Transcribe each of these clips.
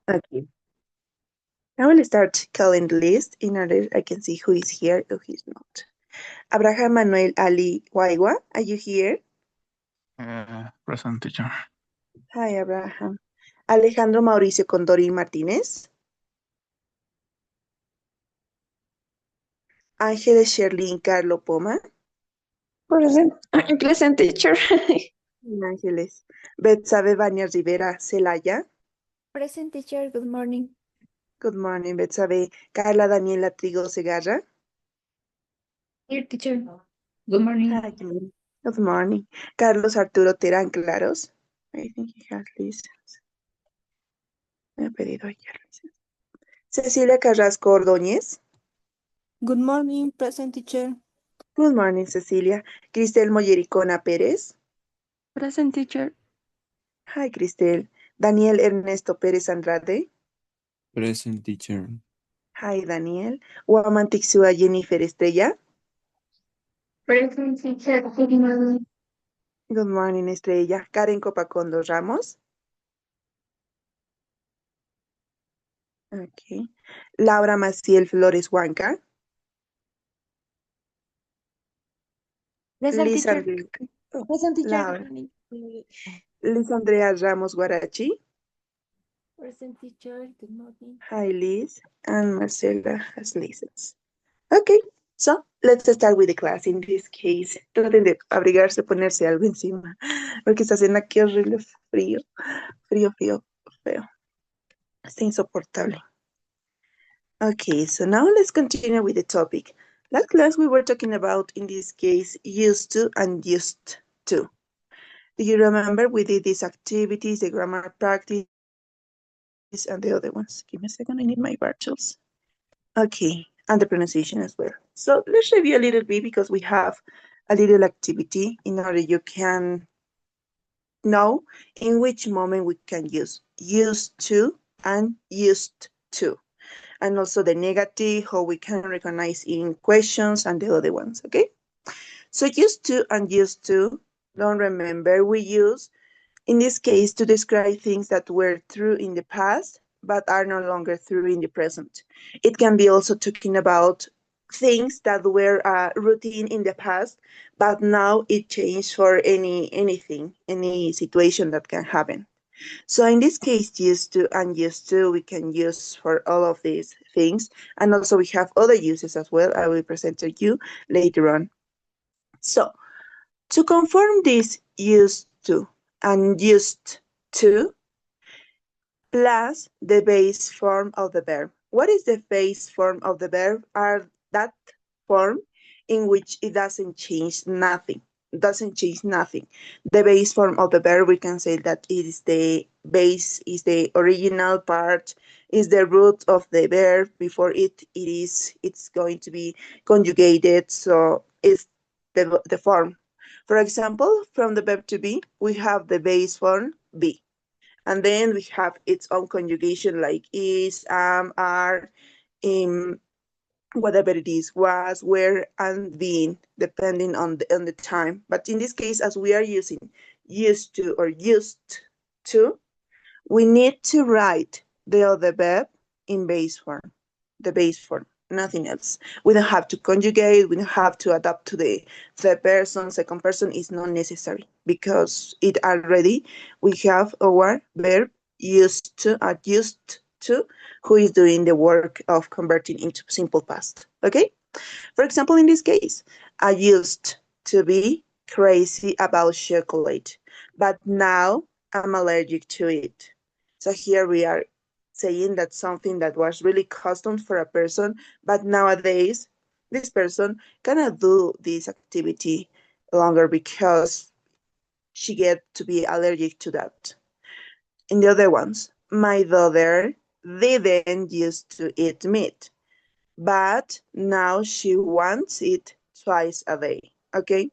Okay. I will start calling the list in order I can see who is here or who is not. Abraham Manuel Ali Waiwa, are you here? Present teacher. Hi, Abraham. Alejandro Mauricio Condorín Martínez. Ángeles Sherlyn Carlo Poma. Present, present teacher. Ángeles. Betsabe Bañas Rivera Celaya. Present teacher, good morning. Good morning, Betsabe. Carla Daniela Trigo Segarra. Here teacher. Good morning. Hi, good morning. Carlos Arturo Terán Claros. I think he has listened. Me ha pedido ayer. Cecilia Carrasco Ordóñez. Good morning, present teacher. Good morning, Cecilia. Cristel Mollericona Pérez. Present teacher. Hi, Cristel. Daniel Ernesto Pérez Andrade. Present teacher. Hi, Daniel. Huamantixua Jennifer Estrella. Present teacher. Good morning. Good morning, Estrella. Karen Copacondo Ramos. Okay. Laura Maciel Flores Huanca. Present Liz teacher. Andrea. Oh, Present teacher. Laura. Liz Andrea Ramos Guarachi. Present teacher, good morning. Hi, Liz. And Marcela has listens. Okay, so let's start with the class. In this case, traten de abrigarse, ponerse algo encima, porque está haciendo aquí horrible frío, feo. Está insoportable. Okay, so now let's continue with the topic. Last class we were talking about, in this case, used to and used to. Do you remember we did these activities, the grammar practice, and the other ones? Give me a second, I need my virtuals. Okay, and the pronunciation as well. So let's review a little bit because we have a little activity in order you can know in which moment we can use used to and used to. And also the negative, how we can recognize in questions and the other ones, okay? So used to and used to, don't remember, we use, in this case, to describe things that were true in the past, but are no longer true in the present. It can be also talking about things that were routine in the past, but now it changed for anything, any situation that can happen. So in this case, used to and used to, we can use for all of these things. And also we have other uses as well. I will present to you later on. So to confirm this used to and used to, plus the base form of the verb. What is the base form of the verb? Are that form in which it doesn't change nothing. Doesn't change nothing. The base form of the verb, we can say that it is the base, is the original part, is the root of the verb. Before it's going to be conjugated. So it's the form. For example, from the verb to be, we have the base form be. And then we have its own conjugation like is, are, whatever it is, was, were, and been, depending on the time. But in this case, as we are using used to or used to, we need to write the other verb in base form, the base form, nothing else. We don't have to conjugate, we don't have to adapt to the third person, second person is not necessary because it already, we have our verb used to, used to, who is doing the work of converting into simple past, okay? For example, in this case, I used to be crazy about chocolate, but now I'm allergic to it. So here we are saying that something that was really custom for a person, but nowadays this person cannot do this activity longer because she get to be allergic to that. In the other ones, my daughter didn't used to eat meat, but now she wants it twice a day, okay?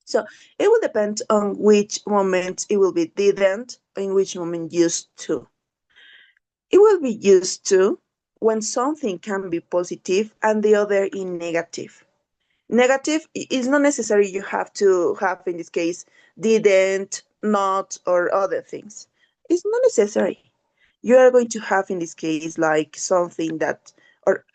So it will depend on which moment it will be didn't, in which moment used to. It will be used to when something can be positive and the other in negative. Negative is not necessary you have to have, in this case, didn't, not, or other things. It's not necessary. you are going to have in this case like something that, or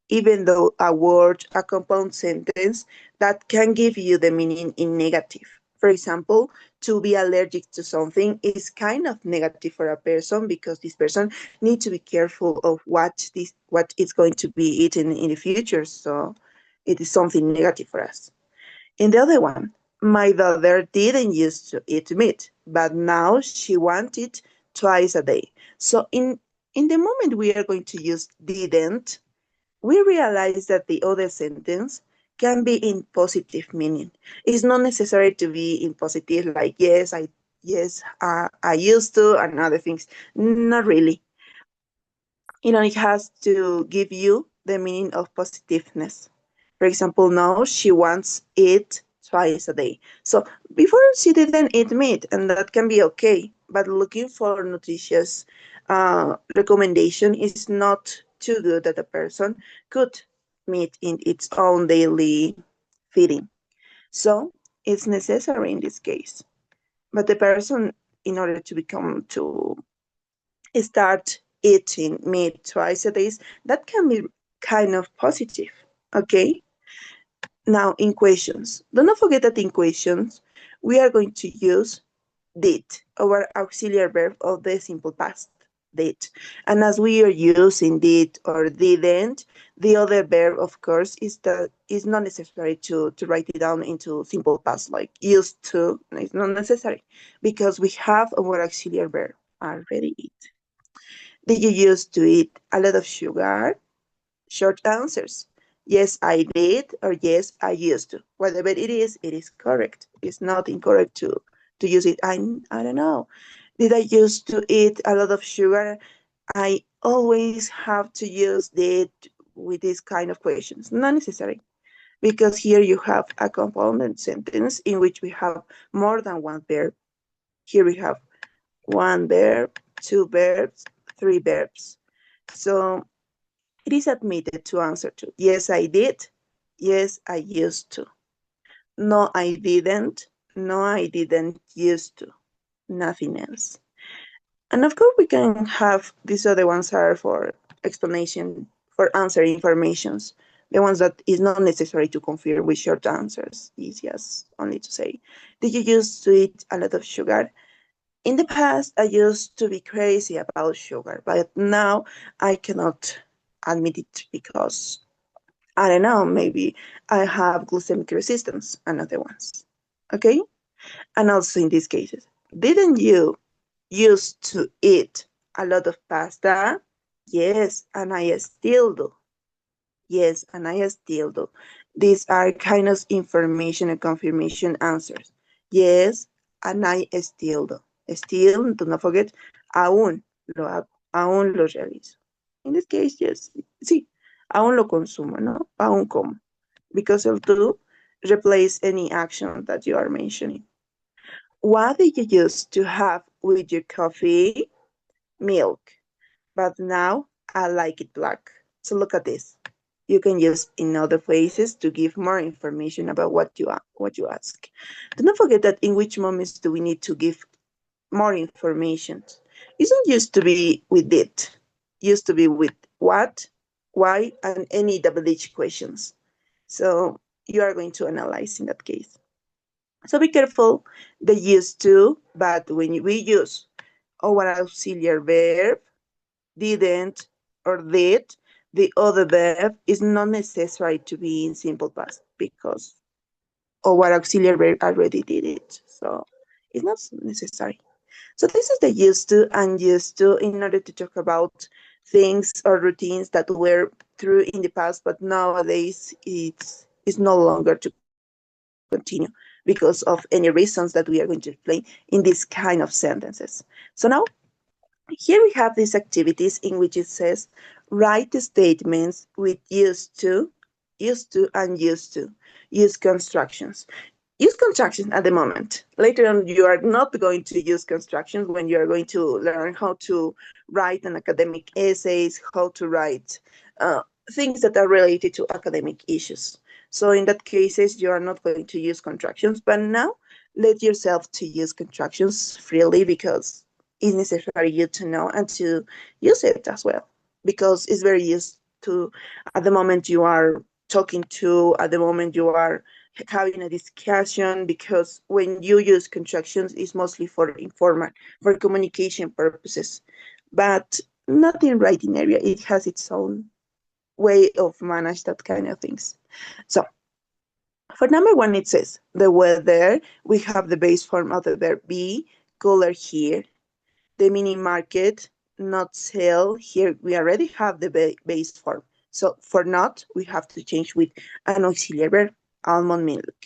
even though a word, a compound sentence that can give you the meaning in negative. For example, to be allergic to something is kind of negative for a person because this person needs to be careful of what is going to be eaten in the future. So it is something negative for us. In the other one, my daughter didn't used to eat meat, but now she wants it twice a day. So in the moment we are going to use didn't, we realize that the other sentence can be in positive meaning. It's not necessary to be in positive like I used to and other things. Not really. It has to give you the meaning of positiveness. For example, now she wants it twice a day. So before she didn't eat meat, and that can be okay. But looking for nutritious recommendation is not too good that a person could meet in its own daily feeding. So it's necessary in this case. But the person, in order to start eating meat twice a day, that can be kind of positive. Okay. Now, in questions, do not forget that in questions, we are going to use did, our auxiliary verb of the simple past, did. And as we are using did or didn't, the other verb, of course, is not necessary to write it down into simple past, like used to. It's not necessary because we have our auxiliary verb already eat. Did you used to eat a lot of sugar? Short answers. Yes, I did, or yes, I used to. Whatever it is correct. It's not incorrect to use it. I don't know. Did I used to eat a lot of sugar? I always have to use did with this kind of questions. Not necessary, because here you have a compounded sentence in which we have more than one verb. Here we have one verb, two verbs, three verbs. So it is admitted to answer to. Yes, I did. Yes, I used to. No, I didn't. No, I didn't used to. Nothing else. And of course, we can have these other ones are for explanation, for answer informations. The ones that is not necessary to confirm with short answers. It's just only to say, did you used to eat a lot of sugar? In the past, I used to be crazy about sugar, but now I cannot admit it because I don't know, maybe I have glycemic resistance and other ones. Okay? And also in these cases, didn't you used to eat a lot of pasta? Yes, and I still do. Yes, and I still do. These are kind of information and confirmation answers. Yes, and I still do. Still, do not forget, aún lo hago, aún lo realizo. In this case, yes, sí, aún lo consumo, ¿no? Aún como. Because of do, replace any action that you are mentioning. What did you used to have with your coffee? Milk. But now I like it black. So look at this. You can use in other places to give more information about what you ask. Do not forget that in which moments do we need to give more information. It doesn't used to be with it. Used to be with what, why, and any double H questions. So you are going to analyze in that case. So be careful, they used to, but when we use our auxiliary verb, didn't or did, the other verb is not necessary to be in simple past because our auxiliary verb already did it. So it's not necessary. So this is the used to and used to in order to talk about things or routines that were true in the past, but nowadays it's no longer to continue because of any reasons that we are going to explain in this kind of sentences. So now here we have these activities in which it says, write the statements with used to, and used to. Use constructions. Use constructions at the moment. Later on, you are not going to use constructions when you are going to learn how to write an academic essays, how to write things that are related to academic issues. So in that cases, you are not going to use contractions, but now let yourself to use contractions freely because it's necessary you to know and to use it as well, because it's very used to at the moment you are talking to, at the moment you are having a discussion, because when you use contractions, it's mostly for informal, for communication purposes, but not in writing area. It has its own way of manage that kind of things. So for number one, it says the weather. We have the base form of the verb be, color here. The mini market, not sell. Here we already have the base form. So for not, we have to change with an auxiliary verb, almond milk.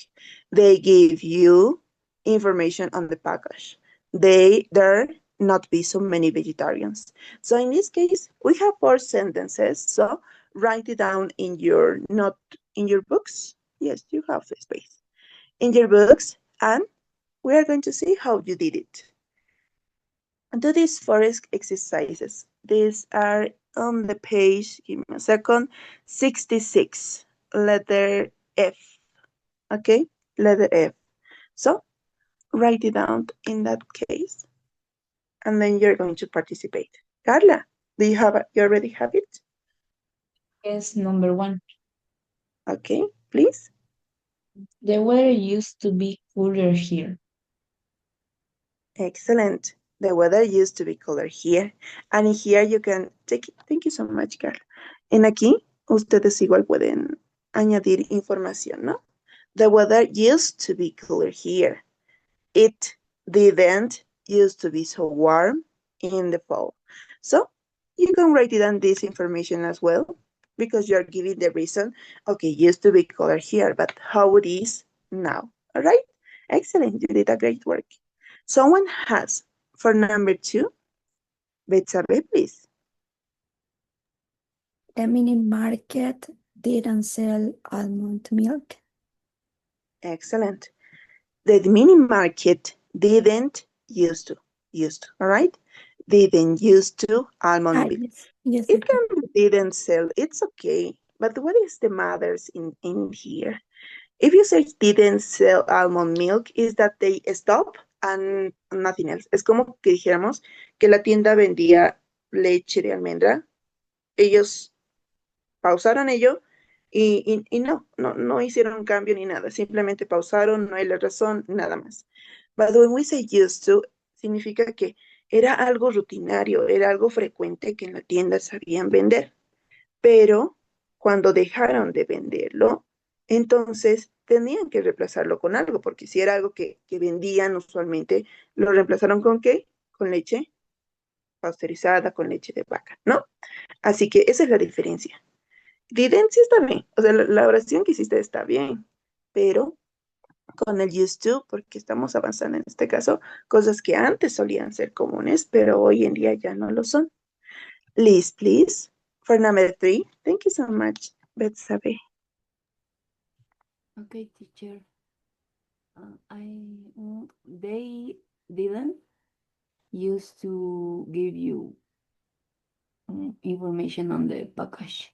They gave you information on the package. There not be so many vegetarians. So in this case, we have 4 sentences. So write it down in your note, in your books. Yes, you have the space in your books, and we are going to see how you did it. Do these 4 exercises. These are on the page, give me a second, 66, letter F, okay? Letter F. So write it down in that case, and then you're going to participate. Carla, do you already have it? Yes, number 1. Okay, please. The weather used to be cooler here. Excellent. The weather used to be cooler here. And in here you can take it. Thank you so much, Carla. En aquí, ustedes igual pueden añadir información, ¿no? The weather used to be cooler here. It didn't used to be so warm in the fall. So you can write it down this information as well, because you're giving the reason. Okay, used to be cooler here, but how it is now. All right? Excellent. You did a great work. Someone has for number 2. Betsabe, please. The mini market didn't sell almond milk. Excellent. The mini market didn't used to, all right? Didn't used to almond milk. Yes, It can be didn't sell, it's okay. But what is the matters in here? If you say didn't sell almond milk, is that they stop and nothing else. Es como que dijéramos que la tienda vendía leche de almendra. Ellos pausaron ello y no hicieron cambio ni nada. Simplemente pausaron, no hay la razón, nada más. But when we say used to, significa que era algo rutinario, era algo frecuente que en la tienda sabían vender. Pero cuando dejaron de venderlo, entonces tenían que reemplazarlo con algo, porque si era algo que vendían usualmente, ¿lo reemplazaron con qué? Con leche pasteurizada, con leche de vaca, ¿no? Así que esa es la diferencia. Didn't sí está bien, o sea, la oración que hiciste está bien, pero con el used to, porque estamos avanzando en este caso, cosas que antes solían ser comunes, pero hoy en día ya no lo son. Liz, please, for number 3. Thank you so much, Betsabe. Okay, teacher. They didn't used to give you information on the package.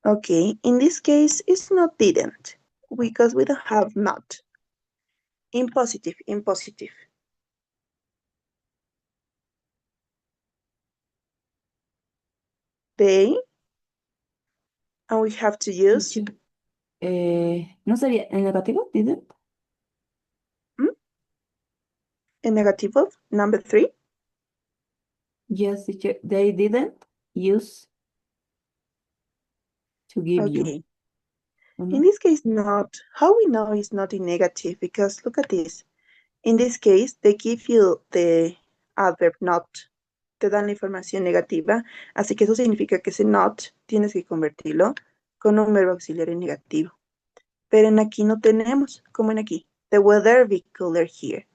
Okay, in this case, it's not didn't, because we don't have not. In positive. They, and we have to use. Teacher, ¿no sería en negativo? Didn't? In negative of number 3. Yes, teacher. They didn't use to give you. Okay. ¿O In no? this case, not. How we know it's not in negative? Because look at this. In this case, they give you the adverb not. Te dan la información negativa. Así que eso significa que ese not tienes que convertirlo con un verbo auxiliar en negativo. Pero en aquí no tenemos, como en aquí. The weather be cooler here.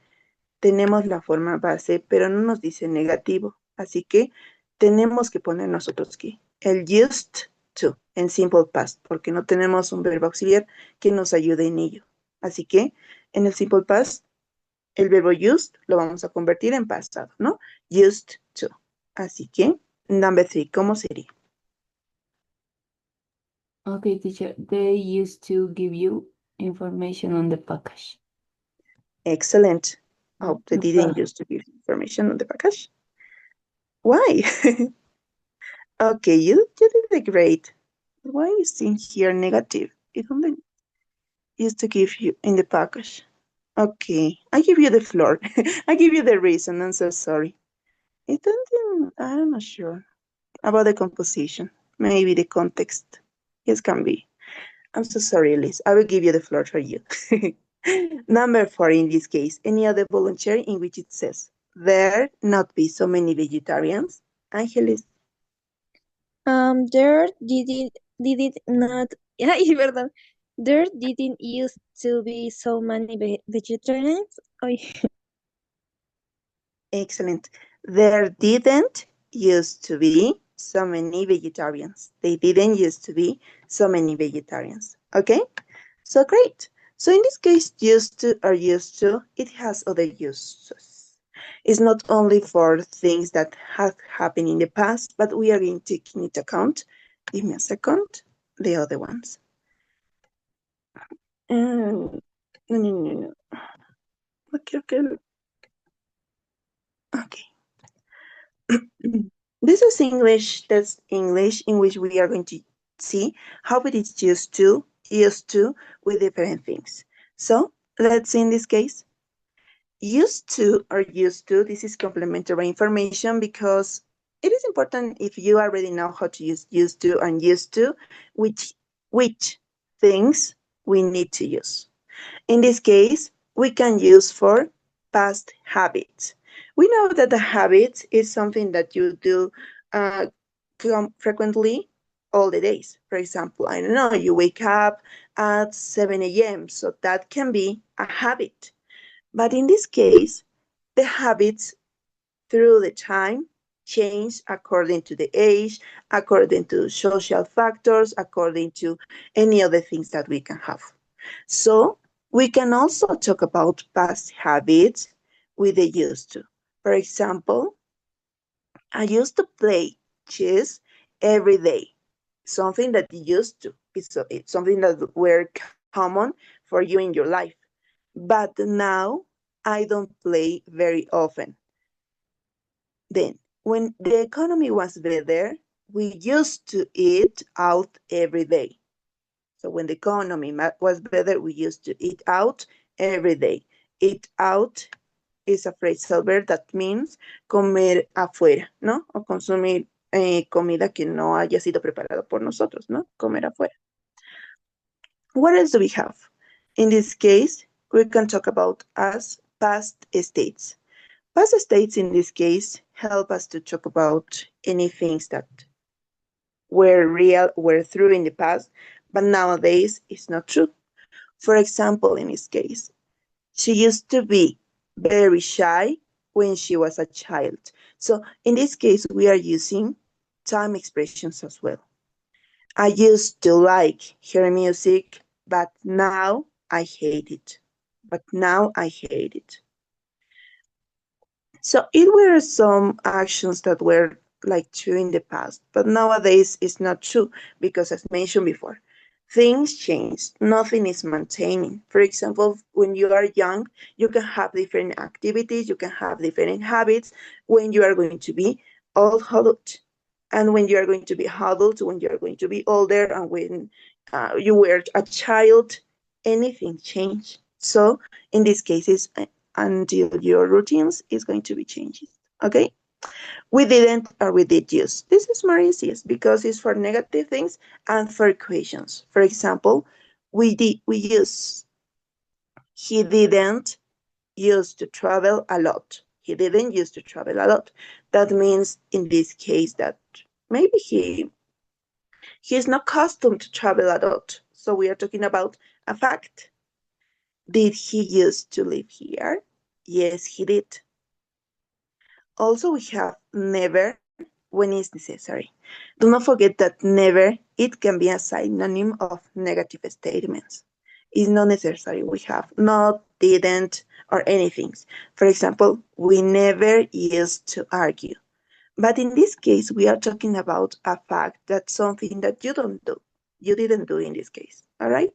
Tenemos la forma base, pero no nos dice negativo. Así que tenemos que poner nosotros aquí el used to en simple past, porque no tenemos un verbo auxiliar que nos ayude en ello. Así que en el simple past, el verbo used lo vamos a convertir en pasado, ¿no? Used to. Así que, number 3, ¿cómo sería? Okay, teacher. They used to give you information on the package. Excellent. Oh, they didn't Nunca. used to give information on the package. Why? Okay, you did it great. Why is in here negative? It only used to give you in the package. Okay, I give you the floor. I give you the reason. I'm so sorry. I'm not sure about the composition. Maybe the context. Yes, can be. I'm so sorry, Elise. I will give you the floor for you. Number 4 in this case, any other volunteer in which it says, there not be so many vegetarians. Angeles. There did it not, yeah, es verdad. There didn't used to be so many vegetarians. Oy. Excellent. There didn't used to be so many vegetarians. They didn't used to be so many vegetarians. Okay? So great. So in this case, used to or used to, it has other uses. It's not only for things that have happened in the past, but we are going to take into account, give me a second, the other ones. No. Okay. This is English, that's English, in which we are going to see how it is used to with different things. So let's see in this case. Used to or used to, this is complementary information because it is important if you already know how to use used to and used to, which things we need to use. In this case, we can use for past habits. We know that the habit is something that you do frequently all the days. For example, I don't know, you wake up at 7 a.m., so that can be a habit. But in this case, the habits through the time change according to the age, according to social factors, according to any other things that we can have. So we can also talk about past habits with the used to. For example, I used to play chess every day. Something that you used to. It's something that were common for you in your life. But now I don't play very often. Then, when the economy was better, we used to eat out every day. So when the economy was better, we used to eat out every day. Eat out is a phrasal verb that means comer afuera, ¿no? O consumir comida que no haya sido preparada por nosotros, ¿no? Comer afuera. What else do we have? In this case, we can talk about as past states. Past states in this case help us to talk about any things that were true in the past, but nowadays it's not true. For example, in this case, she used to be very shy when she was a child. So in this case, we are using time expressions as well. I used to like her music, but now I hate it. So it were some actions that were like true in the past, but nowadays it's not true because as mentioned before, things change, nothing is maintaining. For example, when you are young, you can have different activities, you can have different habits when you are going to be adult. And when you are going to be adult, when you are going to be older, and when you were a child, anything change. So in these cases, until your routines is going to be changing. Okay? We didn't or we did use. This is more easy because it's for negative things and for equations. For example, we use he didn't used to travel a lot. He didn't used to travel a lot. That means in this case that maybe he is not accustomed to travel a lot. So we are talking about a fact. Did he used to live here? Yes, he did. Also, we have never when it's necessary. Do not forget that never, it can be a synonym of negative statements. It's not necessary. We have not, didn't, or anything. For example, we never used to argue. But in this case, we are talking about a fact that's something that you don't do. You didn't do in this case, all right?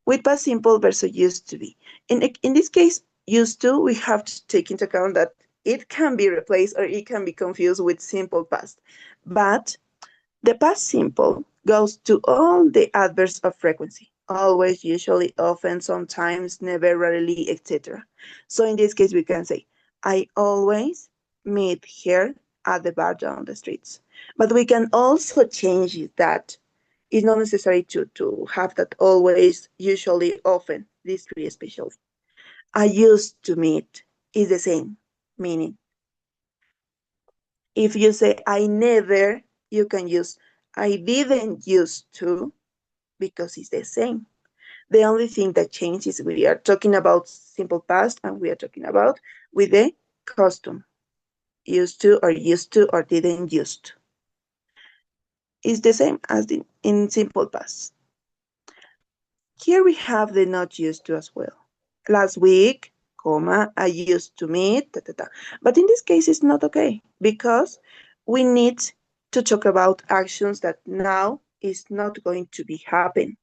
With past simple versus used to be. In this case, used to, we have to take into account that it can be replaced or it can be confused with simple past. But the past simple goes to all the adverbs of frequency. Always, usually, often, sometimes, never, rarely, etc. So in this case, we can say, I always meet her at the bar down the streets. But we can also change it that it's not necessary to have that always, usually, often, these three especially. I used to meet is the same meaning. If you say I never, you can use I didn't used to because it's the same. The only thing that changes is we are talking about simple past and we are talking about with the custom. Used to or didn't used to. It's the same as in simple past. Here we have the not used to as well. Last week, comma, I used to meet, ta, ta, ta. But in this case, it's not okay because we need to talk about actions that now is not going to be happen.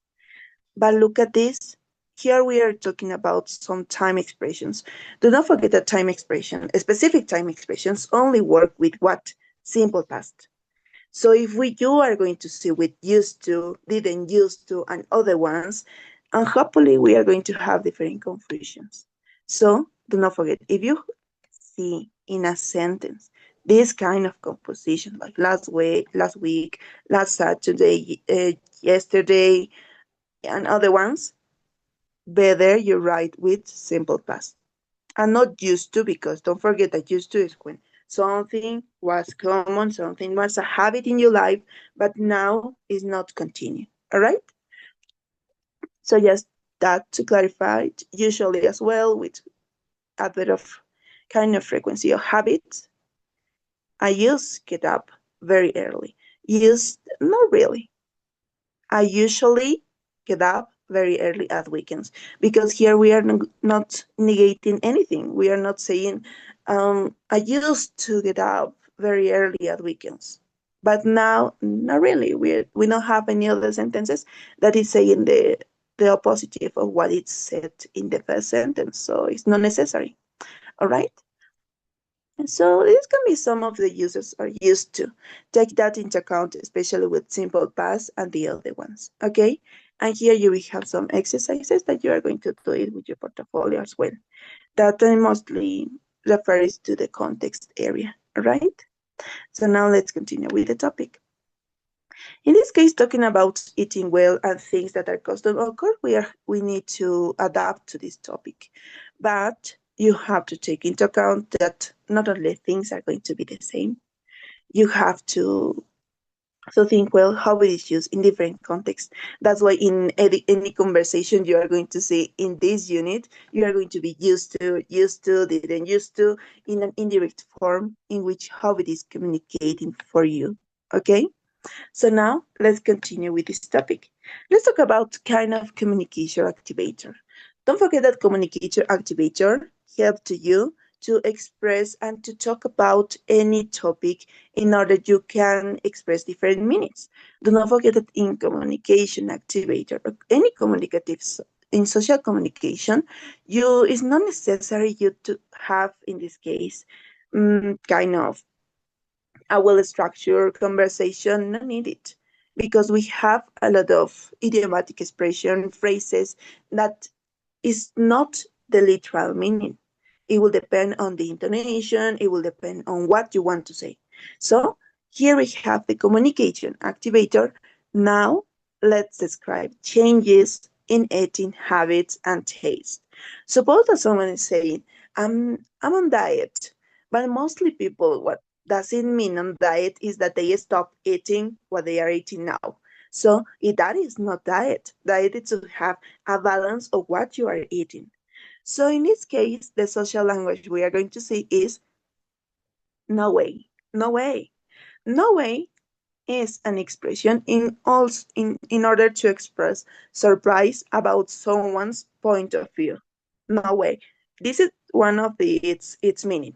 But look at this. Here we are talking about some time expressions. Do not forget that time expression, specific time expressions only work with what? Simple past. So if you are going to see with used to, didn't used to, and other ones, and hopefully we are going to have different confusions. So do not forget, if you see in a sentence this kind of composition, like last week, last Saturday, yesterday, and other ones, better you write with simple past. And not used to, because don't forget that used to is when something was common, something was a habit in your life, but now is not continue. All right? So just that to clarify, usually as well with a bit of kind of frequency or habit. I used get up very early. Used, not really. I usually get up very early at weekends because here we are not negating anything. We are not saying, I used to get up very early at weekends, but now not really. We don't have any other sentences that is saying the opposite of what it's said in the first sentence. So it's not necessary. All right. And so this can be some of the uses are used to. Take that into account, especially with simple past and the other ones, okay? And here you will have some exercises that you are going to do it with your portfolio as well. That mostly refers to the context area, all right? So now let's continue with the topic. In this case, talking about eating well and things that are custom, of course, we need to adapt to this topic, but you have to take into account that not only things are going to be the same, you have to think well how it is used in different contexts. That's why in any conversation you are going to see in this unit, you are going to be used to, didn't used to, in an indirect form in which how it is communicating for you, okay? So now let's continue with this topic. Let's talk about kind of communication activator. Don't forget that communication activator helps you to express and to talk about any topic in order you can express different meanings. Do not forget that in communication activator or any communicative in social communication, it's not necessary you to have in this case kind of a well-structured conversation, not needed, because we have a lot of idiomatic expression, phrases that is not the literal meaning. It will depend on the intonation, it will depend on what you want to say. So here we have the communication activator. Now let's describe changes in eating habits and taste. Suppose that someone is saying, I'm on diet, but mostly people, what doesn't mean on diet is that they stop eating what they are eating now. So that is not diet. Diet is to have a balance of what you are eating. So in this case, the social language we are going to see is no way, no way. No way is an expression in order to express surprise about someone's point of view. No way. This is one of its meaning.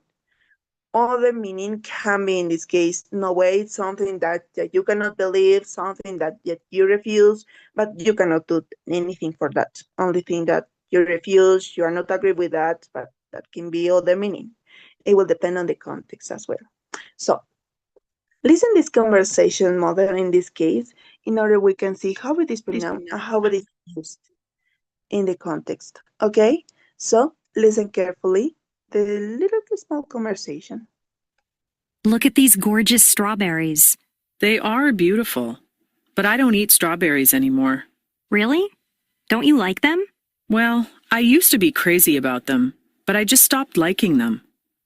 Other meaning can be in this case, no way, something that you cannot believe, something that you refuse, but you cannot do anything for that. Only thing that you refuse, you are not agree with that, but That can be other meaning. It will depend on the context as well. So listen this conversation model in this case in order we can see how it is pronounced and how it is used in the context. Okay? So listen carefully. The little small conversation. Look at these gorgeous strawberries. They are beautiful, but I don't eat strawberries anymore. Really? Don't you like them? Well, I used to be crazy about them, but I just stopped liking them.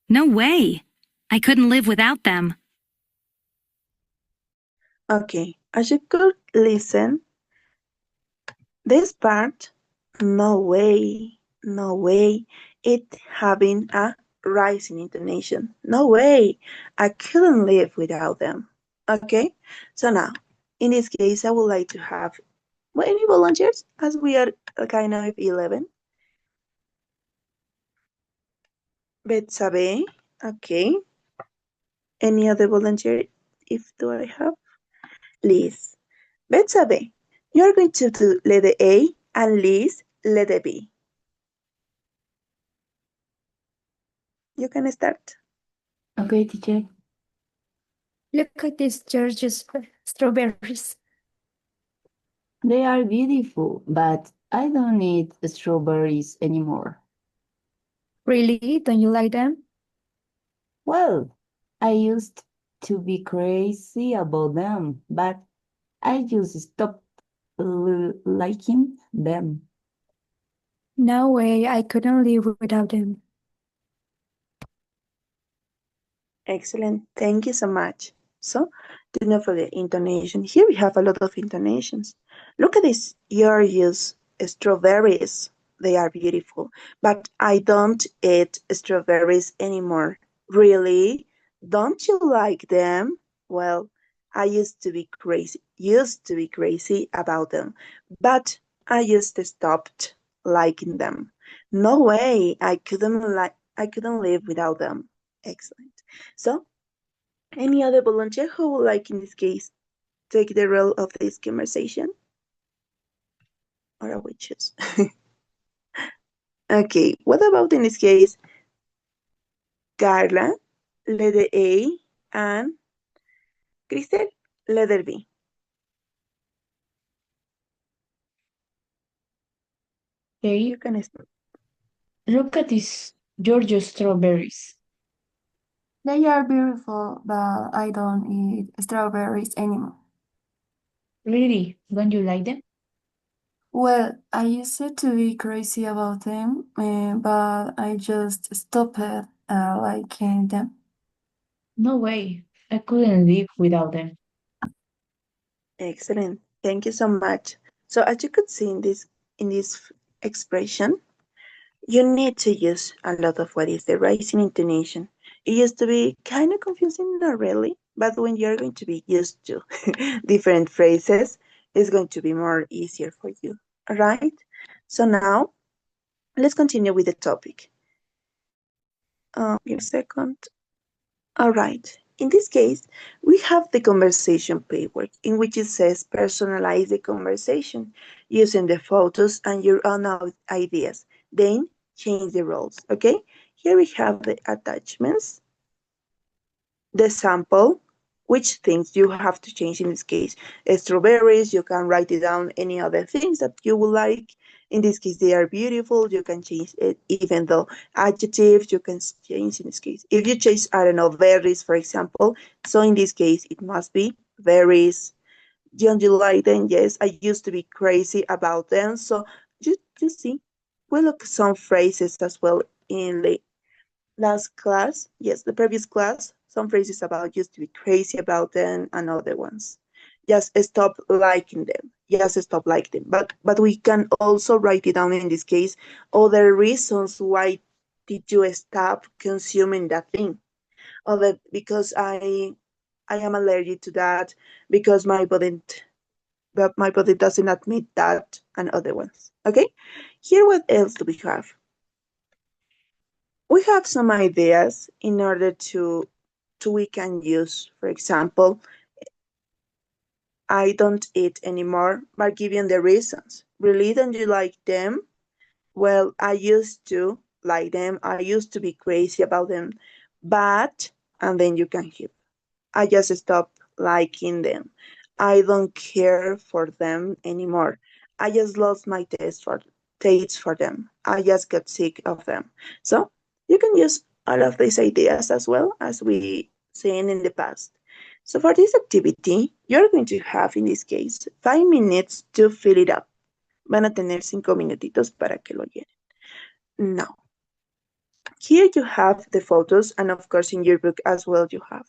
No way. I couldn't live without them. Okay, as you could listen, this part, no way, it having a rising intonation. No way, I couldn't live without them. Okay, so now, in this case, I would like to have any volunteers as we are kind of 11. Betsabe, okay. Any other volunteer if do I have? Liz. Betsabe, you're going to do letter A and Liz letter B. You can start. Okay, teacher. Look at these gorgeous strawberries. They are beautiful, but I don't eat strawberries anymore. Really? Don't you like them? Well, I used to be crazy about them, but I just stopped liking them. No way, I couldn't live without them. Excellent. Thank you so much. So, do not forget intonation. Here we have a lot of intonations. Look at this. You use strawberries. They are beautiful. But I don't eat strawberries anymore. Really? Don't you like them? Well, I used to be crazy about them. But I just stopped liking them. No way. I couldn't live without them. Excellent. So, any other volunteer who would like, in this case, take the role of this conversation? Or I will choose. Okay, what about in this case, Carla, letter A, and Cristel, letter B? Okay, You can start. look at these Georgia strawberries. They are beautiful, but I don't eat strawberries anymore. Really? Don't you like them? Well, I used to be crazy about them, but I just stopped liking them. No way. I couldn't live without them. Excellent. Thank you so much. So as you could see in this expression, you need to use a lot of what is the rising intonation. It used to be kind of confusing, not really, but when you're going to be used to different phrases, it's going to be more easier for you. All right? So now, let's continue with the topic. Give a second. All right. In this case, we have the conversation paperwork in which it says personalize the conversation using the photos and your own ideas. Then change the roles. Okay? Here we have the attachments, the sample, which things you have to change in this case. Strawberries, you can write it down any other things that you would like. In this case, they are beautiful. You can change it, even though adjectives, you can change in this case. If you change, I don't know, berries, for example. So in this case, it must be berries. Don't you like them? Yes, I used to be crazy about them. So you see, we look at some phrases as well in the last class. Yes, the previous class. Some phrases about used to be crazy about them and other ones. Just stop liking them. Just stop liking them. But we can also write it down in this case. Other reasons why did you stop consuming that thing? Other because I am allergic to that, because my body doesn't admit that, and other ones. Okay? Here what else do we have? We have some ideas in order to we can use, for example, I don't eat anymore, but giving the reasons. Really, don't you like them? Well, I used to, like them. I used to be crazy about them, but, and then you can hear, I just stopped liking them. I don't care for them anymore. I just lost my taste for them. I just got sick of them. So you can use all of these ideas as well as we seen in the past. So for this activity, you're going to have in this case 5 minutes to fill it up. Van a tener 5 minutitos para que lo llenen. Now, here you have the photos, and of course in your book as well you have.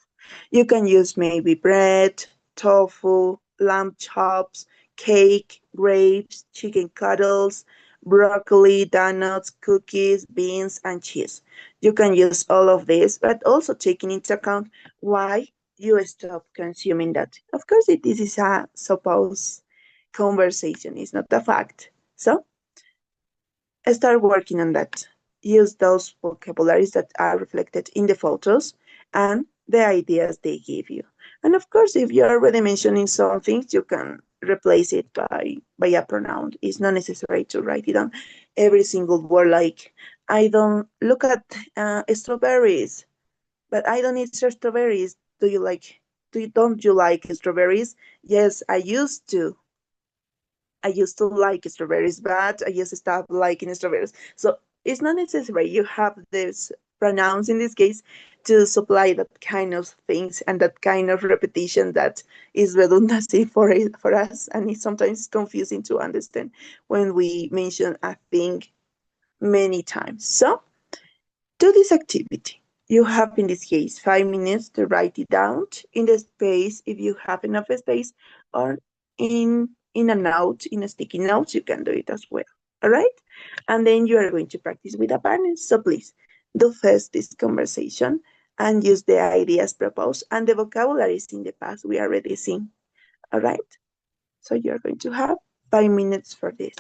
You can use maybe bread, tofu, lamb chops, cake, grapes, chicken cuddles, broccoli, donuts, cookies, beans, and cheese. You can use all of this, but also taking into account why you stop consuming that. Of course, this is a supposed conversation, it's not a fact. So start working on that. Use those vocabularies that are reflected in the photos and the ideas they give you. And of course, if you're already mentioning some things, you can replace it by a pronoun. It's not necessary to write it down every single word like, I don't look at strawberries, but I don't eat strawberries. Don't you like strawberries? Yes, I used to like strawberries, but I just stopped liking strawberries. So it's not necessary. You have this pronouns in this case to supply that kind of things and that kind of repetition that is redundancy for us, and it's sometimes confusing to understand when we mention a thing many times. So do this activity. You have in this case 5 minutes to write it down in the space if you have enough space, or in a note, in a sticky note, you can do it as well. All right? And then you are going to practice with a partner. So please do first this conversation and use the ideas proposed and the vocabularies in the past we already seen. All right? So you're going to have 5 minutes for this.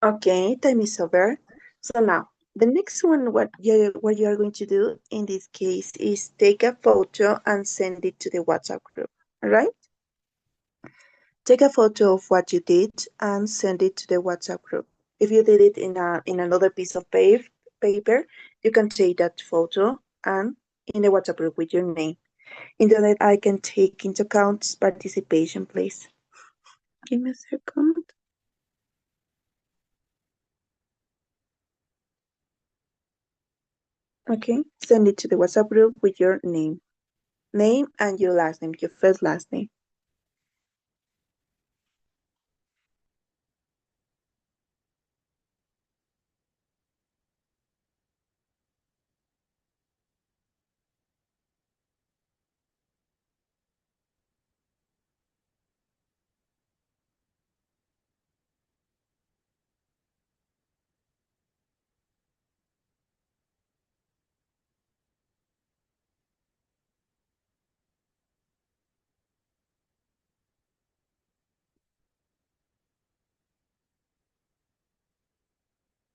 Okay, time is over. So now, the next one, what you are going to do in this case is take a photo and send it to the WhatsApp group, all right? Take a photo of what you did and send it to the WhatsApp group. If you did it in another piece of paper, you can take that photo and in the WhatsApp group with your name. Into that I can take into account participation, please. Give me a second. Okay, send it to the WhatsApp group with your name and your last name, your first last name.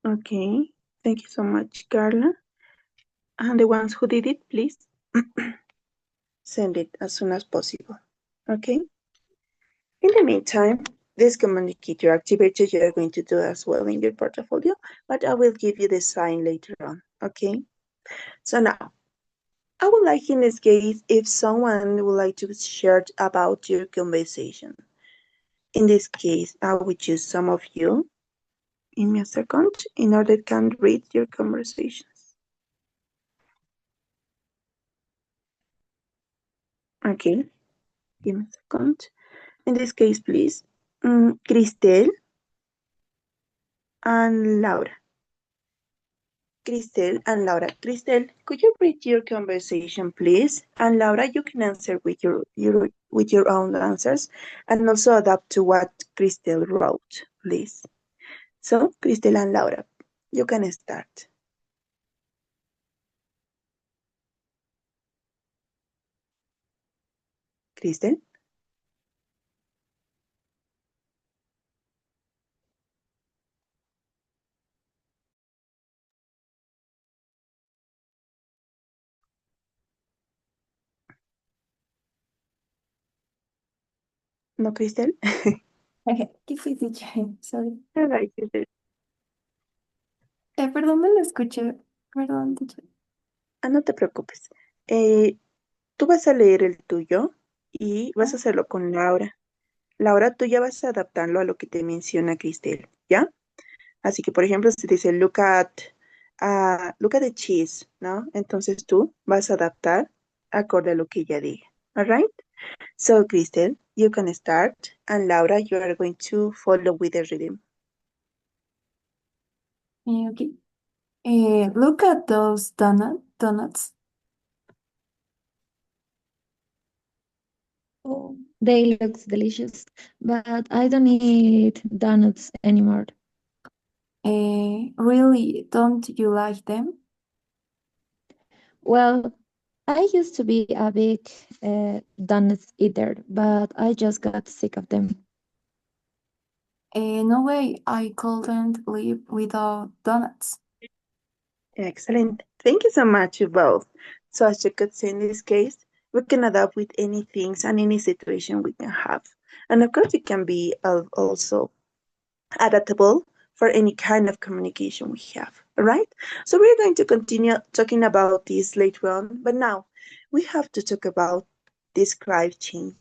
Okay, thank you so much, Carla. And the ones who did it, please send it as soon as possible. Okay. In the meantime, this communicator activity you are going to do as well in your portfolio, but I will give you the sign later on. Okay. So now, I would like in this case if someone would like to share about your conversation. In this case, I will choose some of you. Give me a second in order to can read your conversations. Okay, give me a second. In this case, please, Cristel and Laura. Cristel and Laura. Cristel, could you read your conversation, please? And Laura, you can answer with your own answers and also adapt to what Cristel wrote, please. So, Cristel and Laura, you can start. Cristel? No, Cristel? ¿Qué fue, teacher? Sorry. All right, Cristel. Perdón, no lo escuché. Perdón, teacher. Ah, no te preocupes. Tú vas a leer el tuyo y vas a hacerlo con Laura. Laura, tú ya vas a adaptarlo a lo que te menciona Cristel, ¿ya? Así que, por ejemplo, si dice look at the cheese, ¿no? Entonces tú vas a adaptar acorde a lo que ella diga. All right? So, Cristel, you can start. And Laura, you are going to follow with the rhythm. Okay. Look at those donuts. Oh, they look delicious, but I don't eat donuts anymore. Really, don't you like them? Well, I used to be a big donuts eater, but I just got sick of them. No way, I couldn't live without donuts. Excellent. Thank you so much, you both. So as you could see in this case, we can adapt with any things and any situation we can have. And of course, it can be also adaptable for any kind of communication we have. All right. So we're going to continue talking about this later on, but now we have to talk about describe changes.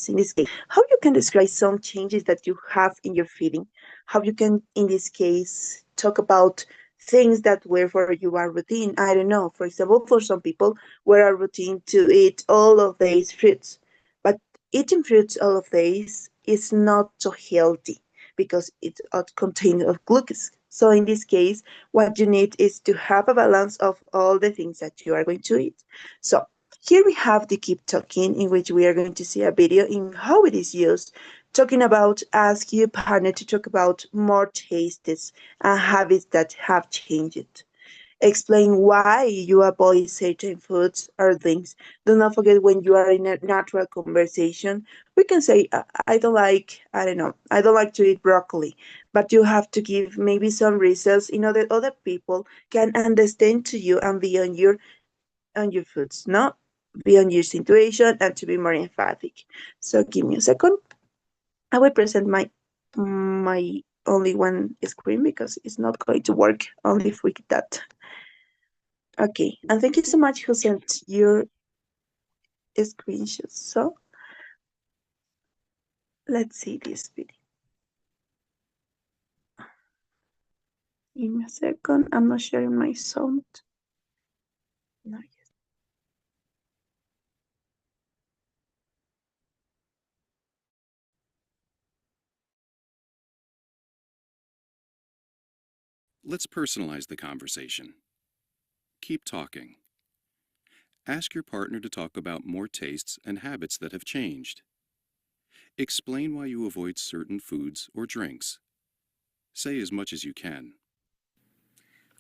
In this case, how you can describe some changes that you have in your feeling, how you can, in this case, talk about things that were for you are routine. I don't know. For example, for some people, were a routine to eat all of these fruits, but eating fruits all of these is not so healthy because it contains of glucose. So in this case, what you need is to have a balance of all the things that you are going to eat. So here we have the keep talking, in which we are going to see a video in how it is used, talking about ask your partner to talk about more tastes and habits that have changed. Explain why you avoid certain foods or things. Do not forget when you are in a natural conversation, we can say, I don't like, I don't know, I don't like to eat broccoli, but you have to give maybe some reasons in order other people can understand to you and be on your foods, no? Be on your situation and to be more emphatic. So give me a second. I will present my only one screen because it's not going to work only with that. Okay, and thank you so much who sent your screenshots. So let's see this video. Give me a second. I'm not sharing my sound. No, yes. Let's personalize the conversation. Keep talking. Ask your partner to talk about more tastes and habits that have changed. Explain why you avoid certain foods or drinks. Say as much as you can.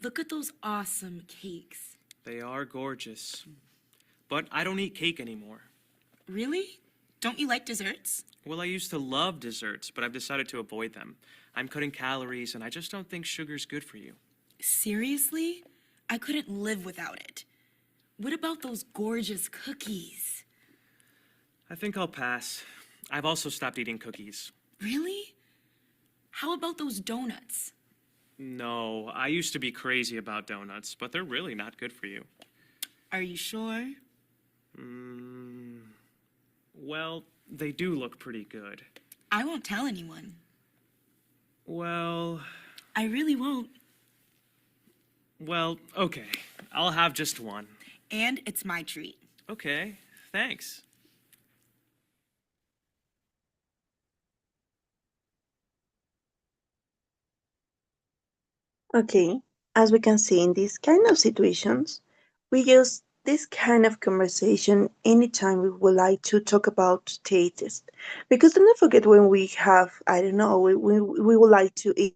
Look at those awesome cakes. They are gorgeous. But I don't eat cake anymore. Really? Don't you like desserts? Well, I used to love desserts, but I've decided to avoid them. I'm cutting calories, and I just don't think sugar's good for you. Seriously? I couldn't live without it. What about those gorgeous cookies? I think I'll pass. I've also stopped eating cookies. Really? How about those donuts? No, I used to be crazy about donuts, but they're really not good for you. Are you sure? Well, they do look pretty good. I won't tell anyone. Well... I really won't. Well, okay. I'll have just one. And it's my treat. Okay, thanks. Okay, as we can see in these kind of situations, we use this kind of conversation anytime we would like to talk about taste. Because do not forget when we have, I don't know, we would like to eat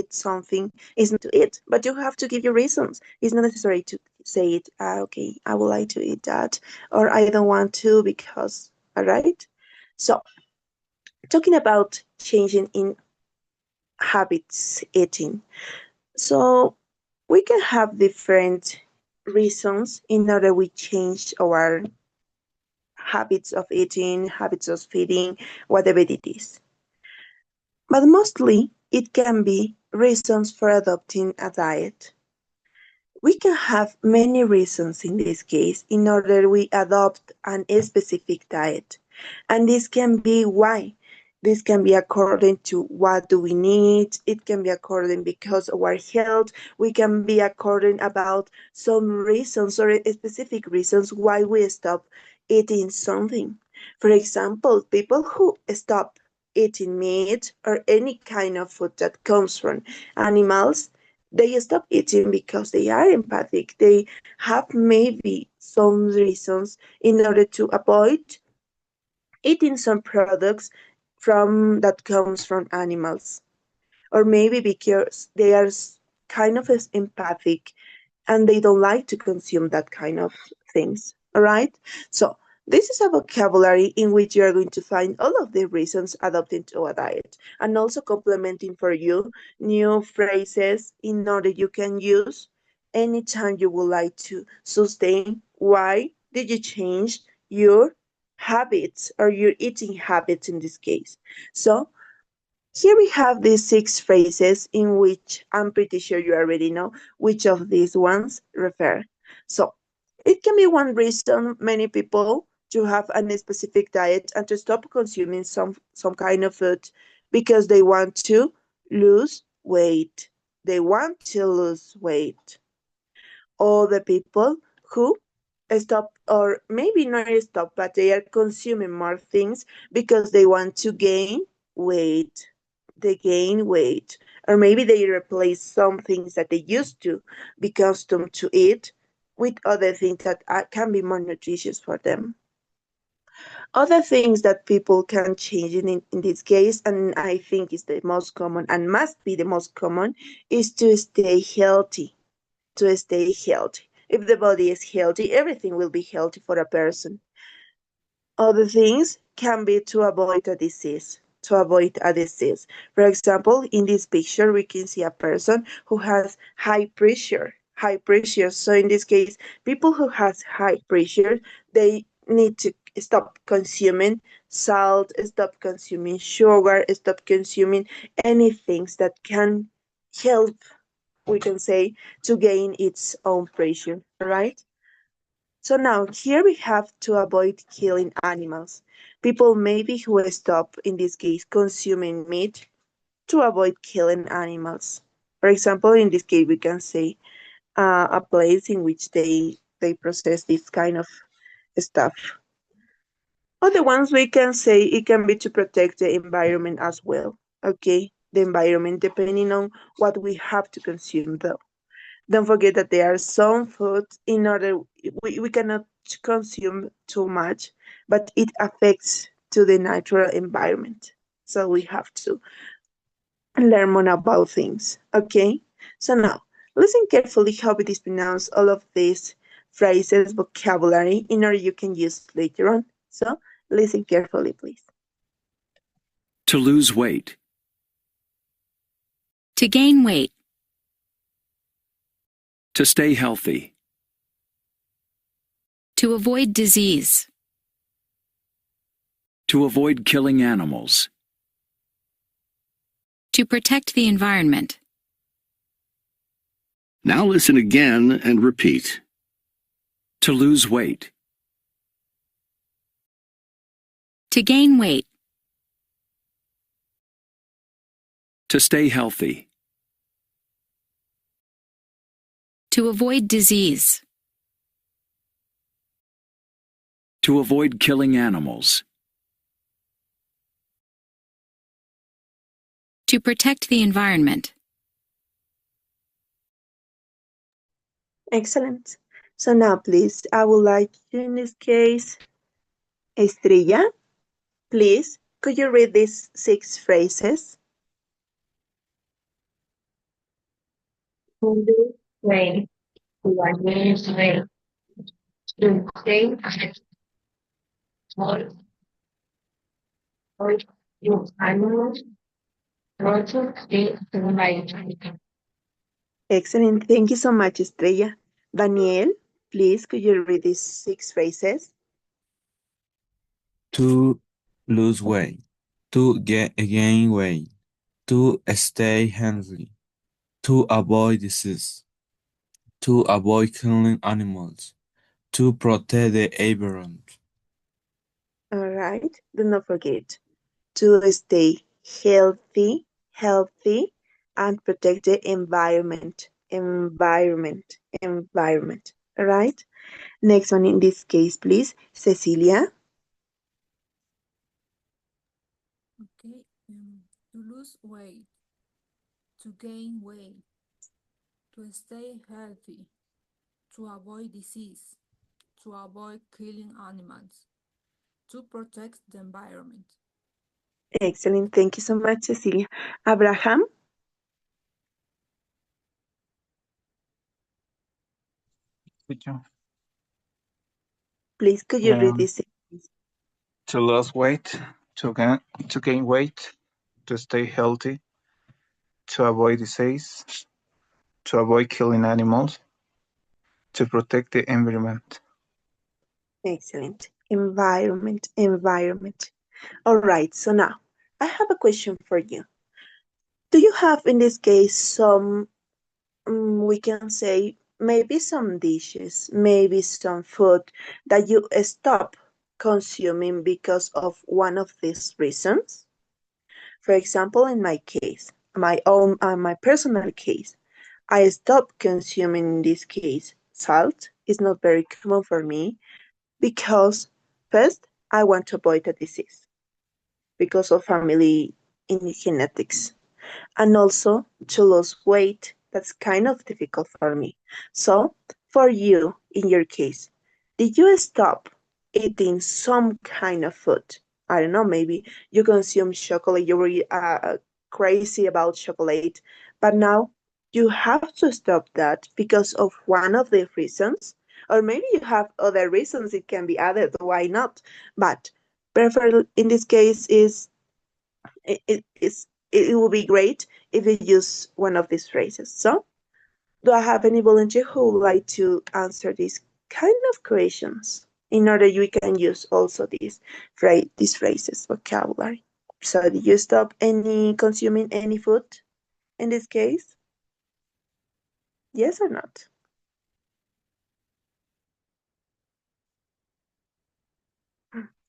something, is not to eat, but you have to give your reasons. It's not necessary to say it, okay, I would like to eat that, or I don't want to because, all right? So, talking about changing in habits eating. So we can have different reasons in order we change our habits of eating, habits of feeding, whatever it is. But mostly it can be reasons for adopting a diet. We can have many reasons in this case in order we adopt a specific diet. And this can be why. This can be according to what do we need. It can be according because of our health. We can be according about some reasons or specific reasons why we stop eating something. For example, people who stop eating meat or any kind of food that comes from animals, they stop eating because they are empathic. They have maybe some reasons in order to avoid eating some products from that comes from animals, or maybe because they are kind of empathic and they don't like to consume that kind of things. All right, so this is a vocabulary in which you are going to find all of the reasons adopting to a diet, and also complementing for you new phrases in order you can use anytime you would like to sustain why did you change your habits or your eating habits in this case. So here we have these 6 phrases in which I'm pretty sure you already know which of these ones refer. So it can be one reason many people to have a specific diet and to stop consuming some kind of food because they want to lose weight. They want to lose weight. Or the people who stop, or maybe not stop, but they are consuming more things because they want to gain weight. They gain weight, or maybe they replace some things that they used to be accustomed to eat with other things that can be more nutritious for them. Other things that people can change in this case, and I think is the most common and must be the most common, is to stay healthy. To stay healthy. If the body is healthy, everything will be healthy for a person. Other things can be to avoid a disease. To avoid a disease. For example, in this picture, we can see a person who has high pressure. High pressure. So in this case, people who has high pressure, they need to stop consuming salt, stop consuming sugar, stop consuming anything that can help, we can say, to gain its own pressure, right? So now here we have to avoid killing animals. People maybe who stop, in this case, consuming meat to avoid killing animals. For example, in this case, we can say a place in which they process this kind of stuff. Other ones we can say it can be to protect the environment as well. Okay, the environment depending on what we have to consume though. Don't forget that there are some foods in order we cannot consume too much, but it affects to the natural environment. So we have to learn more about things. Okay? So now listen carefully how it is pronounced all of these phrases, vocabulary in order you can use later on. So listen carefully, please. To lose weight. To gain weight. To stay healthy. To avoid disease. To avoid killing animals. To protect the environment. Now listen again and repeat. To lose weight. To gain weight. To stay healthy. To avoid disease. To avoid killing animals. To protect the environment. Excellent. So now please, I would like you in this case, Estrella, please, could you read these 6 phrases? Way to organize way to stay or you animals also stay environment. Excellent. Thank you so much, Estrella. Daniel, please, could you read these 6 phrases? To lose weight. To gain weight. To stay healthy. To avoid disease. To avoid killing animals. To protect the environment. All right. Do not forget to stay healthy, and protect the environment. All right. Next one in this case, please, Cecilia. Okay, to lose weight, to gain weight, to stay healthy, to avoid disease, to avoid killing animals, to protect the environment. Excellent. Thank you so much, Cecilia. Abraham, Teacher. please, could you read this? To lose weight, to gain weight, to stay healthy, to avoid disease, to avoid killing animals, to protect the environment. Excellent. Environment. All right. So now I have a question for you. Do you have in this case some, we can say, maybe some dishes, maybe some food that you stop consuming because of one of these reasons? For example, in my case, my personal case, I stopped consuming in this case salt. It's not very common for me because first I want to avoid a disease because of family in genetics, and also to lose weight. That's kind of difficult for me. So for you, in your case, did you stop eating some kind of food. I don't know, maybe you consume chocolate, you're really, crazy about chocolate, but now you have to stop that because of one of the reasons, or maybe you have other reasons it can be added, why not? But prefer in this case is it will be great if you use one of these phrases. So, do I have any volunteer who would like to answer these kind of questions in order we can use also these phrases vocabulary? So, did you stop any consuming any food in this case? Yes or not?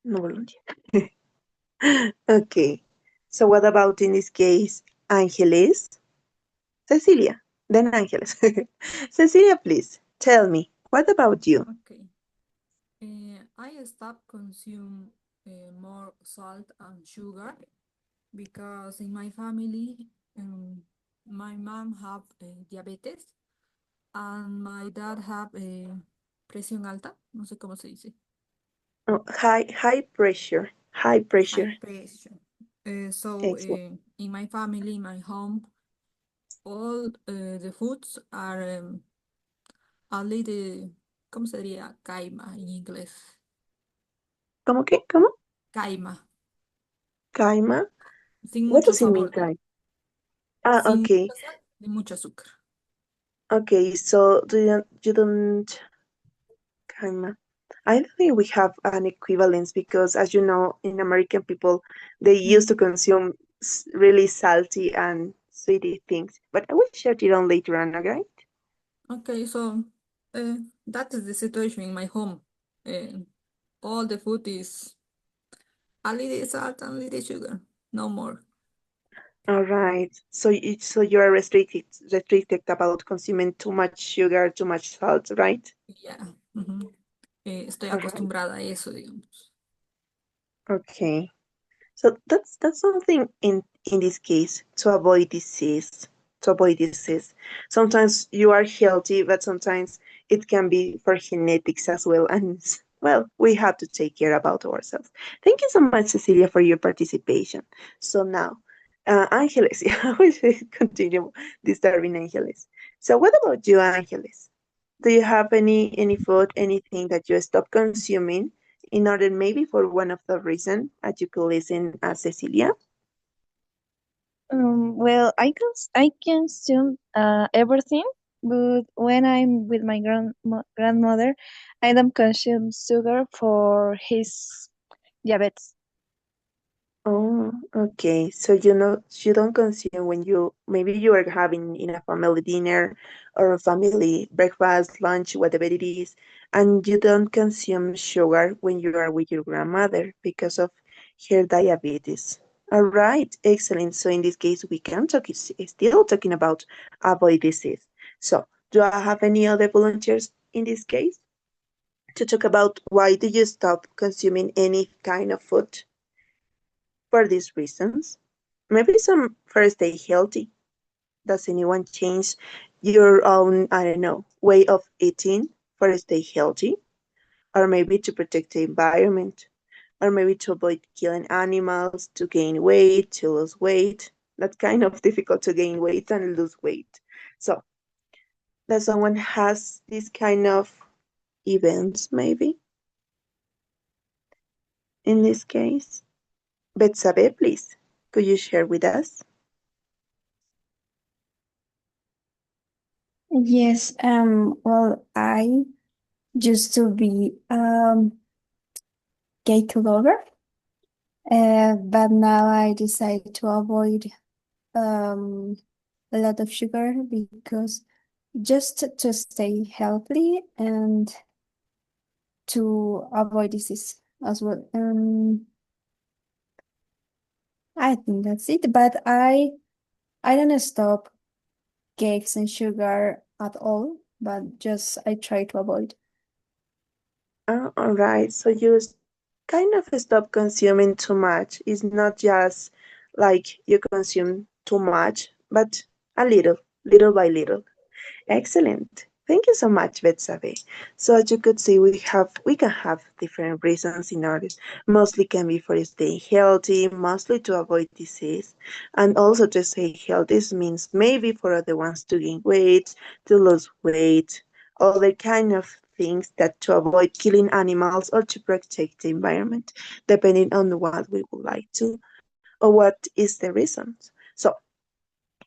No volunteer. Okay. So, what about in this case, Angeles? Cecilia, then Angeles. Cecilia, please tell me, what about you? Okay. I stopped consume more salt and sugar because in my family, my mom have diabetes and my dad have presión alta. No sé cómo se dice. Oh, high pressure. High pressure. High pressure. So Excellent. in my family, in my home, all the foods are only the, ¿cómo se diría? Caima en inglés. ¿Cómo que? ¿Cómo? Caima. Caima? Sin What mucho does it mean, sabor. caima? Ah, Sin okay. mucha sal y mucho azúcar. Okay, so you don't caima. I don't think we have an equivalence because, as you know, in American people, they used to consume really salty and sweety things. But I will share it on later on, okay? Okay, so that is the situation in my home. All the food is a little salt and a little sugar, no more. All right. So you are restricted about consuming too much sugar, too much salt, right? Yeah. Estoy All right. acostumbrada a eso, digamos. Okay. So that's something in this case to avoid disease. To avoid disease. Sometimes you are healthy, but sometimes it can be for genetics as well. And well, we have to take care about ourselves. Thank you so much, Cecilia, for your participation. So now, Angeles, I will continue disturbing Angeles. So what about you, Angeles? Do you have any food, anything that you stop consuming in order maybe for one of the reason as you could listen Cecilia? Well, I consume everything, but when I'm with my grandmother, I don't consume sugar for his diabetes. Oh, okay. So you know you don't consume when you maybe you are having in a family dinner or a family breakfast, lunch, whatever it is, and you don't consume sugar when you are with your grandmother because of her diabetes. All right, excellent. So in this case, we can talk still talking about avoid disease. So do I have any other volunteers in this case to talk about why do you stop consuming any kind of food? For these reasons, maybe some for stay healthy. Does anyone change your own, I don't know, way of eating for stay healthy? Or maybe to protect the environment? Or maybe to avoid killing animals, to gain weight, to lose weight? That's kind of difficult to gain weight and lose weight. So, does someone has this kind of events maybe? In this case, Betsabe, please, could you share with us? Yes, well, I used to be cake lover, but now I decide to avoid um a lot of sugar because just to stay healthy and to avoid disease as well. I think that's it, but I don't stop cakes and sugar at all, but just I try to avoid. All right. So you kind of stop consuming too much. It's not just like you consume too much, but a little, little by little. Excellent. Thank you so much, Betsabe. So as you could see, we can have different reasons in order. Mostly can be for staying healthy, mostly to avoid disease, and also to stay healthy means maybe for other ones to gain weight, to lose weight, other kind of things that to avoid killing animals or to protect the environment, depending on what we would like to or what is the reason. So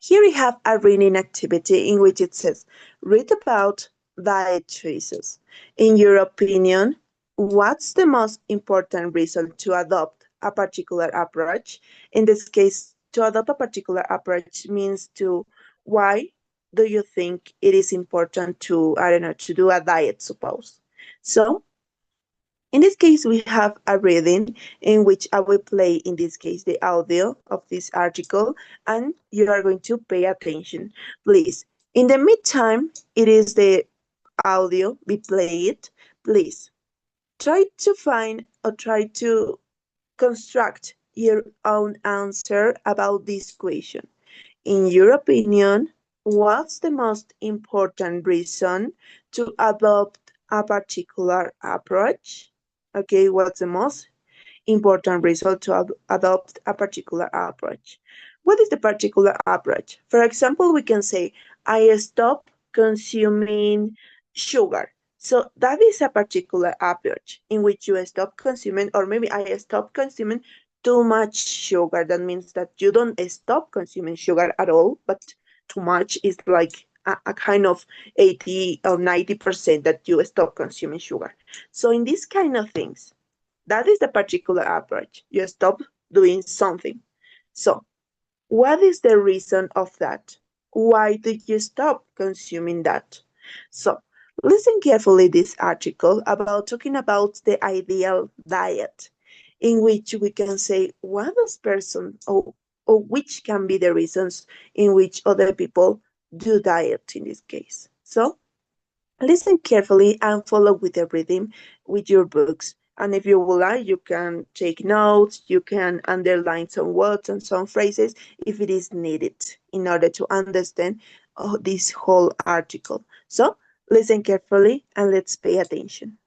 here we have a reading activity in which it says, read about diet choices. In your opinion, what's the most important reason to adopt a particular approach? In this case, to adopt a particular approach means to why do you think it is important to, I don't know, to do a diet, suppose. So in this case, we have a reading in which I will play, in this case, the audio of this article, and you are going to pay attention. Please, in the meantime, it is the audio be played. Please, try to find or try to construct your own answer about this question. In your opinion, what's the most important reason to adopt a particular approach? Okay, what's the most important reason to adopt a particular approach? What is the particular approach? For example, we can say, I stop consuming sugar. So that is a particular approach in which you stop consuming, or maybe I stop consuming too much sugar. That means that you don't stop consuming sugar at all, but too much is like a kind of 80 or 90% that you stop consuming sugar. So in these kind of things, that is the particular approach. You stop doing something. So what is the reason of that? Why did you stop consuming that? So listen carefully this article about talking about the ideal diet, in which we can say what does person or which can be the reasons in which other people do diet in this case. So listen carefully and follow with the reading with your books. And if you would like, you can take notes, you can underline some words and some phrases if it is needed in order to understand this whole article. So listen carefully and let's pay attention.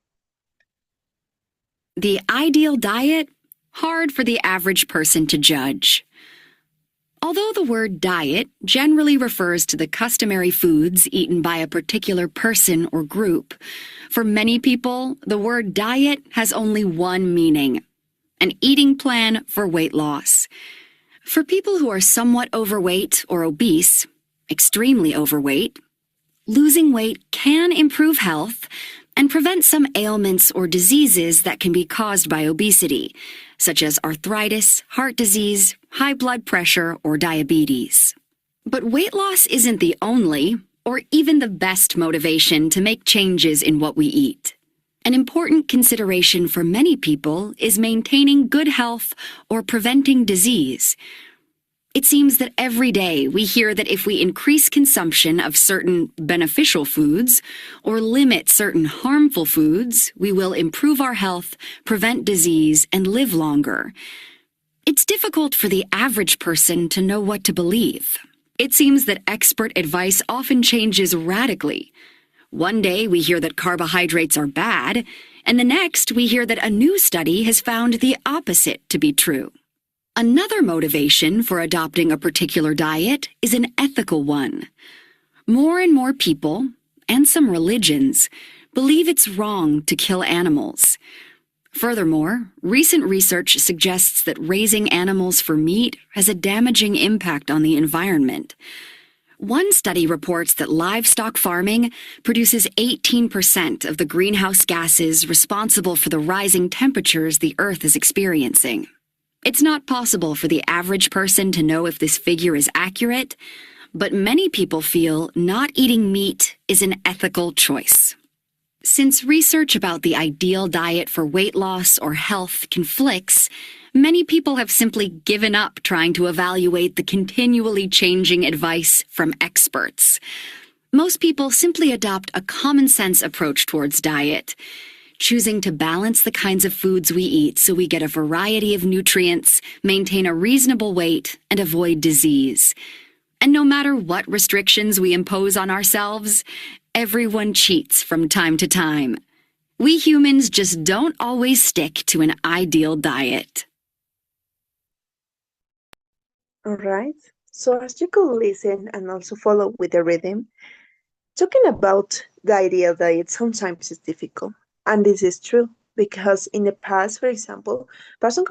The ideal diet? Hard for the average person to judge. Although the word diet generally refers to the customary foods eaten by a particular person or group, for many people, the word diet has only one meaning: an eating plan for weight loss. For people who are somewhat overweight or obese, extremely overweight, losing weight can improve health and prevent some ailments or diseases that can be caused by obesity, such as arthritis, heart disease, high blood pressure, or diabetes. But weight loss isn't the only, or even the best motivation to make changes in what we eat. An important consideration for many people is maintaining good health or preventing disease. It seems that every day we hear that if we increase consumption of certain beneficial foods or limit certain harmful foods, we will improve our health, prevent disease, and live longer. It's difficult for the average person to know what to believe. It seems that expert advice often changes radically. One day we hear that carbohydrates are bad, and the next we hear that a new study has found the opposite to be true. Another motivation for adopting a particular diet is an ethical one. More and more people, and some religions, believe it's wrong to kill animals. Furthermore, recent research suggests that raising animals for meat has a damaging impact on the environment. One study reports that livestock farming produces 18% of the greenhouse gases responsible for the rising temperatures the Earth is experiencing. It's not possible for the average person to know if this figure is accurate, but many people feel not eating meat is an ethical choice. Since research about the ideal diet for weight loss or health conflicts, many people have simply given up trying to evaluate the continually changing advice from experts. Most people simply adopt a common-sense approach towards diet, choosing to balance the kinds of foods we eat so we get a variety of nutrients, maintain a reasonable weight, and avoid disease. And no matter what restrictions we impose on ourselves, Everyone cheats from time to time. We humans just don't always stick to an ideal diet. All right. So as you could listen and also follow with the rhythm, talking about the idea that it sometimes is difficult. And this is true because in the past, for example, person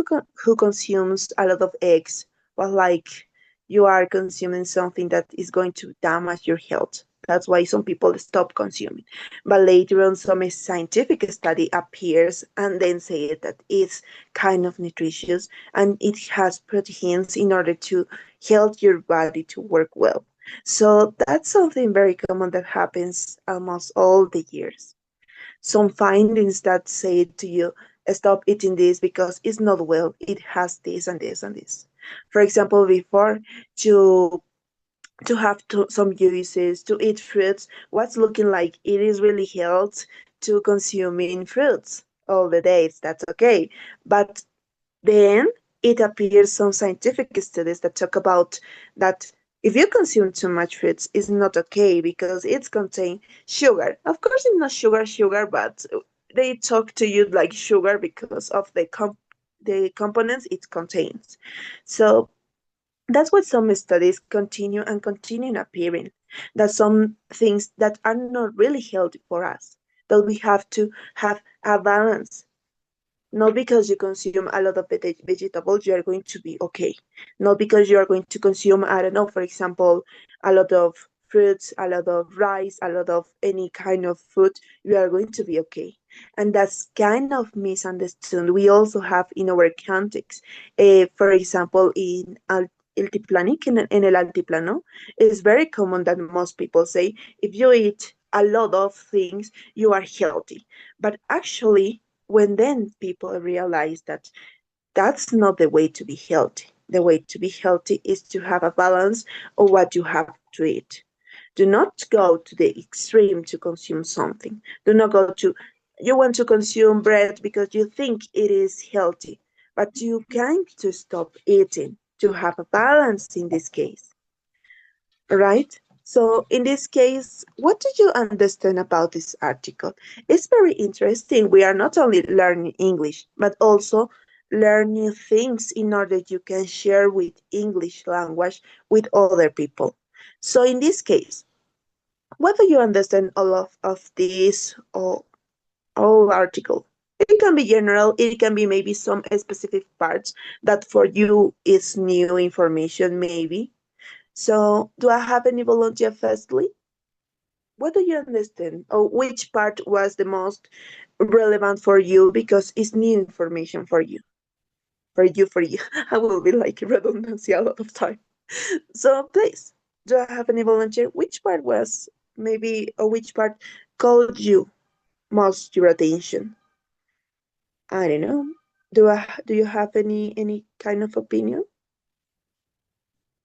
who consumes a lot of eggs was like you are consuming something that is going to damage your health. That's why some people stop consuming. But later on, some scientific study appears and then say that it's kind of nutritious and it has proteins in order to help your body to work well. So that's something very common that happens almost all the years. Some findings that say to you, stop eating this because it's not well, it has this and this and this. For example, before to have some juices, to eat fruits, what's looking like it is really health to consuming fruits all the days. That's okay. But then it appears some scientific studies that talk about that if you consume too much fruits, it's not okay because it's contain sugar. Of course, it's not sugar, but they talk to you like sugar because of the components it contains. So that's what some studies continue appearing. That some things that are not really healthy for us, that we have to have a balance. Not because you consume a lot of vegetables, you are going to be okay. Not because you are going to consume, I don't know, for example, a lot of fruits, a lot of rice, a lot of any kind of food, you are going to be okay. And that's kind of misunderstood. We also have in our context, for example, in en el altiplano, it's very common that most people say, if you eat a lot of things, you are healthy. But actually, when then people realize that that's not the way to be healthy. The way to be healthy is to have a balance of what you have to eat. Do not go to the extreme to consume something. Do not go to, you want to consume bread because you think it is healthy, but you kind to stop eating to have a balance in this case, right? So in this case, what do you understand about this article? It's very interesting. We are not only learning English, but also learning things in order you can share with English language with other people. So in this case, what do you understand of this or all article? It can be general, it can be maybe some specific parts that for you is new information, maybe. So, do I have any volunteer firstly? What do you understand? Or which part was the most relevant for you because it's new information for you? For you. I will be like redundancy a lot of time. So, please, do I have any volunteer? Which part was maybe, or which part called you most your attention? I don't know. Do you have any kind of opinion?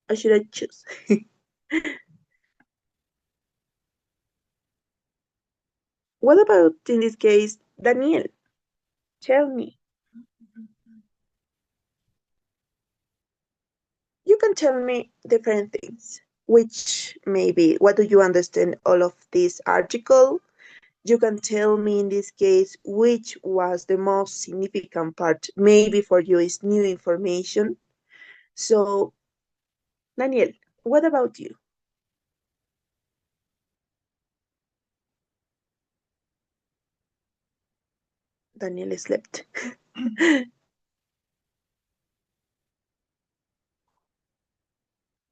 Or should I choose? What about in this case, Daniel? Tell me. You can tell me different things. Which maybe, what do you understand all of this article? You can tell me in this case which was the most significant part. Maybe for you is new information. So, Daniel, what about you? Daniel slept.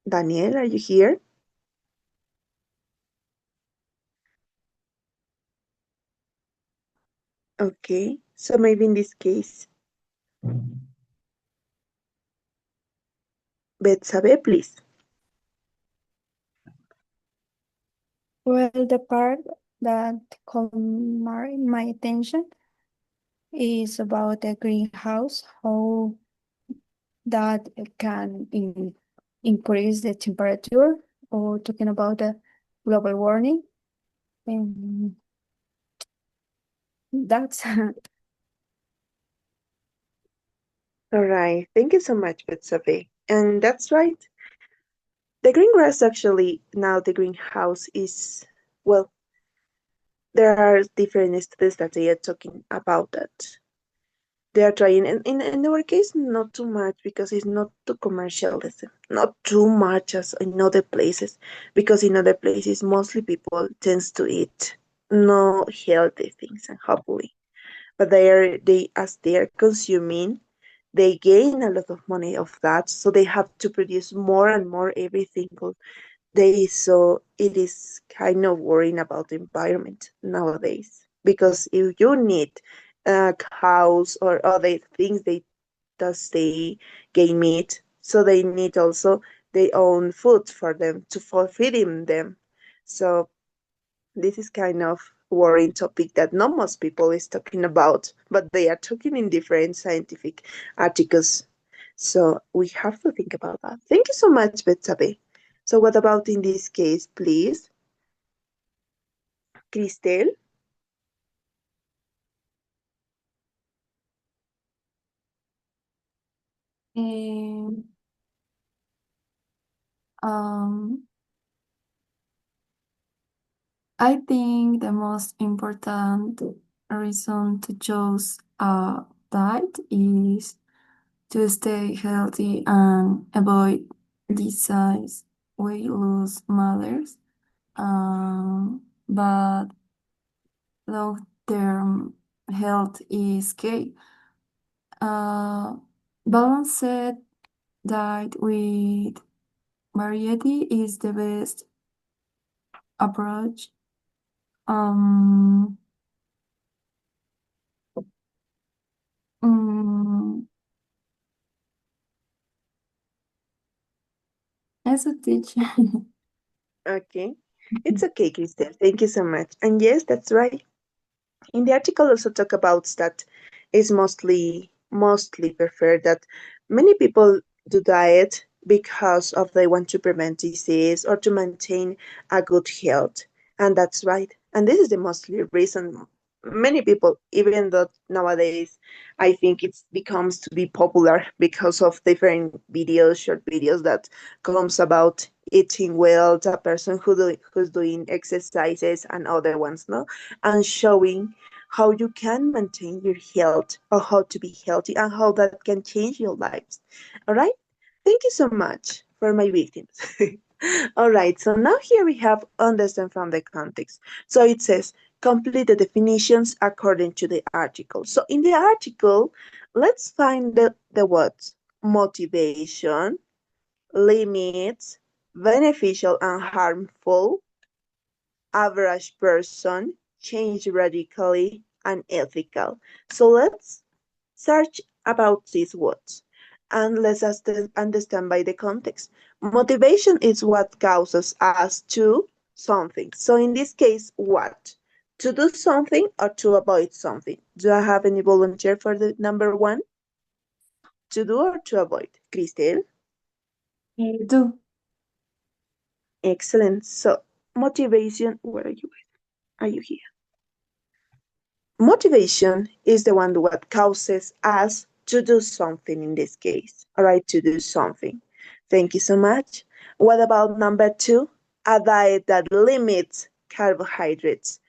Daniel, are you here? Okay, so maybe in this case, Betsabe, please. Well, the part that caught my attention is about the greenhouse, how that can increase the temperature, or talking about the global warming. And that's All right, thank you so much, Betsabe. And that's right. The green grass actually, now the greenhouse is, well, there are different studies that they are talking about that. They are trying, and in our case, not too much because it's not too commercial, not too much as in other places, because in other places, mostly people tends to eat no healthy things, and hopefully, but they as they are consuming, they gain a lot of money of that, so they have to produce more and more every single day. So it is kind of worrying about the environment nowadays, because if you need cows or other things, they gain meat, so they need also their own food for them to for feeding them. So this is kind of worrying topic that not most people is talking about, but they are talking in different scientific articles. So we have to think about that. Thank you so much, Betsabe. So what about in this case, please? Cristel? Um, um, I think the most important reason to choose a diet is to stay healthy and avoid disease. Weight loss matters, but long-term health is key. Balanced diet with variety is the best approach. Um, mm, Eso, teacher. Okay. It's okay, Cristel. Thank you so much. And yes, that's right. In the article also talk about that is mostly preferred that many people do diet because of they want to prevent disease or to maintain a good health. And that's right. And this is the mostly reason many people, even though nowadays I think it becomes to be popular because of different videos, short videos that comes about eating well, a person who's doing exercises and other ones, no? And showing how you can maintain your health or how to be healthy and how that can change your lives. All right? Thank you so much for my victims. All right, so now here we have understand from the context. So it says complete the definitions according to the article. So in the article, let's find the words motivation, limits, beneficial and harmful, average person, change radically, and ethical. So let's search about these words and let's understand by the context. Motivation is what causes us to something. So in this case, what? To do something or to avoid something? Do I have any volunteer for the number one? To do or to avoid? Cristel? Do. Excellent. So motivation, where are you? Are you here? Motivation is the one what causes us to do something in this case, all right, to do something. Thank you so much. What about number two? A diet that limits carbohydrates.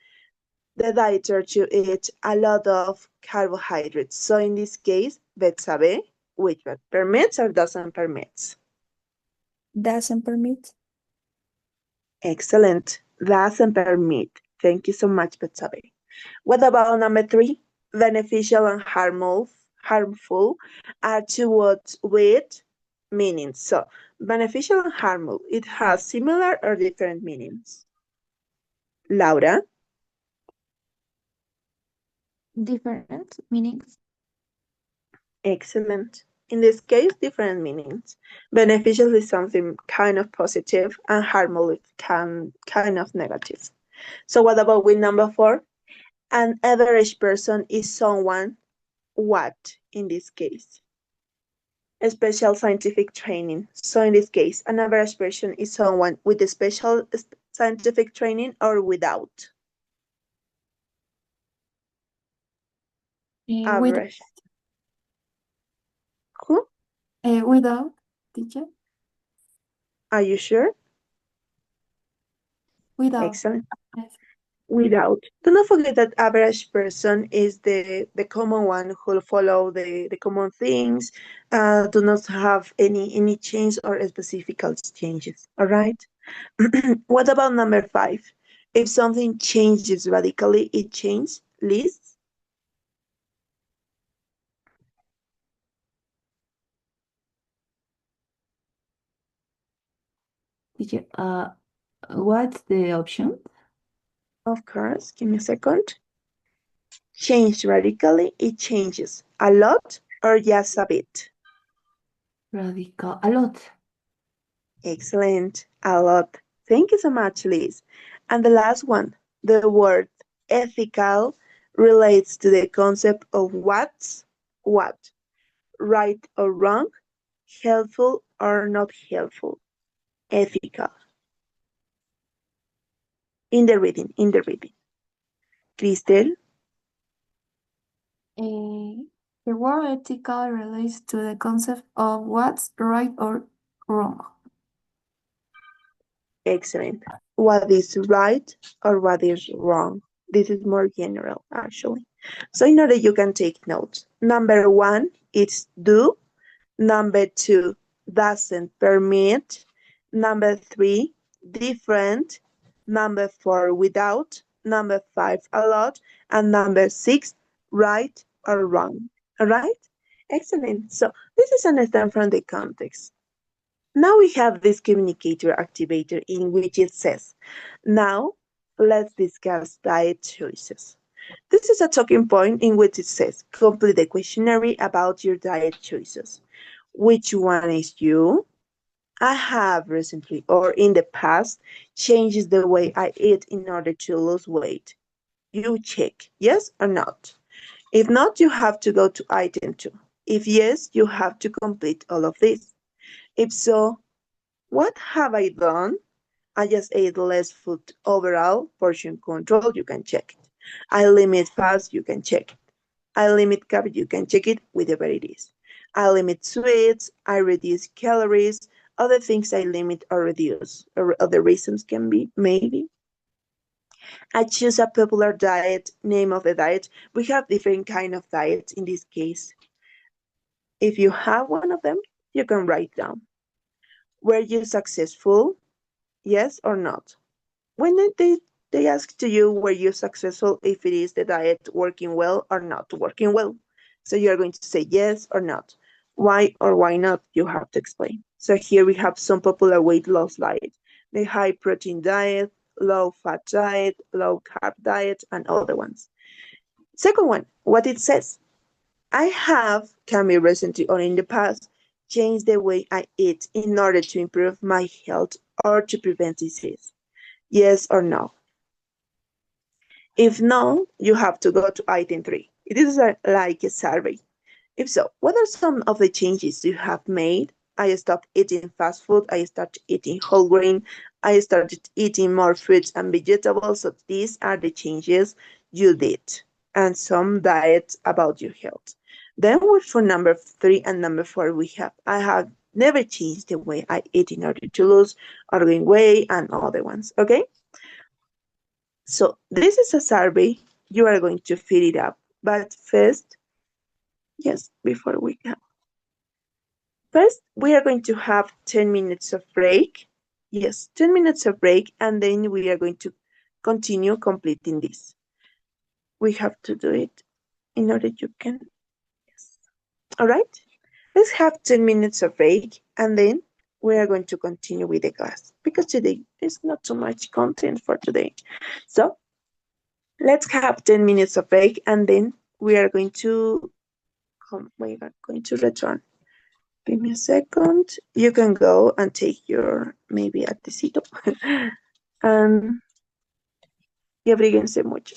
The dieter to eat a lot of carbohydrates. So in this case, Betsabe, which one permits or doesn't permit? Doesn't permit. Excellent. Doesn't permit. Thank you so much, Betsabe. What about number three? Beneficial and harmful are two words with meanings. So beneficial and harmful, it has similar or different meanings. Laura? Different meanings. Excellent. In this case, different meanings. Beneficial is something kind of positive and harmful is kind of negative. So what about with number four? An average person is someone what in this case? A special scientific training. So in this case, an average person is someone with a special scientific training or without. Average. Who? Without, teacher. Are you sure? Without. Excellent. Yes. without. Do not forget that average person is the common one who follow the common things, do not have any change or specific changes. All right. What about number 5? If something changes radically, it changes. Lists. Teacher, what's the option? Of course. Give me a second. Change radically, it changes a lot or just a bit. Radical, a lot. Excellent. A lot. Thank you so much, Liz. And the last one, the word ethical relates to the concept of what's what, right or wrong, helpful or not helpful, ethical. In the reading. Crystal? The word ethical relates to the concept of what's right or wrong. Excellent. What is right or what is wrong? This is more general, actually. So in order you can take notes. Number 1, it's do. Number 2, doesn't permit. Number 3, different. Number 4, without. Number 5, a lot. And number 6, right or wrong. All right? Excellent. So this is understand from the context. Now we have this communicator activator in which it says, now let's discuss diet choices. This is a talking point in which it says, complete the questionnaire about your diet choices. Which one is you? I have recently or in the past changed the way I eat in order to lose weight. You check, yes or not? If not, you have to go to item 2. If yes, you have to complete all of this. If so, what have I done? I just ate less food overall, portion control, you can check it. I limit fast, you can check it. I limit carb, you can check it, whatever it is. I limit sweets, I reduce calories, other things I limit or reduce, or other reasons can be, maybe. I choose a popular diet, name of the diet. We have different kind of diets in this case. If you have one of them, you can write down. Were you successful? Yes or not? When they ask to you, were you successful if it is the diet working well or not working well? So you're going to say yes or not. Why or why not? You have to explain. So here we have some popular weight loss diet. The high protein diet, low fat diet, low carb diet, and other ones. Second one, what it says. I have, can be recently or in the past, changed the way I eat in order to improve my health or to prevent disease. Yes or no? If no, you have to go to item 3. It is like a survey. If so, what are some of the changes you have made? I stopped eating fast food. I started eating whole grain. I started eating more fruits and vegetables. So these are the changes you did. And some diets about your health. Then for number 3 and number 4, we have, I have never changed the way I eat in order to lose or gain weight and other ones. Okay? So this is a survey. You are going to fill it up. But first, yes, before we go. First, we are going to have 10 minutes of break. Yes, 10 minutes of break, and then we are going to continue completing this. We have to do it in order you can. Yes. All right. Let's have 10 minutes of break, and then we are going to continue with the class because today there's not too much content for today. So let's have 10 minutes of break, and then we are going to return. Give me a second. You can go and take your maybe a tecito. Y abríguense mucho.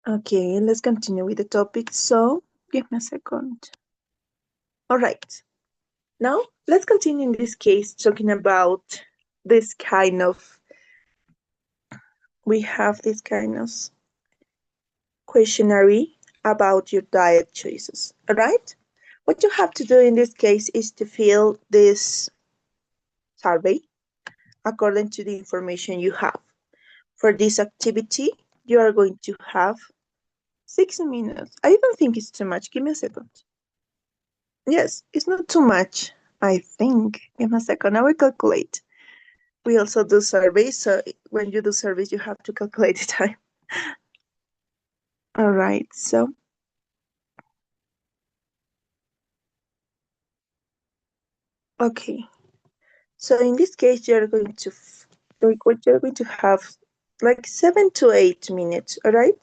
Okay, let's continue with the topic. So, give me a second. All right. Now, let's continue in this case talking about this kind of, we have this kind of questionnaire about your diet choices. All right? What you have to do in this case is to fill this survey according to the information you have. For this activity, you are going to have 6 minutes. I don't think it's too much. Give me a second. Yes, it's not too much, I think. Give me a second. I will calculate. We also do surveys, so when you do surveys, you have to calculate the time. All right, so. Okay, so in this case, you're going to have like 7 to 8 minutes, all right?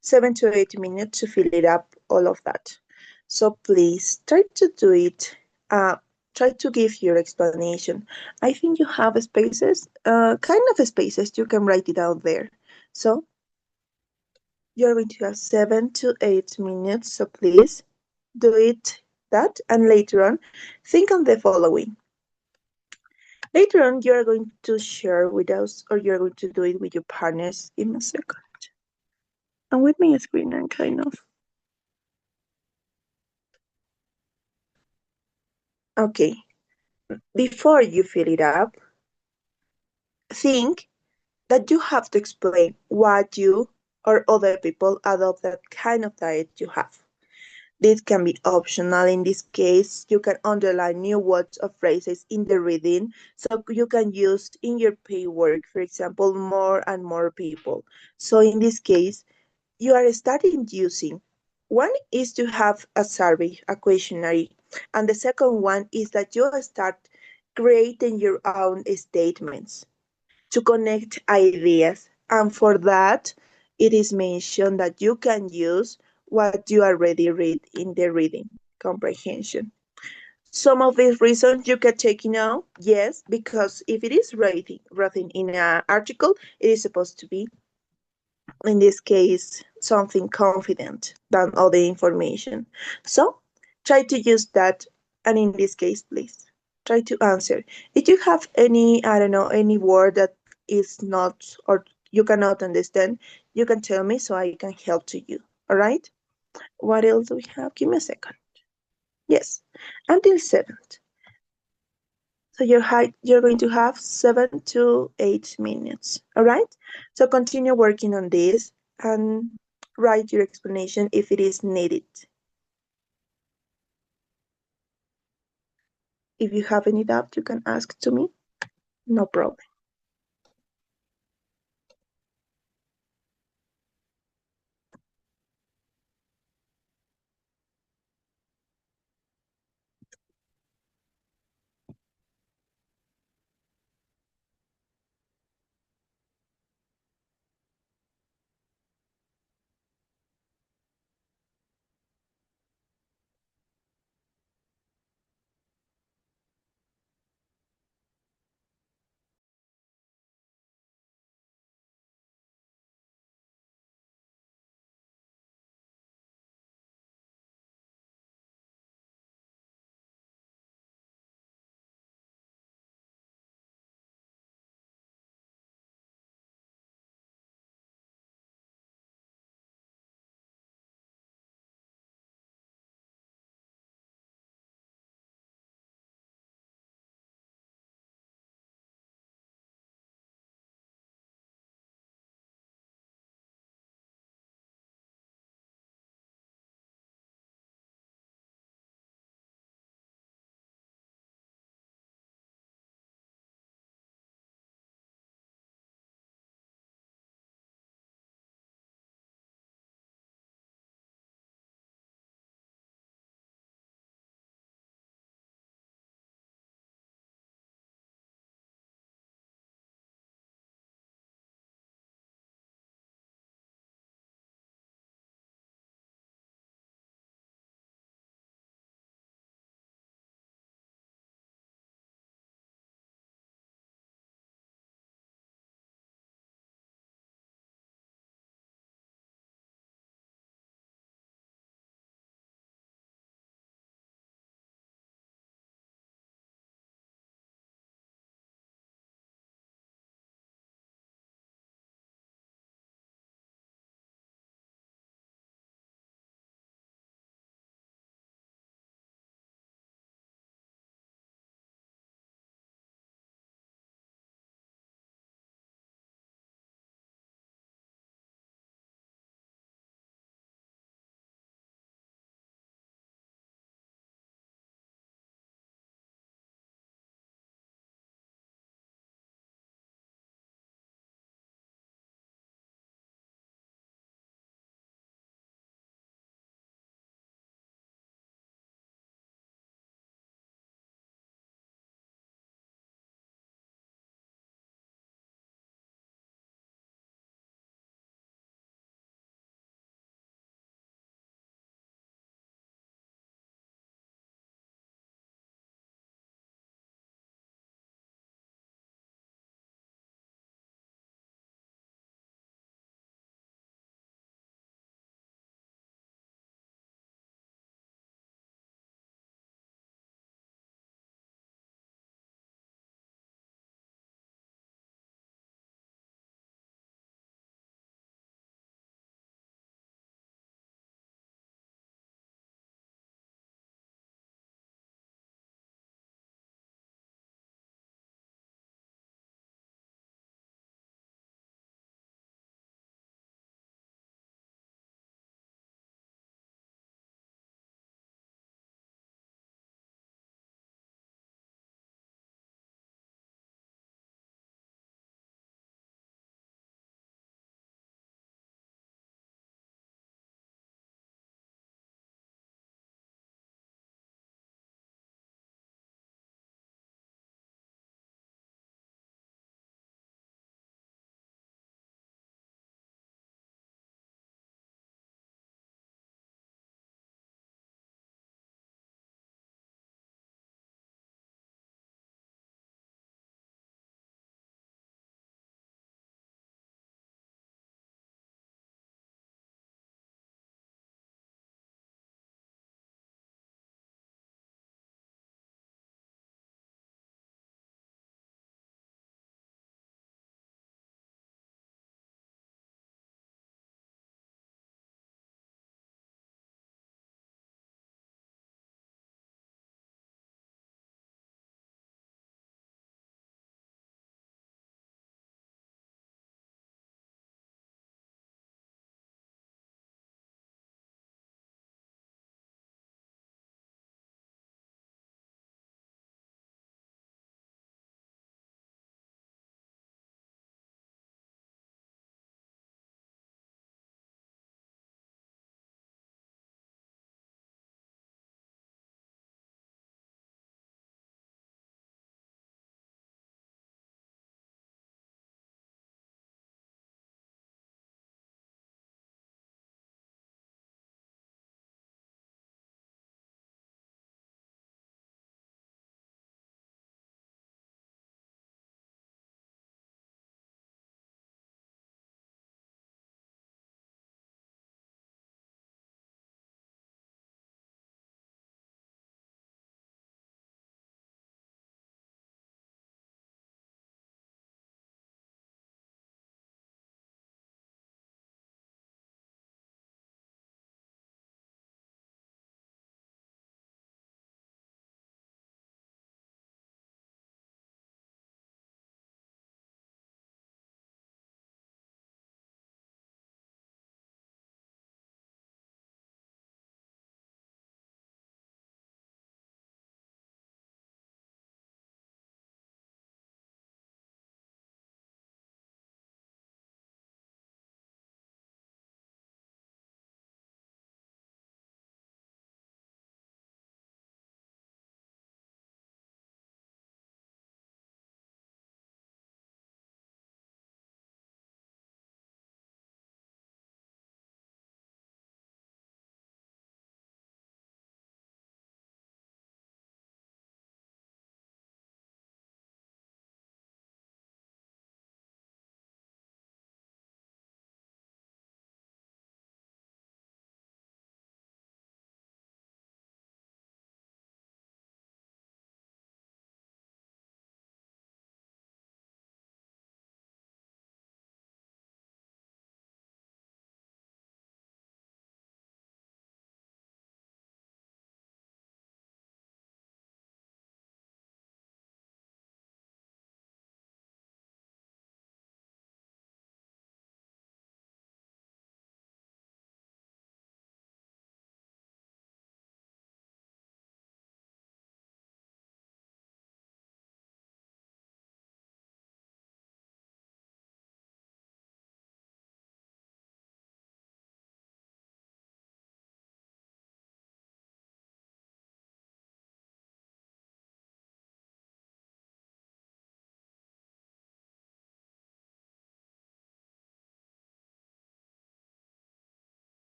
7 to 8 minutes to fill it up, all of that. So please try to do it. Try to give your explanation. I think you have spaces, kind of spaces. You can write it out there. So you're going to have 7 to 8 minutes. So please do it that, and later on, think on the following. Later on, you're going to share with us, or you're going to do it with your partners. Give me a second. I'm with my screen and kind of. Okay. Before you fill it up, think that you have to explain what you or other people adopt that kind of diet you have. This can be optional. In this case, you can underline new words or phrases in the reading, so you can use in your paperwork, for example, more and more people. So in this case, you are starting using. One is to have a survey, a questionnaire, and the second one is that you start creating your own statements to connect ideas. And for that, it is mentioned that you can use what you already read in the reading comprehension. Some of these reasons you can take now, yes, because if it is written in an article, it is supposed to be, in this case, something confident than other information. So try to use that, and in this case, please try to answer. If you have any, I don't know, any word that is not, or you cannot understand, you can tell me so I can help to you. All right? What else do we have? Give me a second. Yes, until 7th. So you're going to have 7 to 8 minutes. All right? So continue working on this and write your explanation if it is needed. If you have any doubt, you can ask to me. No problem.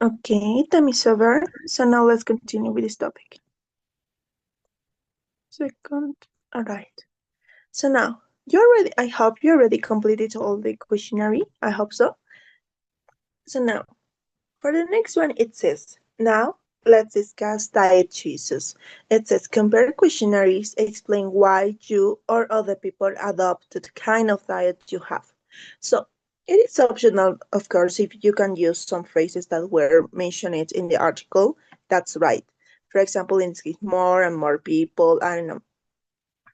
Okay, time is over. So now let's continue with this topic. Second, all right. So now I hope you already completed all the questionnaire. I hope so. So now, for the next one, it says, now let's discuss diet choices. It says, compare questionnaires, explain why you or other people adopt the kind of diet you have. So it is optional, of course, if you can use some phrases that were mentioned in the article, that's right. For example, in this case, more and more people, I don't know,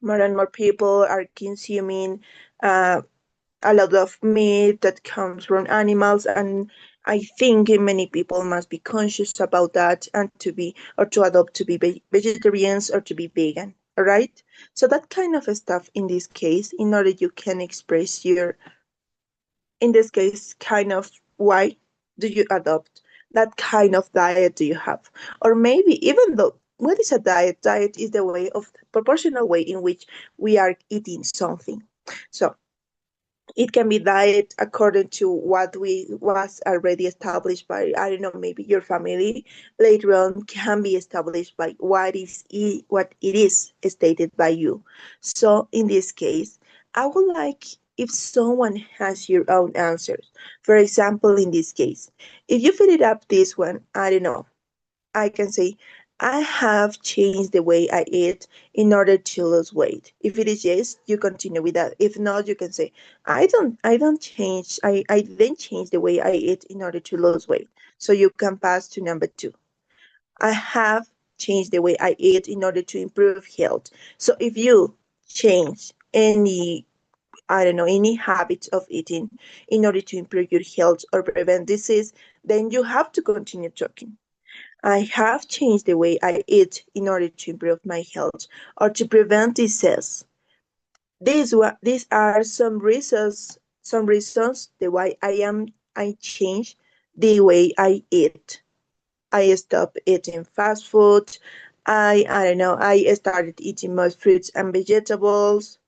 more and more people are consuming uh, a lot of meat that comes from animals, and I think many people must be conscious about that and to be or to adopt to be vegetarians or to be vegan. All right, so that kind of stuff in this case, in order you can express your, in this case, kind of why do you adopt that kind of diet do you have, or maybe even though what is a diet? Diet is the way of proportional way in which we are eating something. So it can be diet according to what we was already established by, I don't know, maybe your family. Later on can be established by what it is stated by you. So in this case, I would like if someone has your own answers. For example, in this case, if you fill it up this one, I don't know, I can say, I have changed the way I eat in order to lose weight. If it is yes, you continue with that. If not, you can say, I didn't change the way I eat in order to lose weight. So you can pass to number 2. I have changed the way I eat in order to improve health. So if you change any, I don't know, any habits of eating in order to improve your health or prevent disease, then you have to continue talking. I have changed the way I eat in order to improve my health or to prevent disease. These are some reasons the why I change the way I eat. I stopped eating fast food. I don't know, I started eating more fruits and vegetables.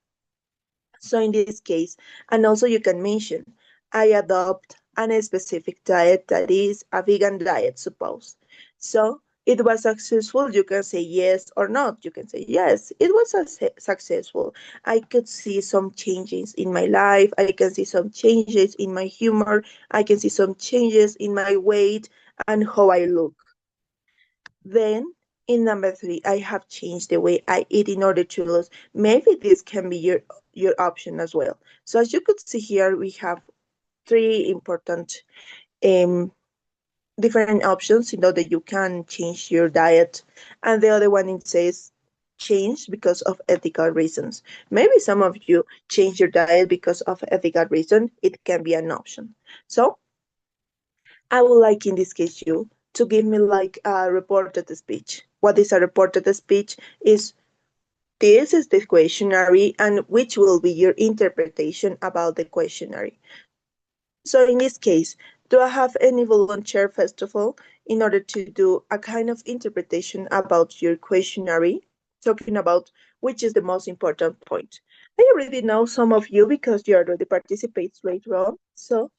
So in this case, and also you can mention, I adopt a specific diet that is a vegan diet, suppose. So it was successful. You can say yes or not. You can say yes, it was successful. I could see some changes in my life. I can see some changes in my humor. I can see some changes in my weight and how I look. Then in number 3, I have changed the way I eat in order to lose. Maybe this can be your option as well. So as you could see here, we have 3 important um, different options in order you can change your diet. And the other one, it says change because of ethical reasons. Maybe some of you change your diet because of ethical reason. It can be an option. So I would like in this case you to give me like a reported speech. What is a reported speech is this is the questionnaire and which will be your interpretation about the questionnaire. So in this case, do I have any volunteer first of all in order to do a kind of interpretation about your questionnaire, talking about which is the most important point? I already know some of you because you already participate later on. So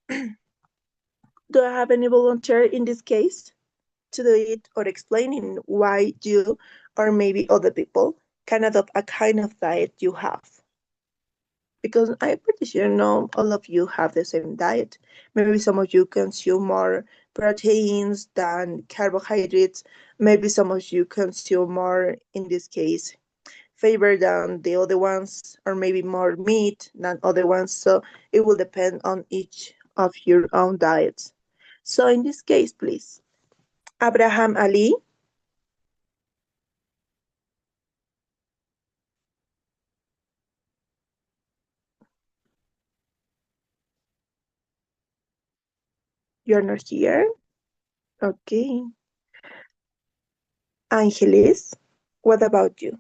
do I have any volunteer in this case to do it or explaining why you or maybe other people can adopt a kind of diet you have? Because I'm pretty sure not all of you have the same diet. Maybe some of you consume more proteins than carbohydrates. Maybe some of you consume more, in this case, fiber than the other ones, or maybe more meat than other ones. So it will depend on each of your own diets. So in this case, please, Abraham Ali. You're not here? Okay. Angeles, what about you?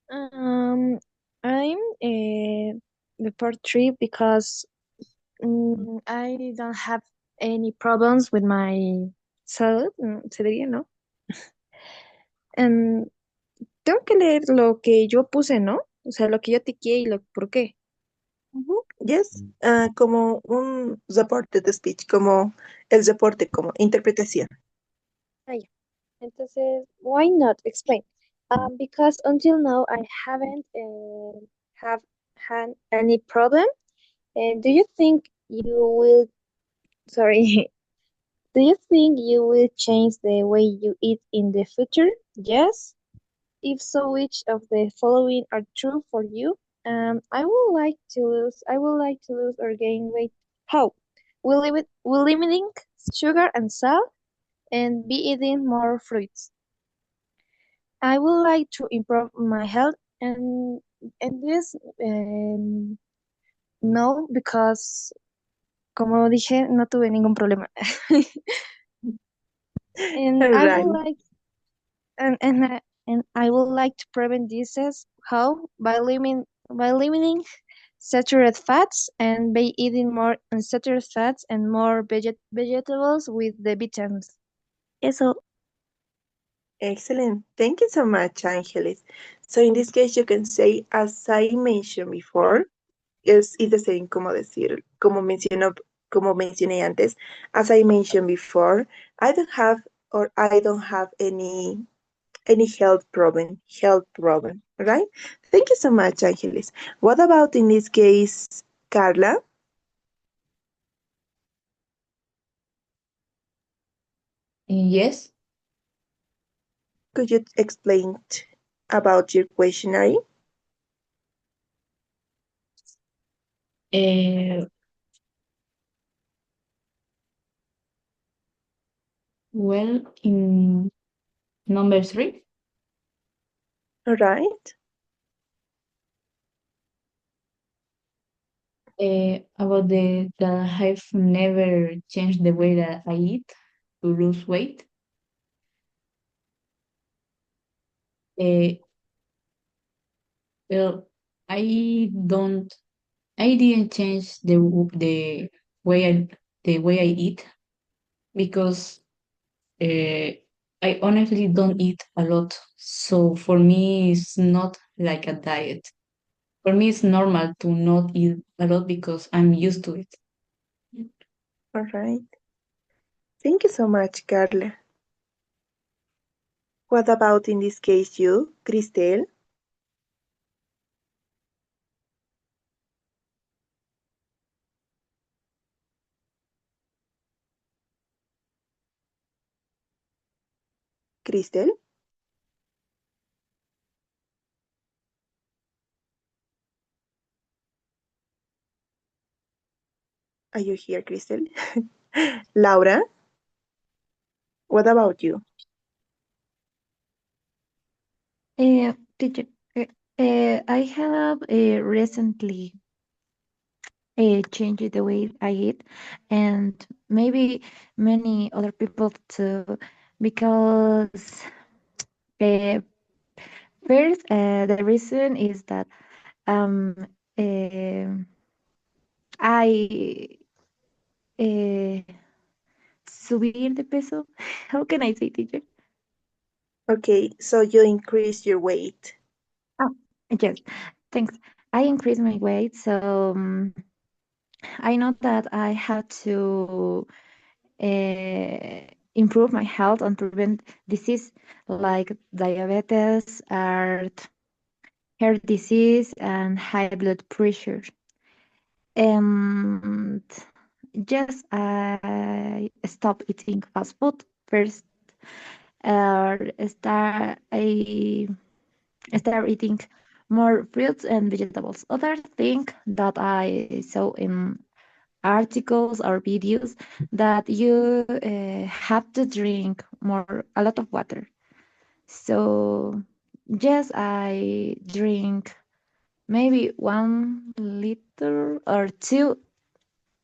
I'm the part 3 because I don't have any problems with my salud, se diría, ¿no? And tengo que leer lo que yo puse, ¿no? O sea, lo que yo tiqué y lo por qué. Yes, como un reporte de speech, como el reporte, como interpretación. Ah, yeah. Entonces, why not explain? Because until now I haven't have had any problem. And do you think you will? Sorry. Do you think you will change the way you eat in the future? Yes. If so, which of the following are true for you? I would like to lose or gain weight. How? Will limiting sugar and salt and be eating more fruits. I would like to improve my health and this no because como dije no tuve ningún problema. and I Right. would like and I would like to prevent disease. How? By limiting saturated fats and by eating more unsaturated fats and more vegetables with the vitamins. Eso. Excellent. Thank you so much, Angeles. So in this case, you can say, as I mentioned before, es the same como decir, como mencioné antes, as I mentioned before, I don't have any health problem, right? Thank you so much, Angeles. What about in this case, Carla? Yes. Could you explain about your questionnaire? Uh, well, in number 3, All right. about that I've never changed the way that I eat to lose weight. Uh, well, I don't, I didn't change way the way I eat because I honestly don't eat a lot. So for me, it's not like a diet. For me, it's normal to not eat a lot because I'm used to it. All right. Thank you so much, Carla. What about in this case you, Cristel? Cristel, are you here, Cristel? Laura, what about you? Teacher, I have recently changed the way I eat, and maybe many other people too, because uh, first, the reason is that um, uh, I uh, subir de peso. How can I say, teacher? Okay, so you increase your weight. Oh, yes, thanks. I increased my weight, so I know that I have to improve my health and prevent disease like diabetes, heart disease, and high blood pressure. And yes, I stop eating fast food first. I start eating more fruits and vegetables. Other thing that I saw in articles or videos that you have to drink a lot of water. So yes, I drink maybe 1 liter or 2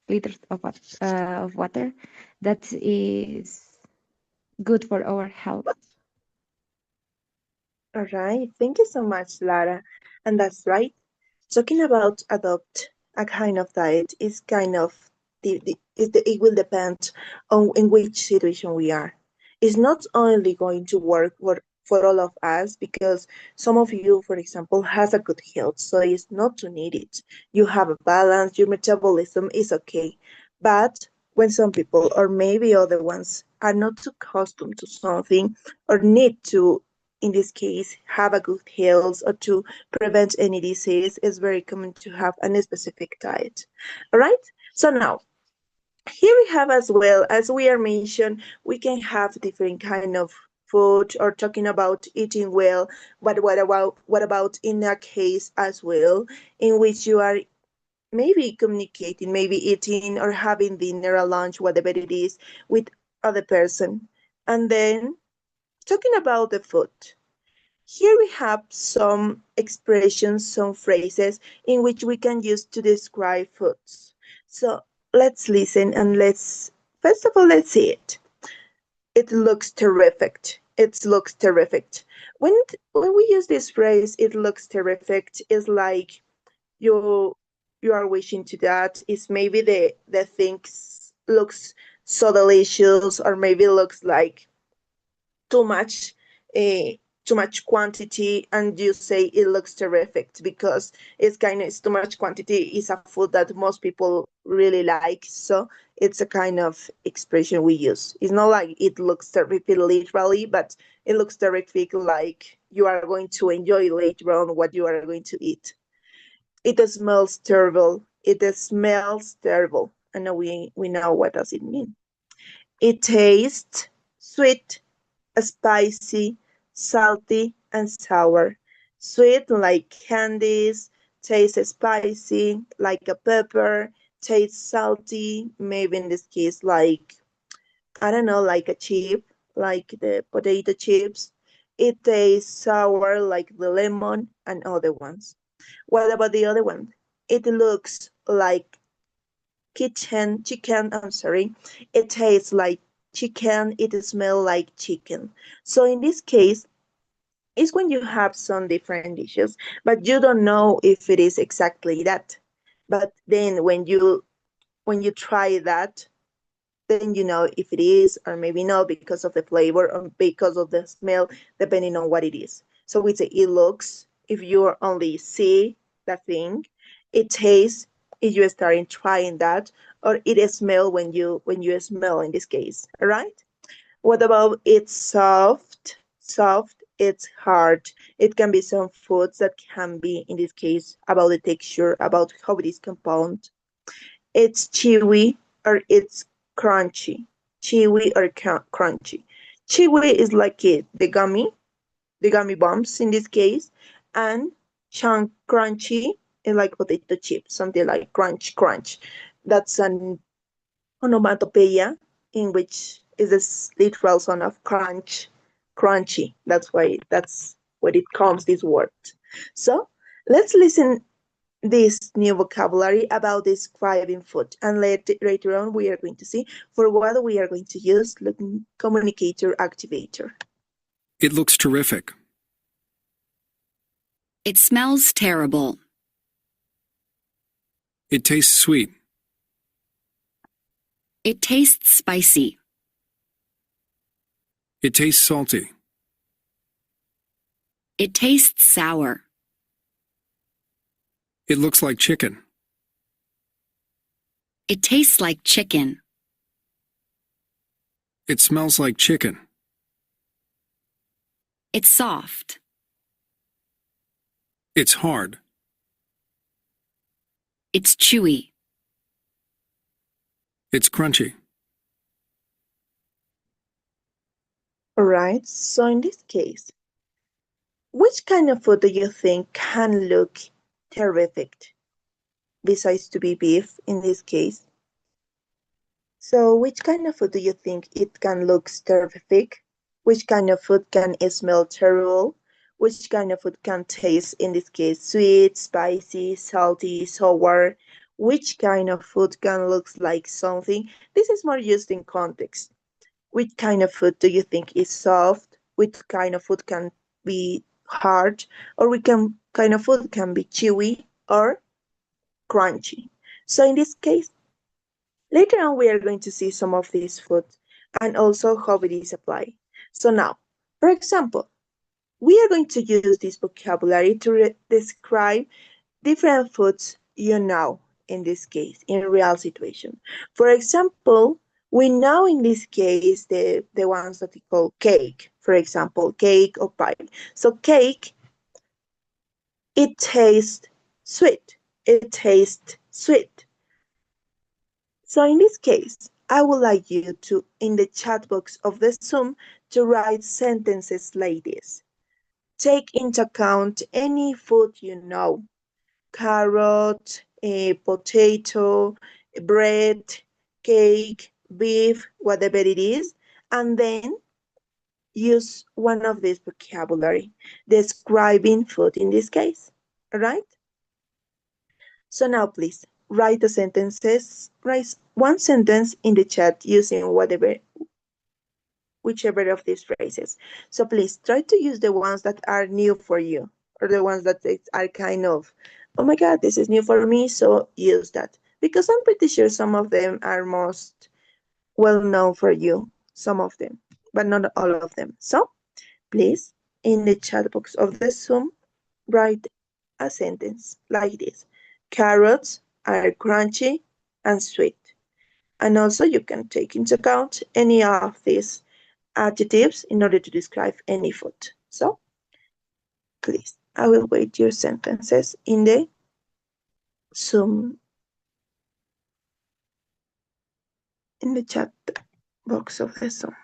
liters of water. That is good for our health. All right, thank you so much, Lara. And that's right. Talking about adopt a kind of diet is kind of it will depend on in which situation we are. It's not only going to work for all of us, because some of you, for example, has a good health, so it's not to need it. You have a balance, your metabolism is okay. But when some people, or maybe other ones, are not too accustomed to something, or need to, in this case, have a good health or to prevent any disease, it's very common to have a specific diet. All right? So now, here we have, as well as we are mentioned, we can have different kind of food, or talking about eating well. But what about in a case as well in which you are maybe communicating, maybe eating or having dinner or lunch, whatever it is, with other person, and then talking about the food. Here we have some expressions, some phrases in which we can use to describe foods. So let's listen and first of all, let's see it. It looks terrific. It looks terrific. When we use this phrase, it looks terrific, is like you you are wishing to that. Is maybe the things looks so delicious, or maybe looks like too much uh, too much quantity, and you say it looks terrific because it's too much quantity is a food that most people really like. So it's a kind of expression we use. It's not like it looks terrific literally, but it looks terrific like you are going to enjoy later on what you are going to eat. It smells terrible. It smells terrible. And now we know what does it mean. It tastes sweet, spicy, salty, and sour. Sweet like candies, tastes spicy like a pepper, tastes salty, maybe in this case like, I don't know, like a chip, like the potato chips. It tastes sour like the lemon and other ones. What about the other one? It looks like chicken, I'm sorry. It tastes like chicken, it smells like chicken. So in this case, it's when you have some different dishes, but you don't know if it is exactly that. But then when you try that, then you know if it is or maybe not, because of the flavor or because of the smell, depending on what it is. So we say it looks, if you only see the thing, it tastes if you start trying that, or it smell when you smell in this case. All right. What about it's soft? Soft, it's hard. It can be some foods that can be, in this case, about the texture, about how it is compound. It's chewy or it's crunchy. Chewy or crunchy. Chewy is like the gummy bombs in this case, and chunk crunchy is like potato chips, something like crunch, crunch. That's an onomatopoeia in which is this literal sound of crunch, crunchy. That's where it comes, this word. So let's listen this new vocabulary about describing food, and later on we are going to see for what we are going to use communicator activator. It looks terrific. It smells terrible. It tastes sweet. It tastes spicy. It tastes salty. It tastes sour. It looks like chicken. It tastes like chicken. It smells like chicken. It's soft. It's hard. It's chewy. It's crunchy. All right, so in this case, which kind of food do you think can look terrific besides to be beef in this case? So which kind of food do you think it can look terrific? Which kind of food can smell terrible? Which kind of food can taste, in this case, sweet, spicy, salty, sour? Which kind of food can look like something? This is more used in context. Which kind of food do you think is soft? Which kind of food can be hard? Or kind of food can be chewy or crunchy? So in this case, later on we are going to see some of these foods and also how it is applied. So now, for example, we are going to use this vocabulary to describe different foods you know, in this case, in real situation. For example, we know in this case the ones that we call cake, for example, cake or pie. So cake, it tastes sweet. It tastes sweet. So in this case, I would like you to, in the chat box of the Zoom, to write sentences like this. Take into account any food you know. Carrot, potato, bread, cake, beef, whatever it is, and then use one of these vocabulary, describing food in this case, all right? So now please, write the sentences, write one sentence in the chat using whichever of these phrases. So please try to use the ones that are new for you, or the ones that are kind of, oh my God, this is new for me, so use that. Because I'm pretty sure some of them are most well known for you, some of them, but not all of them. So please, in the chat box of the Zoom, write a sentence like this. Carrots are crunchy and sweet. And also you can take into account any of these adjectives in order to describe any food. So please, I will wait your sentences in the Zoom, in the chat box of the Zoom.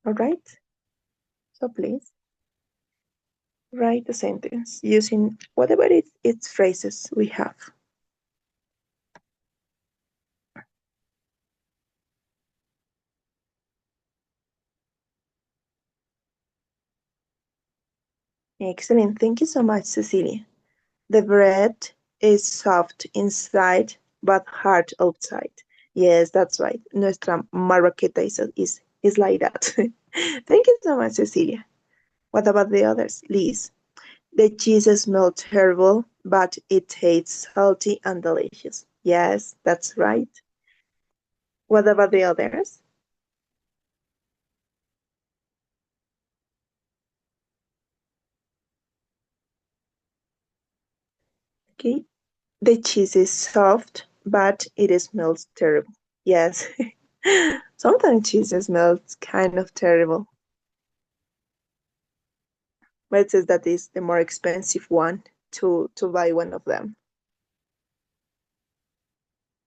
All right, so please write the sentence using whatever it's phrases we have. Excellent, thank you so much, Cecilia. The bread is soft inside, but hard outside. Yes, that's right. Nuestra marraqueta is like that. Thank you so much, Cecilia. What about the others? Liz. The cheese smells terrible, but it tastes salty and delicious. Yes, that's right. What about the others? Okay. The cheese is soft, but it smells terrible. Yes. Sometimes cheese smells kind of terrible. But it says that is the more expensive one to buy one of them.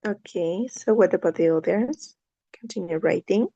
Okay, so what about the others? Continue writing.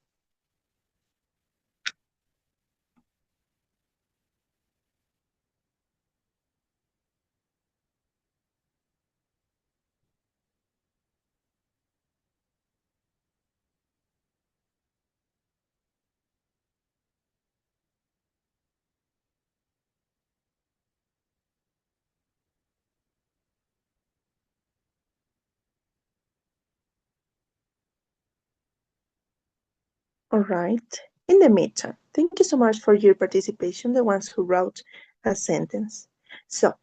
All right. In the meantime, thank you so much for your participation, the ones who wrote a sentence. So,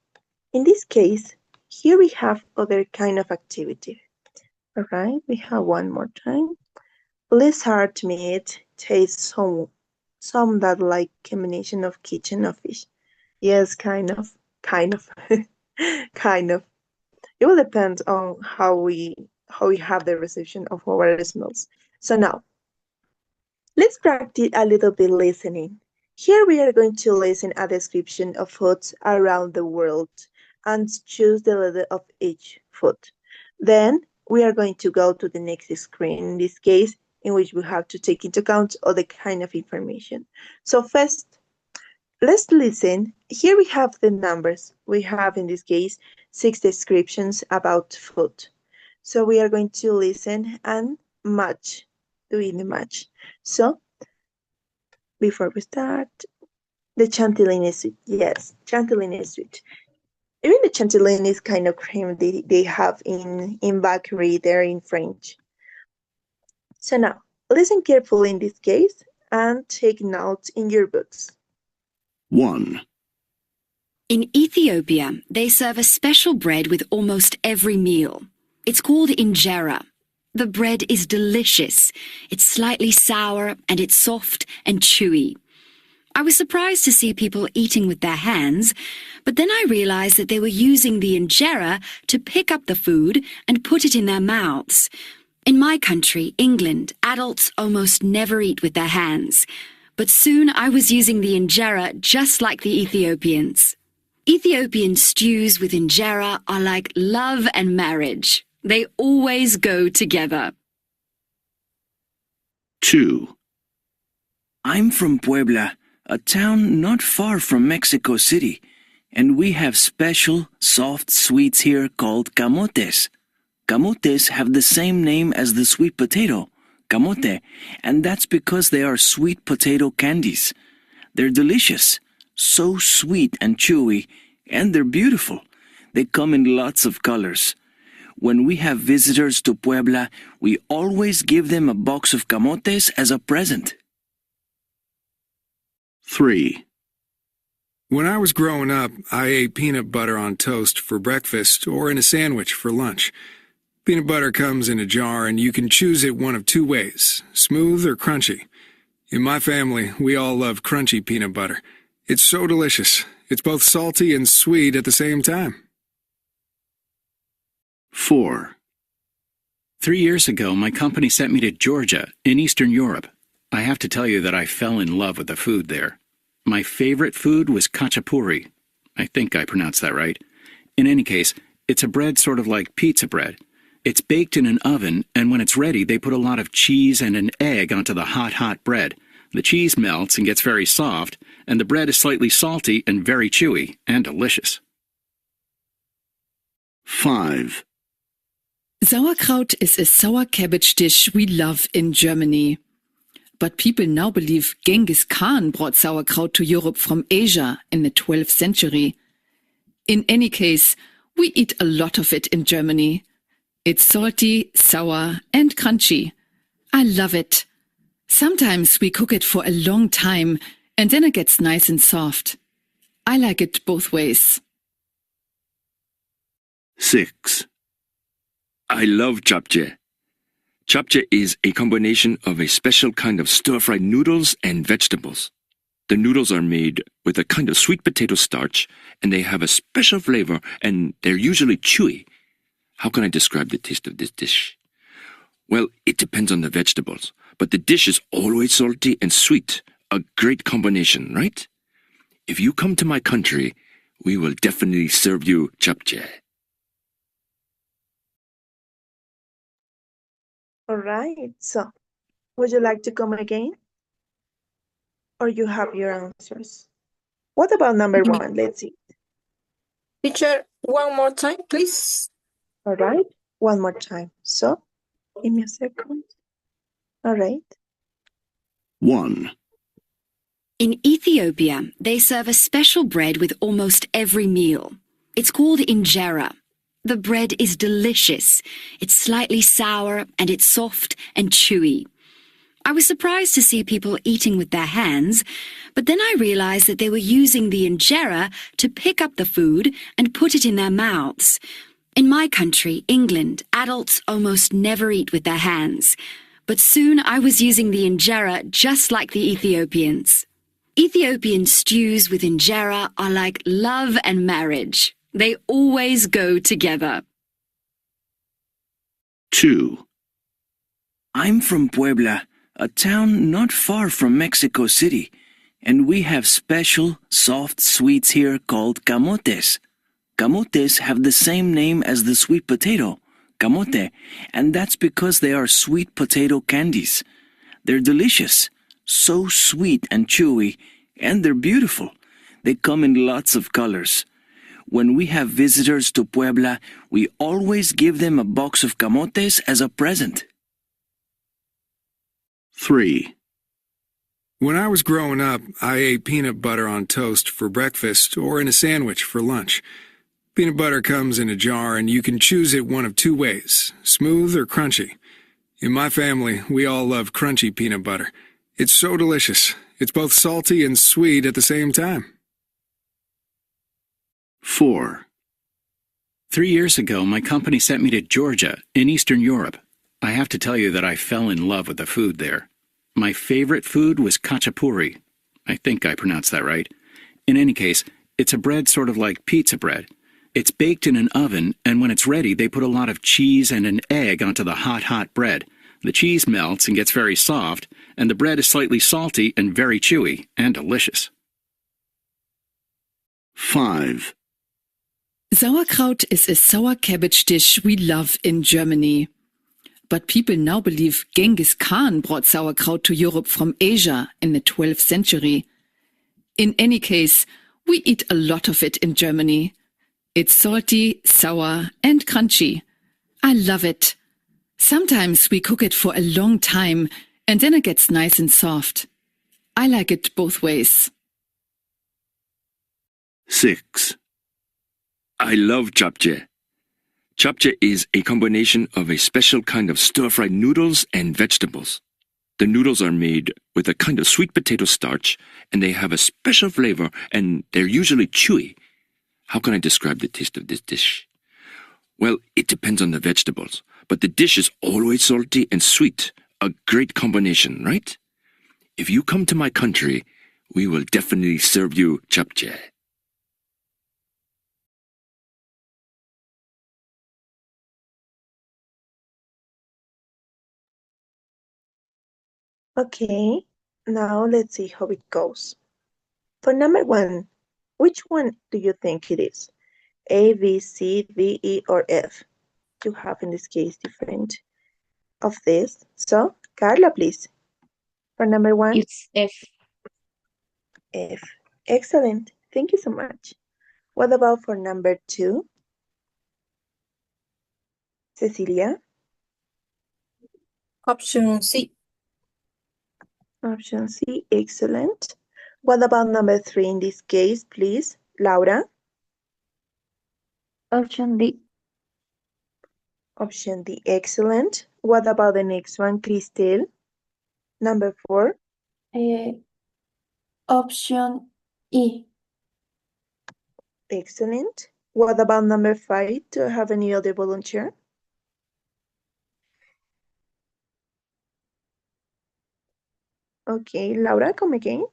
in this case, here we have other kind of activity. All right, we have one more time. Lizard meat tastes some that like combination of kitchen and fish. Yes, kind of, kind of, kind of. It will depend on how we have the reception of our smells. So now, let's practice a little bit listening. Here we are going to listen a description of foods around the world and choose the letter of each food. Then we are going to go to the next screen, in this case, in which we have to take into account all the kind of information. So first, let's listen. Here we have the numbers. We have, in this case, 6 descriptions about food. So we are going to listen and match, doing the match. So before we start, the chantilly is sweet. Yes, chantilly is sweet. Even the chantilly is kind of cream they have in bakery there in French. So now, listen carefully in this case and take notes in your books. 1. In Ethiopia, they serve a special bread with almost every meal. It's called injera. The bread is delicious. It's slightly sour and it's soft and chewy. I was surprised to see people eating with their hands, but then I realized that they were using the injera to pick up the food and put it in their mouths. In my country, England, adults almost never eat with their hands, but soon I was using the injera just like the Ethiopians. Ethiopian stews with injera are like love and marriage. They always go together. 2. I'm from Puebla, a town not far from Mexico City, and we have special, soft sweets here called camotes. Camotes have the same name as the sweet potato, camote, and that's because they are sweet potato candies. They're delicious, so sweet and chewy, and they're beautiful. They come in lots of colors. When we have visitors to Puebla, we always give them a box of camotes as a present. 3. When I was growing up, I ate peanut butter on toast for breakfast or in a sandwich for lunch. Peanut butter comes in a jar and you can choose it one of two ways, smooth or crunchy. In my family, we all love crunchy peanut butter. It's so delicious. It's both salty and sweet at the same time. 4. 3 years ago, my company sent me to Georgia, in Eastern Europe. I have to tell you that I fell in love with the food there. My favorite food was khachapuri. I think I pronounced that right. In any case, it's a bread sort of like pizza bread. It's baked in an oven, and when it's ready, they put a lot of cheese and an egg onto the hot bread. The cheese melts and gets very soft, and the bread is slightly salty and very chewy and delicious. 5. Sauerkraut is a sour cabbage dish we love in Germany. But people now believe Genghis Khan brought sauerkraut to Europe from Asia in the 12th century. In any case, we eat a lot of it in Germany. It's salty, sour, and crunchy. I love it. Sometimes we cook it for a long time, and then it gets nice and soft. I like it both ways. 6. I love japchae. Japchae is a combination of a special kind of stir-fried noodles and vegetables. The noodles are made with a kind of sweet potato starch, and they have a special flavor, and they're usually chewy. How can I describe the taste of this dish? Well, it depends on the vegetables, but the dish is always salty and sweet. A great combination, right? If you come to my country, we will definitely serve you japchae. All right, so would you like to come again? Or you have your answers? What about number 1? Let's see. Teacher, one more time, please. All right, one more time. So, give me a second. All right. 1. In Ethiopia, they serve a special bread with almost every meal. It's called injera. The bread is delicious. It's slightly sour and it's soft and chewy. I was surprised to see people eating with their hands, but then I realized that they were using the injera to pick up the food and put it in their mouths. In my country, England, adults almost never eat with their hands, but soon I was using the injera just like the Ethiopians. Ethiopian stews with injera are like love and marriage. They always go together. 2. I'm from Puebla, a town not far from Mexico City, and we have special, soft sweets here called camotes. Camotes have the same name as the sweet potato, camote, and that's because they are sweet potato candies. They're delicious, so sweet and chewy, and they're beautiful. They come in lots of colors. When we have visitors to Puebla, we always give them a box of camotes as a present. 3. When I was growing up, I ate peanut butter on toast for breakfast or in a sandwich for lunch. Peanut butter comes in a jar and you can choose it one of two ways, smooth or crunchy. In my family, we all love crunchy peanut butter. It's so delicious. It's both salty and sweet at the same time. 4. 3 years ago, my company sent me to Georgia, in Eastern Europe. I have to tell you that I fell in love with the food there. My favorite food was khachapuri. I think I pronounced that right. In any case, it's a bread sort of like pizza bread. It's baked in an oven, and when it's ready, they put a lot of cheese and an egg onto the hot bread. The cheese melts and gets very soft, and the bread is slightly salty and very chewy and delicious. 5. Sauerkraut is a sour cabbage dish we love in Germany. But people now believe Genghis Khan brought sauerkraut to Europe from Asia in the 12th century. In any case, we eat a lot of it in Germany. It's salty, sour, and crunchy. I love it. Sometimes we cook it for a long time, and then it gets nice and soft. I like it both ways. 6. I love japchae. Japchae is a combination of a special kind of stir-fried noodles and vegetables. The noodles are made with a kind of sweet potato starch, and they have a special flavor, and they're usually chewy. How can I describe the taste of this dish? Well, it depends on the vegetables, but the dish is always salty and sweet. A great combination, right? If you come to my country, we will definitely serve you japchae. Okay, now let's see how it goes. For number 1, which one do you think it is? A, B, C, D, E, or F? You have in this case different of this. So, Carla, please. For number 1. It's F. F. Excellent. Thank you so much. What about for number 2? Cecilia? Option C. Option C. Excellent. What about number 3 in this case, please? Laura? Option D. Option D. Excellent. What about the next one, Cristel? Number 4? Option E. Excellent. What about number 5? Do I have any other volunteer? Okay, Laura, come again.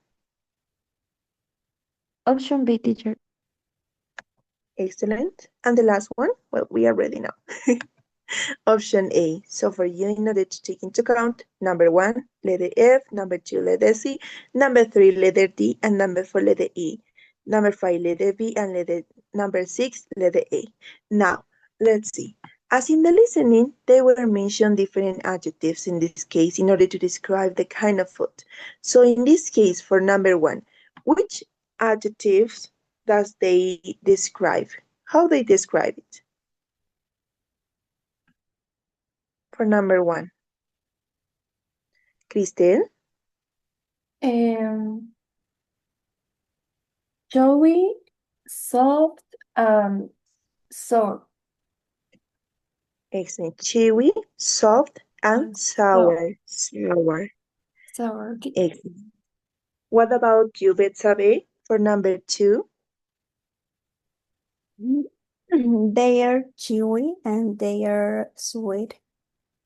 Option B, teacher. Excellent. And the last one? Well, we are ready now. Option A. So for you, in order to take into account, number 1, letter F, number 2, letter C, number 3, letter D, and number 4, letter E. Number 5, letter B, and number 6, letter A. Now, let's see. As in the listening, they were mentioned different adjectives in this case in order to describe the kind of food. So in this case, for number 1, which adjectives does they describe? How they describe it? For number 1. Cristel? Chewy, soft, and sour. Excellent. Chewy, soft, and sour. Sour. Sour. Excellent. What about you, Betsabe, for number 2? They are chewy and they are sweet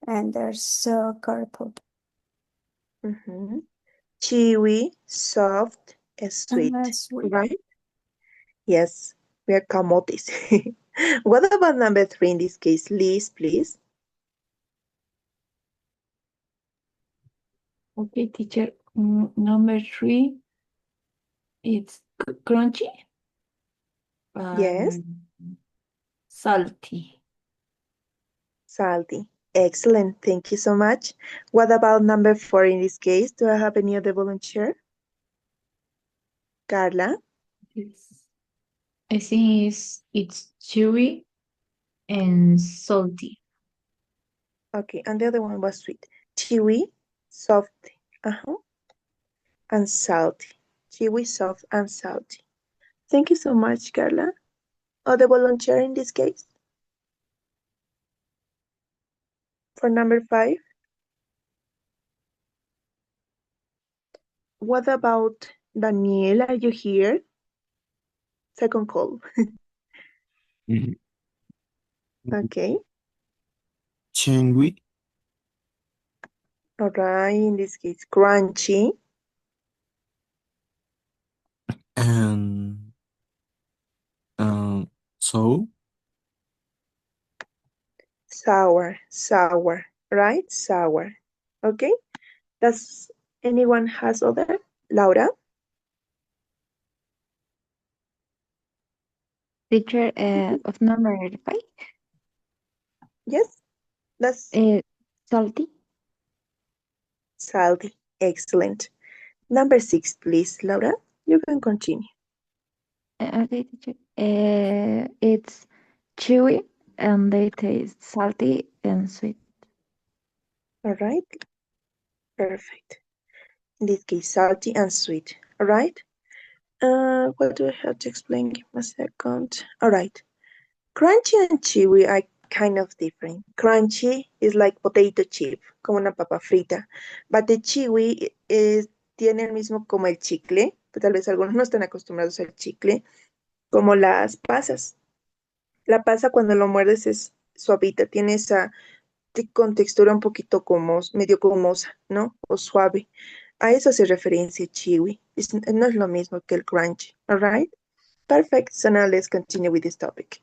and they're so colorful. Chewy, soft, and sweet, Sweet. right? Yes, we are camotes. What about number 3 in this case? Liz, please. Okay, teacher. Number 3, it's crunchy. Yes. Salty. Salty. Excellent. Thank you so much. What about number 4 in this case? Do I have any other volunteer? Carla? I think it's chewy and salty. Okay, and the other one was sweet. Chewy, soft, and salty. Chewy, soft, and salty. Thank you so much, Carla. Other volunteer in this case? For number 5? What about Daniel? Are you here? Second call. Okay. chewy, All right. In this case, crunchy. and so Sour, right? Sour. Okay. Does anyone has other? Laura? Teacher, of number 5, Yes. That's salty. salty. Excellent. Number 6, please, Laura. You can continue. Okay, teacher. It's chewy and they taste salty and sweet. All right. Perfect. In this case, salty and sweet. All right. What do I have to explain? Give me a second. All right. Crunchy and chewy are kind of different. Crunchy is like potato chip, como una papa frita. But the chewy tiene el mismo como el chicle, pero tal vez algunos no están acostumbrados al chicle, como las pasas. La pasa cuando lo muerdes es suavita, tiene esa con textura un poquito como medio gomosa, ¿no? O suave. A eso hace referencia chewy. No es lo mismo que el crunchy. All right? Perfect. So now let's continue with this topic.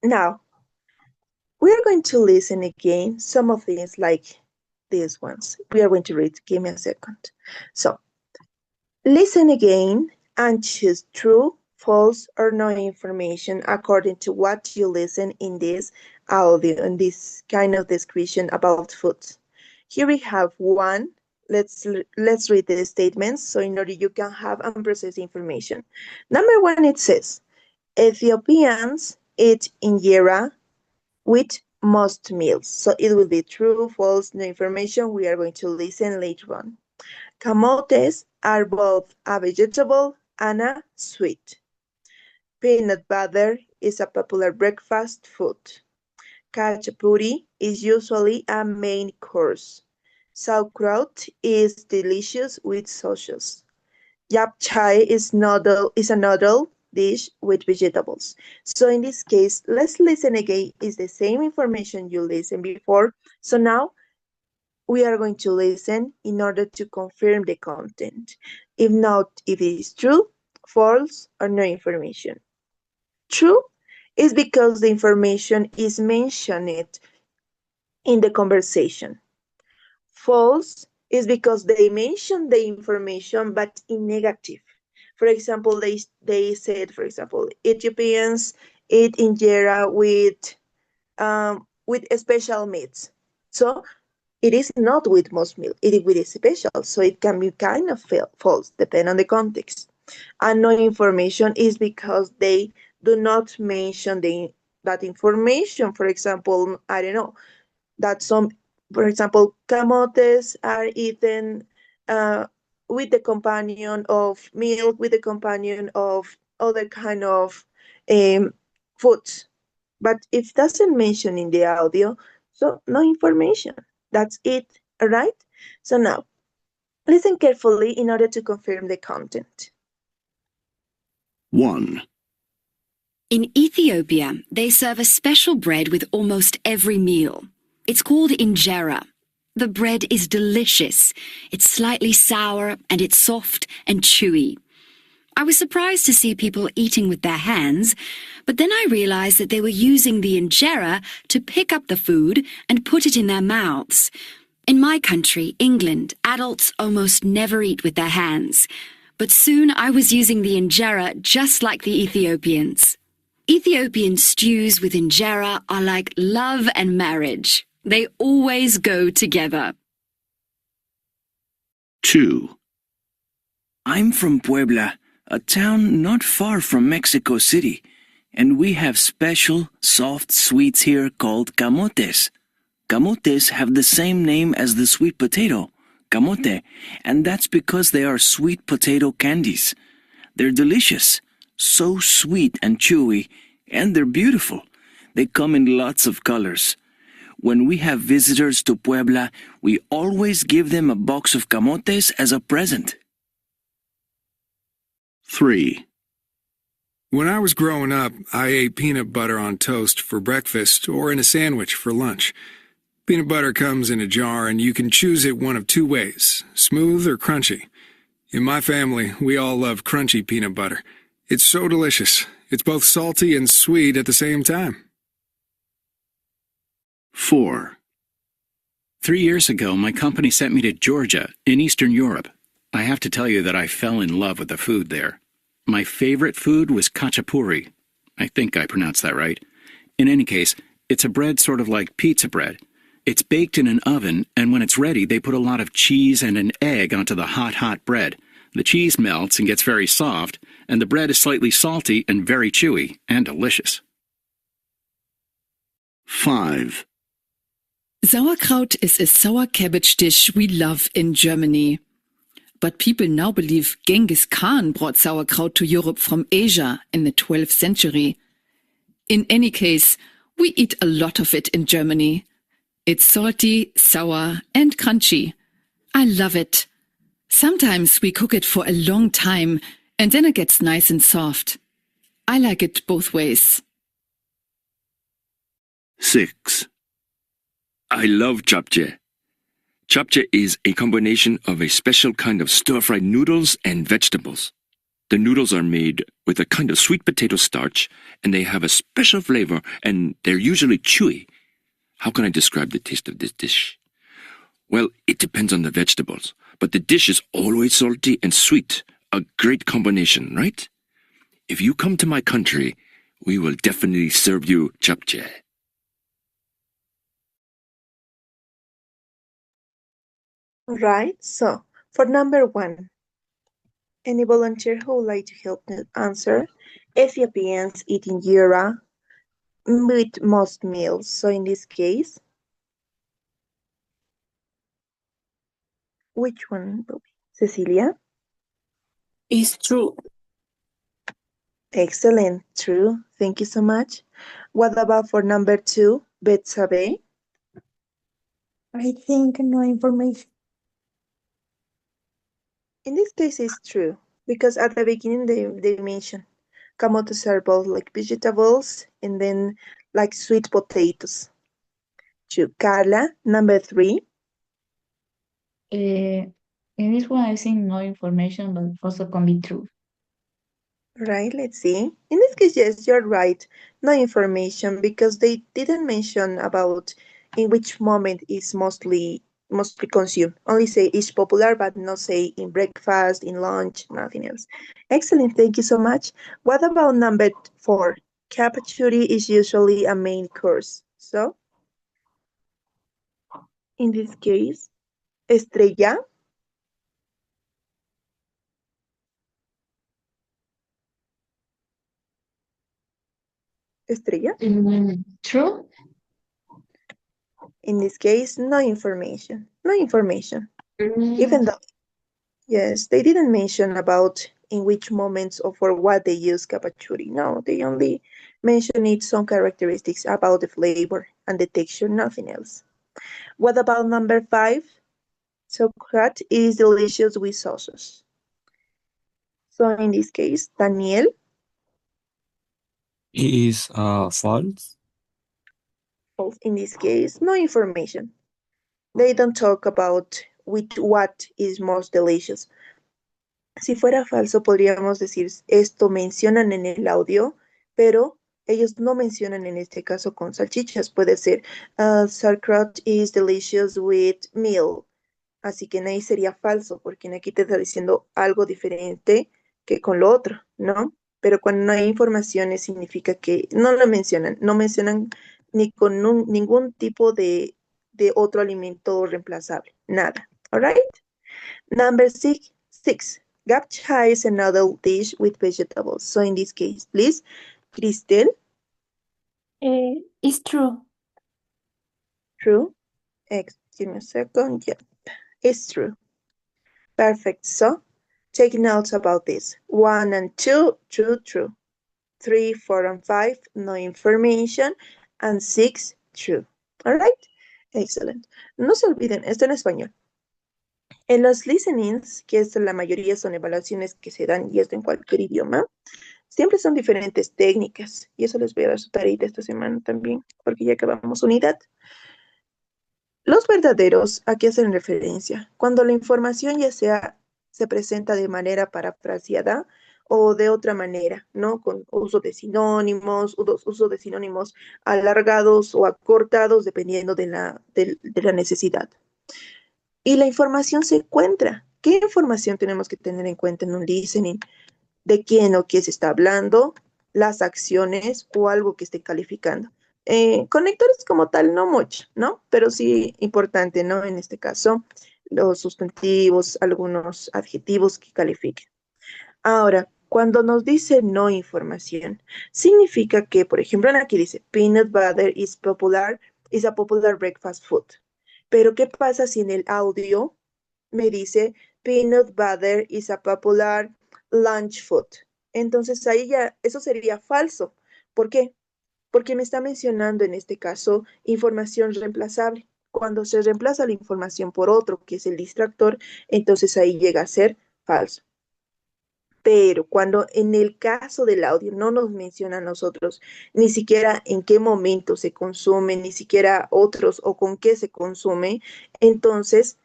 Now, we are going to listen again. Some of these, like these ones, we are going to read. Give me a second. So, listen again and choose true, false, or no information according to what you listen in this audio, in this kind of description about food. Here we have one. Let's read the statements so in order you can have and process information. Number 1, it says, Ethiopians eat injera with most meals. So it will be true, false, no information. We are going to listen later on. Camotes are both a vegetable and a sweet. Peanut butter is a popular breakfast food. Khachapuri is usually a main course. Sauerkraut is delicious with sauces. Japchae is a noodle dish with vegetables. So in this case, let's listen again. It's the same information you listened before. So now we are going to listen in order to confirm the content. If not, if it is true, false, or no information. True is because the information is mentioned in the conversation. False is because they mention the information but in negative. For example, they said, for example, Ethiopians eat injera with special meats. So it is not with most meal, it is with a special. So it can be kind of false, depending on the context. And no information is because they do not mention that information. For example, I don't know, that for example, camotes are eaten with the companion of milk, with the companion of other kind of foods. But if it doesn't mention in the audio, so no information. That's it, all right? So now, listen carefully in order to confirm the content. 1. In Ethiopia, they serve a special bread with almost every meal. It's called injera. The bread is delicious. It's slightly sour and it's soft and chewy. I was surprised to see people eating with their hands, but then I realized that they were using the injera to pick up the food and put it in their mouths. In my country, England, adults almost never eat with their hands, but soon I was using the injera just like the Ethiopians. Ethiopian stews with injera are like love and marriage. They always go together. 2. I'm from Puebla, a town not far from Mexico City, and we have special, soft sweets here called camotes. Camotes have the same name as the sweet potato, camote, and that's because they are sweet potato candies. They're delicious, so sweet and chewy, and they're beautiful. They come in lots of colors. When we have visitors to Puebla, we always give them a box of camotes as a present. 3. When I was growing up, I ate peanut butter on toast for breakfast or in a sandwich for lunch. Peanut butter comes in a jar and you can choose it one of two ways, smooth or crunchy. In my family, we all love crunchy peanut butter. It's so delicious. It's both salty and sweet at the same time. 4. 3 years ago, my company sent me to Georgia, in Eastern Europe. I have to tell you that I fell in love with the food there. My favorite food was khachapuri. I think I pronounced that right. In any case, it's a bread sort of like pizza bread. It's baked in an oven, and when it's ready, they put a lot of cheese and an egg onto the hot bread. The cheese melts and gets very soft, and the bread is slightly salty and very chewy and delicious. 5. Sauerkraut is a sour cabbage dish we love in Germany. But people now believe Genghis Khan brought sauerkraut to Europe from Asia in the 12th century. In any case, we eat a lot of it in Germany. It's salty, sour, and crunchy. I love it. Sometimes we cook it for a long time, and then it gets nice and soft. I like it both ways. 6. I love japchae. Japchae is a combination of a special kind of stir-fried noodles and vegetables. The noodles are made with a kind of sweet potato starch, and they have a special flavor, and they're usually chewy. How can I describe the taste of this dish? Well, it depends on the vegetables, but the dish is always salty and sweet. A great combination, right? If you come to my country, we will definitely serve you japchae. Right, so for number 1, any volunteer who would like to help me answer? Ethiopians eat injera with most meals. So in this case, which one will be? Cecilia? It's true. Excellent, true. Thank you so much. What about for number 2, Betsabe? I think no information. In this case, it's true, because at the beginning they mentioned camotes are both like vegetables and then like sweet potatoes. True. Carla, number 3. In this one, I think no information, but also can be true. Right, let's see. In this case, yes, you're right. No information, because they didn't mention about in which moment is mostly consumed. Only say it's popular, but not say in breakfast, in lunch, nothing else. Excellent, thank you so much. What about number 4? Capachuri is usually a main course. So, in this case, Estrella. Estrella? True? In this case, no information. No information. Even though, yes, they didn't mention about in which moments or for what they use capachuri. No, they only mention it some characteristics about the flavor and the texture, nothing else. What about number 5? Sauerkraut is delicious with sauces. So in this case, Daniel. Is false. In this case, no information. They don't talk about with what is most delicious. Si fuera falso, podríamos decir esto mencionan en el audio, pero ellos no mencionan en este caso con salchichas. Puede ser sauerkraut is delicious with meal. Así que en ahí sería falso, porque aquí te está diciendo algo diferente que con lo otro, ¿no? Pero cuando no hay informaciones significa que no lo mencionan, no mencionan ni con ningún tipo de otro alimento reemplazable, nada. All right? Number 6. Gapcha is another dish with vegetables. So in this case, please, Cristel. It's true. True. Give me a second. Yep, it's true. Perfect. So take notes about this. 1 and 2, true. 3, 4, and 5, no information. And 6, true. All right? Excellent. No se olviden, esto en español. En los listenings, que la mayoría son evaluaciones que se dan, y esto en cualquier idioma, Siempre son diferentes técnicas y eso les voy a dar su tarea esta semana también, porque ya acabamos unidad. Los verdaderos, ¿a qué hacen referencia? Cuando la información ya sea se presenta de manera parafraseada o de otra manera, ¿no? Con uso de sinónimos, uso de sinónimos alargados o acortados dependiendo de la necesidad. Y la información se encuentra. ¿Qué información tenemos que tener en cuenta en un listening? De quién o qué se está hablando, las acciones o algo que esté calificando. Conectores como tal, no mucho, ¿no? Pero sí importante, ¿no? En este caso, los sustantivos, algunos adjetivos que califiquen. Ahora, cuando nos dice no información, significa que, por ejemplo, aquí dice, peanut butter is a popular breakfast food. Pero, ¿qué pasa si en el audio me dice, peanut butter is a popular lunch food? Entonces ahí ya, eso sería falso. ¿Por qué? Porque me está mencionando en este caso información reemplazable. Cuando se reemplaza la información por otro, que es el distractor, entonces ahí llega a ser falso. Pero cuando en el caso del audio no nos menciona a nosotros ni siquiera en qué momento se consume, ni siquiera otros o con qué se consume, entonces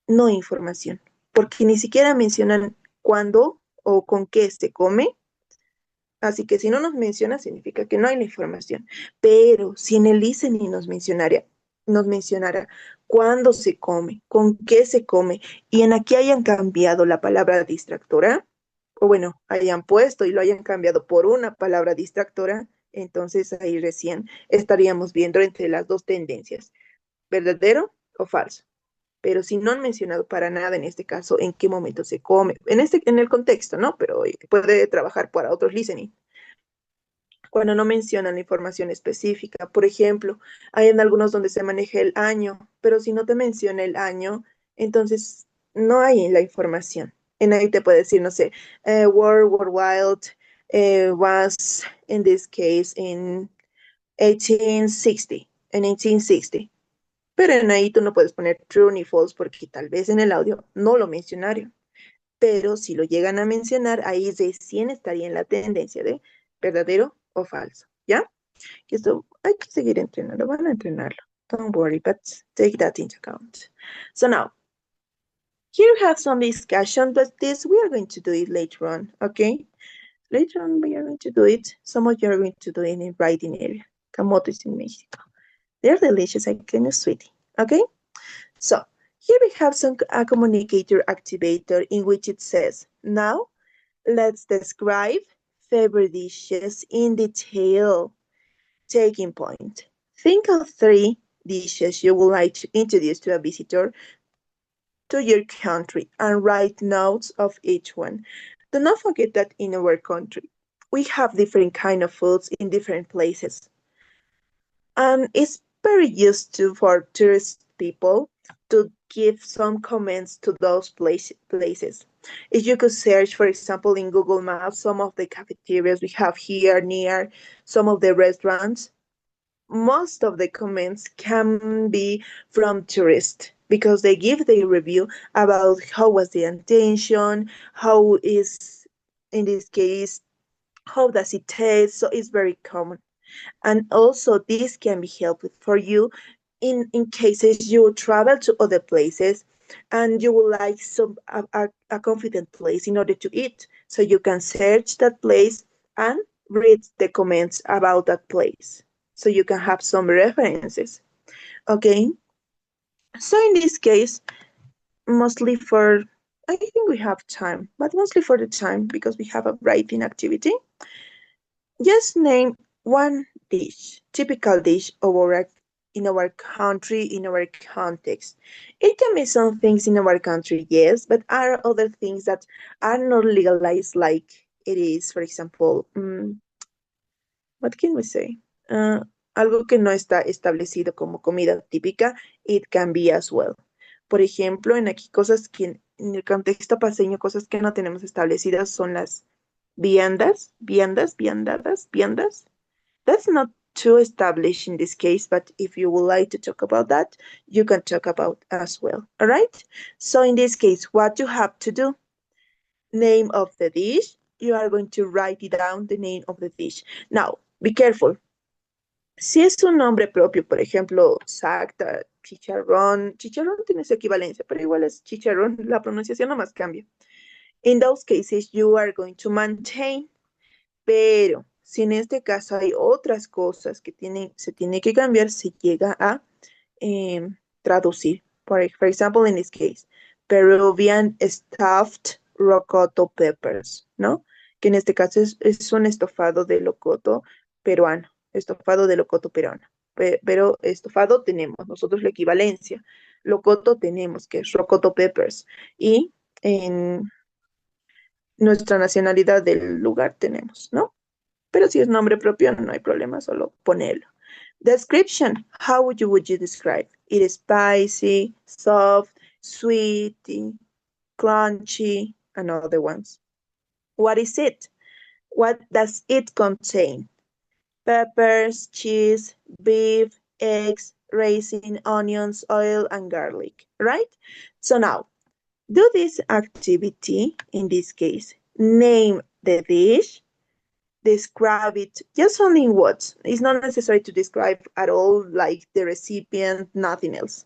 no hay información, porque ni siquiera mencionan cuándo o con qué se come. Así que si no nos menciona, significa que no hay la información. Pero si en el listening nos mencionara cuándo se come, con qué se come, y en aquí hayan cambiado la palabra distractora, o bueno, hayan puesto y lo hayan cambiado por una palabra distractora, entonces ahí recién estaríamos viendo entre las dos tendencias, verdadero o falso. Pero si no han mencionado para nada en este caso en qué momento se come, en el contexto, ¿no? Pero puede trabajar para otros listening. Cuando no mencionan información específica, por ejemplo, hay en algunos donde se maneja el año, pero si no te menciona el año, entonces no hay la información. En ahí te puede decir, no sé, World Wild was, in this case, in 1860, en 1860. Pero en ahí tú no puedes poner true ni false porque tal vez en el audio no lo mencionaron. Pero si lo llegan a mencionar, ahí recién estaría en la tendencia de verdadero o falso, ¿ya? Que esto hay que seguir entrenando, van a entrenarlo. Don't worry, but take that into account. So now, here we have some discussion, but this we are going to do it later on, okay? Later on we are going to do it. Some of you are going to do it in the writing area. Camotes in Mexico. They're delicious, I kind of sweetie, okay? So, here we have a communicator activator in which it says, now, let's describe favorite dishes in detail. Taking point. Think of 3 dishes you would like to introduce to a visitor to your country and write notes of each one. Do not forget that in our country, we have different kind of foods in different places. And it's very used to for tourist people to give some comments to those places. If you could search, for example, in Google Maps, some of the cafeterias we have here near some of the restaurants, most of the comments can be from tourists because they give their review about how was the intention, how is, in this case, how does it taste, so it's very common. And also this can be helpful for you in cases you travel to other places and you would like a confident place in order to eat. So you can search that place and read the comments about that place. So you can have some references. Okay. So in this case, mostly for, I think we have time, but mostly for the time because we have a writing activity. Just name one dish, typical dish in our country, in our context. It can be some things in our country, yes, but are other things that are not legalized like it is, for example, what can we say? Algo que no está establecido como comida típica, it can be as well. Por ejemplo, en aquí cosas que en el contexto paseño, cosas que no tenemos establecidas son las viandas. That's not too established in this case, but if you would like to talk about that, you can talk about as well, all right? So in this case, what you have to do, name of the dish, you are going to write it down, the name of the dish. Now, be careful. Si es un nombre propio, por ejemplo, sacta, chicharrón, chicharrón tiene su equivalencia, pero igual es chicharrón, la pronunciación nomás cambia. In those cases, you are going to maintain, pero si en este caso hay otras cosas que se tiene que cambiar, se llega a traducir. For example, in this case, Peruvian stuffed rocoto peppers, ¿no? Que en este caso es un estofado de locoto peruano, estofado de locoto peruano. Pero estofado tenemos, nosotros la equivalencia. Locoto tenemos, que es rocoto peppers. Y en nuestra nacionalidad del lugar tenemos, ¿no? Pero si es nombre propio, no hay problema, solo ponerlo. Description. How would you describe? It is spicy, soft, sweet, crunchy, and other ones. What is it? What does it contain? Peppers, cheese, beef, eggs, raisin, onions, oil, and garlic, right? So now, do this activity, in this case, name the dish, describe it just only in words. It's not necessary to describe at all, like the recipient, nothing else.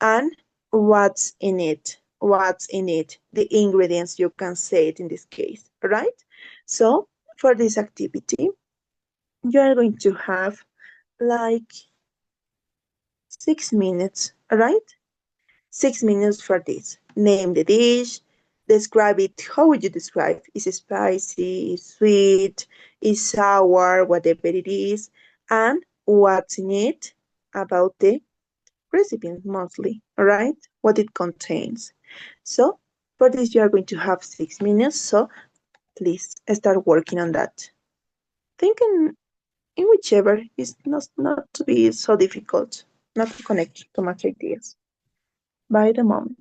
And what's in it? What's in it? The ingredients, you can say it in this case, right? So for this activity, you are going to have like 6 minutes, all right? 6 minutes for this. Name the dish, describe it. How would you describe? Is it spicy, is sweet, is sour, whatever it is, and what's in it about the recipient mostly, all right? What it contains. So for this, you are going to have 6 minutes. So please start working on that. Thinking in whichever is not to be so difficult, not to connect too much ideas by the moment.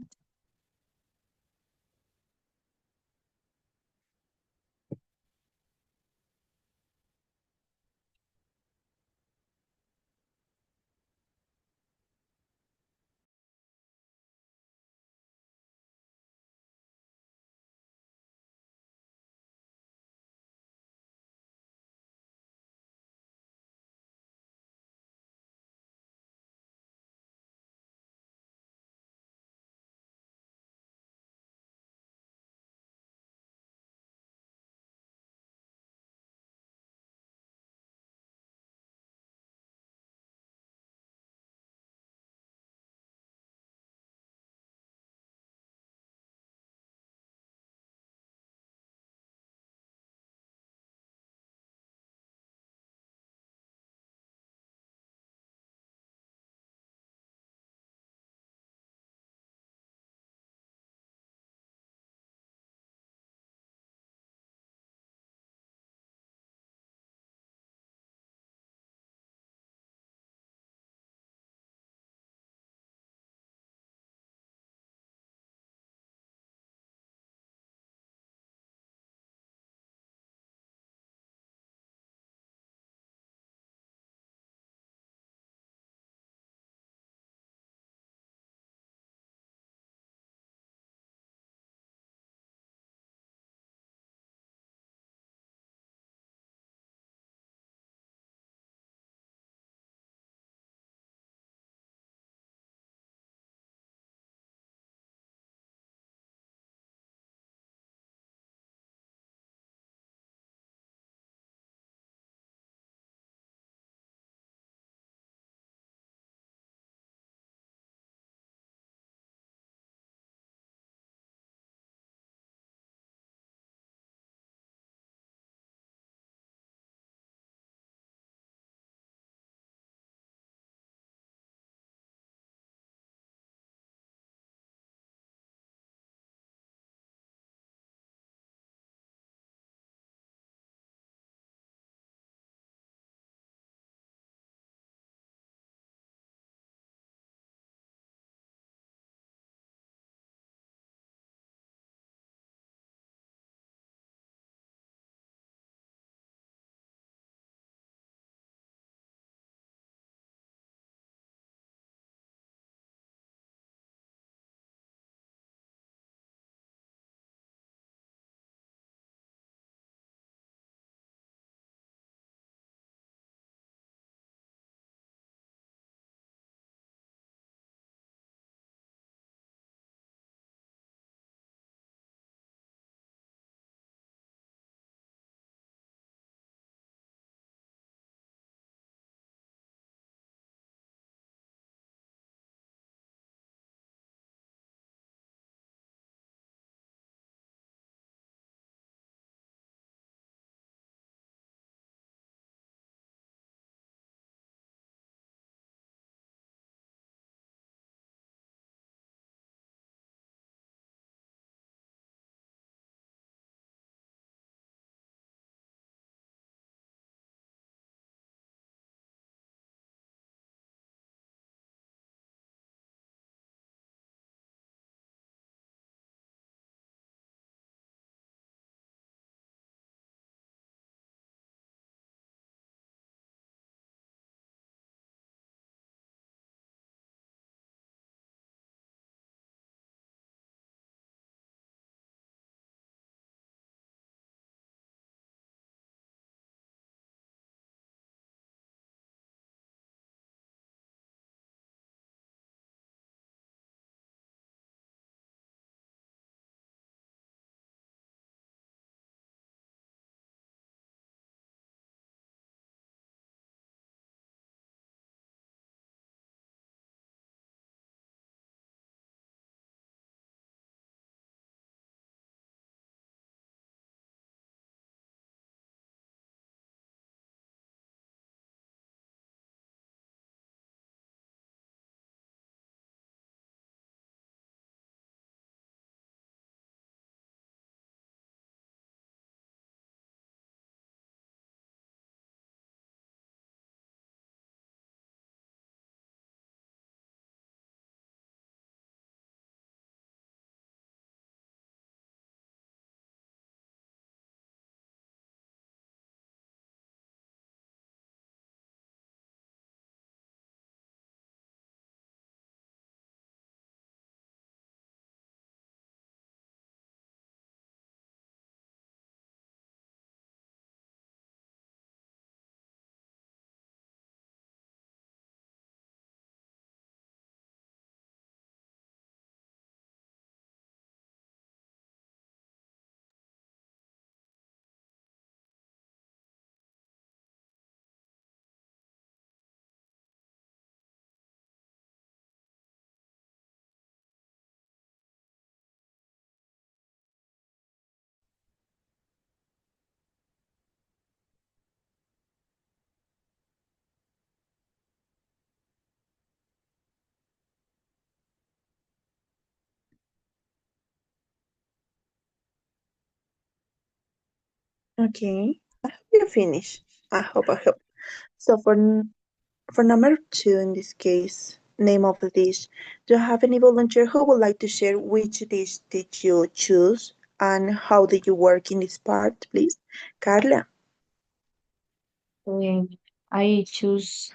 Okay, I hope you finish. I hope. So for number 2 in this case, name of the dish. Do you have any volunteer who would like to share which dish did you choose and how did you work in this part, please? Carla. I choose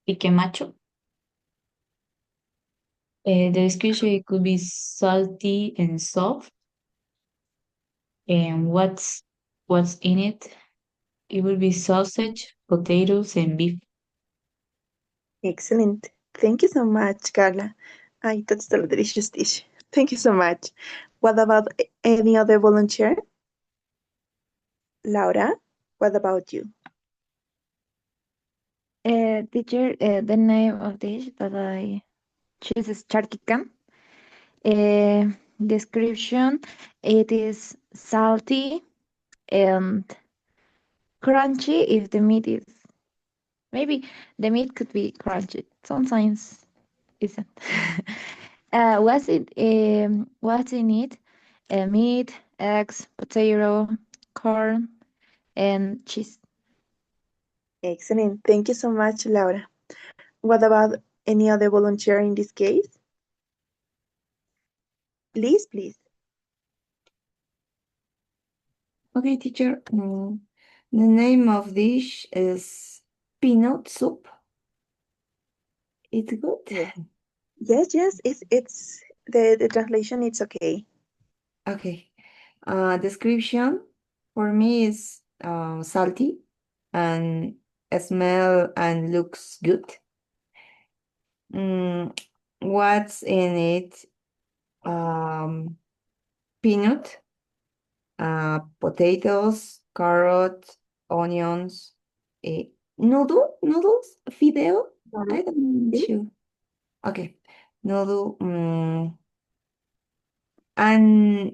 pique macho. The description could be salty and soft. And what's in it? It will be sausage, potatoes, and beef. Excellent. Thank you so much, Carla. That's the delicious dish. Thank you so much. What about any other volunteer? Laura, what about you? Teacher, the name of dish that I choose is charquican. Description, it is salty and crunchy if the meat is, maybe the meat could be crunchy. Sometimes isn't. What's in it? Meat, eggs, potato, corn, and cheese. Excellent. Thank you so much, Laura. What about any other volunteer in this case? Please. Okay, teacher. The name of dish is peanut soup. It's good. Yes. It's the translation. It's okay. Okay. Description for me is salty and smell and looks good. What's in it? Peanut, potatoes, carrot, onions, noodles, fideo. I don't sure. Okay, noodle, and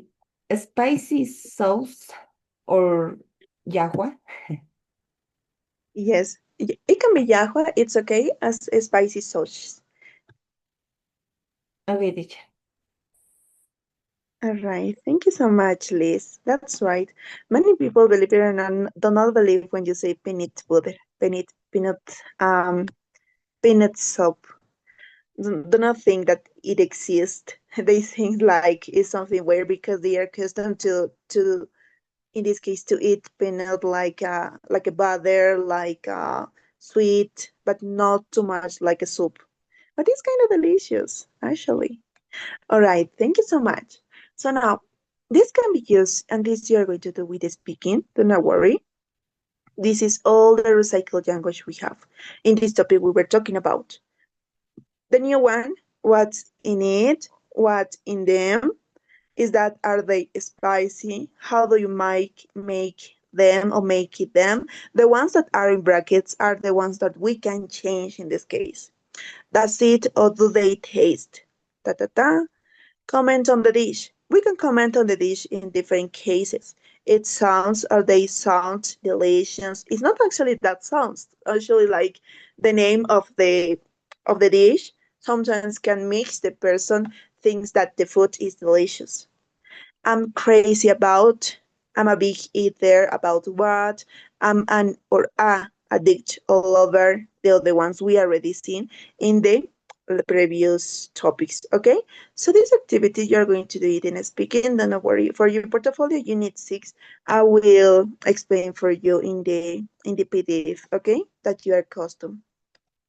spicy sauce or yahua. Yes, it can be yahua. It's okay as a spicy sauce. Okay, teacher. All right. Thank you so much, Liz. That's right. Many people, believe it or not, do not believe when you say peanut butter, peanut soup. Do not think that it exists. They think like it's something weird because they are accustomed to in this case to eat peanut like a butter, like sweet, but not too much like a soup. But it's kind of delicious, actually. All right, thank you so much. So now, this can be used, and this you are going to do with the speaking. Do not worry. This is all the recycled language we have in this topic we were talking about. The new one, what's in it, what's in them, is that are they spicy? How do you make them or make it them? The ones that are in brackets are the ones that we can change in this case. That's it, or do they taste? Ta ta ta. Comment on the dish. We can comment on the dish in different cases. It sounds or they sound delicious. It's not actually that sounds. Actually, like the name of the dish sometimes can mix the person thinks that the food is delicious. I'm crazy about. I'm a big eater about what. I'm an or a addict all over the other ones we already seen in the previous topics. Okay, so this activity you're going to do it in speaking. Don't worry. For your portfolio, you need 6. I will explain for you in the PDF. Okay, that you are accustomed.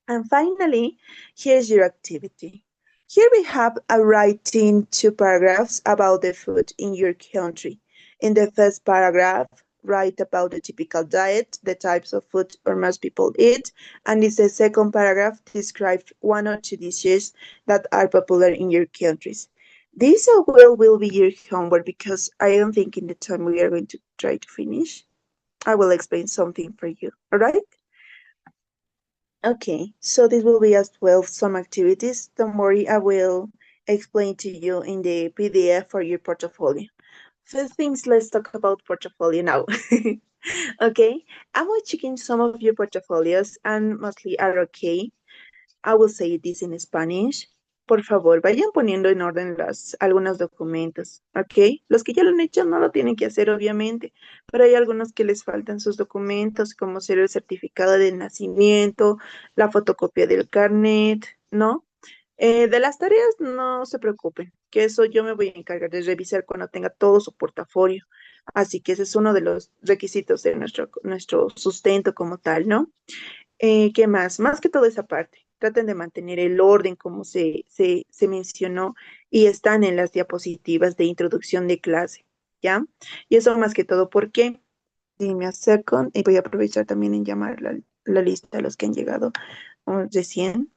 And finally, here's your activity. Here we have a writing 2 paragraphs about the food in your country. In the first paragraph, write about the typical diet, the types of food or most people eat, and in the second paragraph, describe 1 or 2 dishes that are popular in your countries. This will be your homework because I don't think in the time we are going to try to finish, I will explain something for you, all right? Okay, so this will be as well some activities. Don't worry, I will explain to you in the PDF for your portfolio. First things, let's talk about portfolio now. Okay, I was checking some of your portfolios and mostly are okay. I will say this in Spanish. por favor, vayan poniendo en orden algunos documentos, ¿ok? Los que ya lo han hecho no lo tienen que hacer, obviamente, pero hay algunos que les faltan sus documentos, como ser el certificado de nacimiento, la fotocopia del carnet, ¿no? De las tareas no se preocupen, que eso yo me voy a encargar de revisar cuando tenga todo su portafolio. Así que ese es uno de los requisitos de nuestro sustento como tal, ¿no? ¿Qué más? Más que todo esa parte. Traten de mantener el orden como se mencionó y están en las diapositivas de introducción de clase, ¿ya? Y eso más que todo porque y me acerco y voy a aprovechar también en llamar la lista de los que han llegado recién.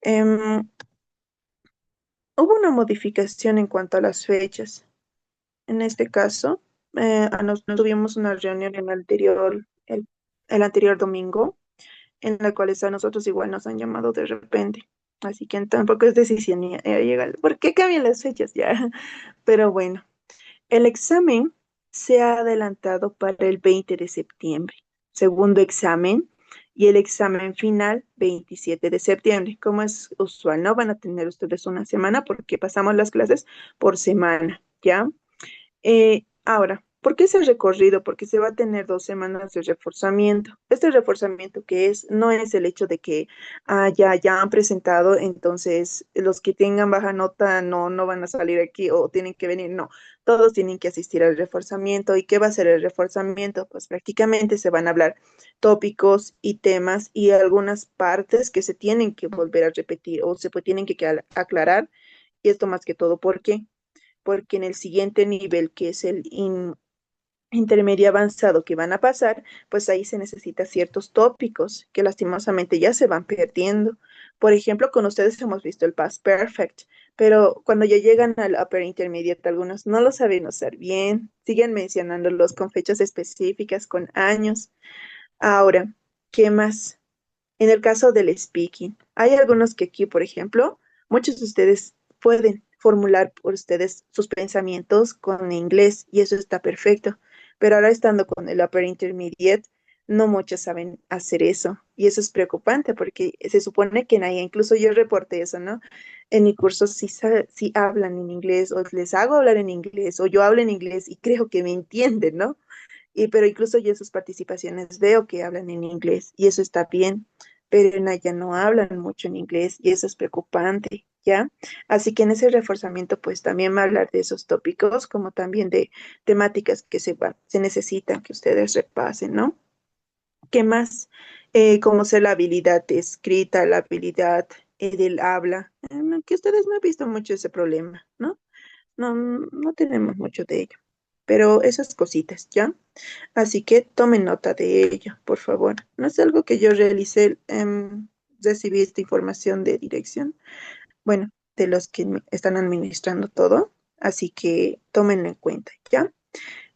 Em, Hubo una modificación en cuanto a las fechas. En este caso, nos tuvimos una reunión en el anterior domingo en la cual a nosotros igual nos han llamado de repente. Así que tampoco es decisión mía llegar. ¿Por qué cambian las fechas ya? Pero bueno, el examen se ha adelantado para el 20 de septiembre. Segundo examen y el examen final 27 de septiembre. Como es usual, no van a tener ustedes una semana porque pasamos las clases por semana, ¿ya? Ahora, ¿por qué ese recorrido? Porque se va a tener 2 semanas de reforzamiento. Este reforzamiento que es, no es el hecho de que ya han presentado, entonces los que tengan baja nota no van a salir aquí o tienen que venir, no, todos tienen que asistir al reforzamiento. ¿Y qué va a ser el reforzamiento? Pues prácticamente se van a hablar tópicos y temas y algunas partes que se tienen que volver a repetir o tienen que aclarar. Y esto más que todo, ¿por qué? Porque en el siguiente nivel, que es el intermedio avanzado que van a pasar, pues ahí se necesitan ciertos tópicos que lastimosamente ya se van perdiendo. Por ejemplo, con ustedes hemos visto el past perfect, pero cuando ya llegan al upper intermediate, algunos no lo saben usar bien, siguen mencionándolos con fechas específicas, con años. Ahora, ¿qué más? En el caso del speaking, hay algunos que aquí, por ejemplo, muchos de ustedes pueden formular por ustedes sus pensamientos con inglés y eso está perfecto. Pero ahora estando con el upper intermediate, no muchos saben hacer eso. Y eso es preocupante porque se supone que nadie, incluso yo reporté eso, ¿no? En mi curso sí hablan en inglés o les hago hablar en inglés o yo hablo en inglés y creo que me entienden, ¿no? Pero incluso yo en sus participaciones veo que hablan en inglés y eso está bien, pero en allá no hablan mucho en inglés y eso es preocupante, ¿ya? Así que en ese reforzamiento pues también va a hablar de esos tópicos como también de temáticas que se necesitan que ustedes repasen, ¿no? ¿Qué más? Como ser la habilidad de escrita, la habilidad del habla, que ustedes no han visto mucho ese problema, ¿no? No tenemos mucho de ello, pero esas cositas, ¿ya? Así que tomen nota de ello, por favor. No es algo que yo realicé, recibí esta información de dirección, bueno, de los que me están administrando todo, así que tómenlo en cuenta, ¿ya?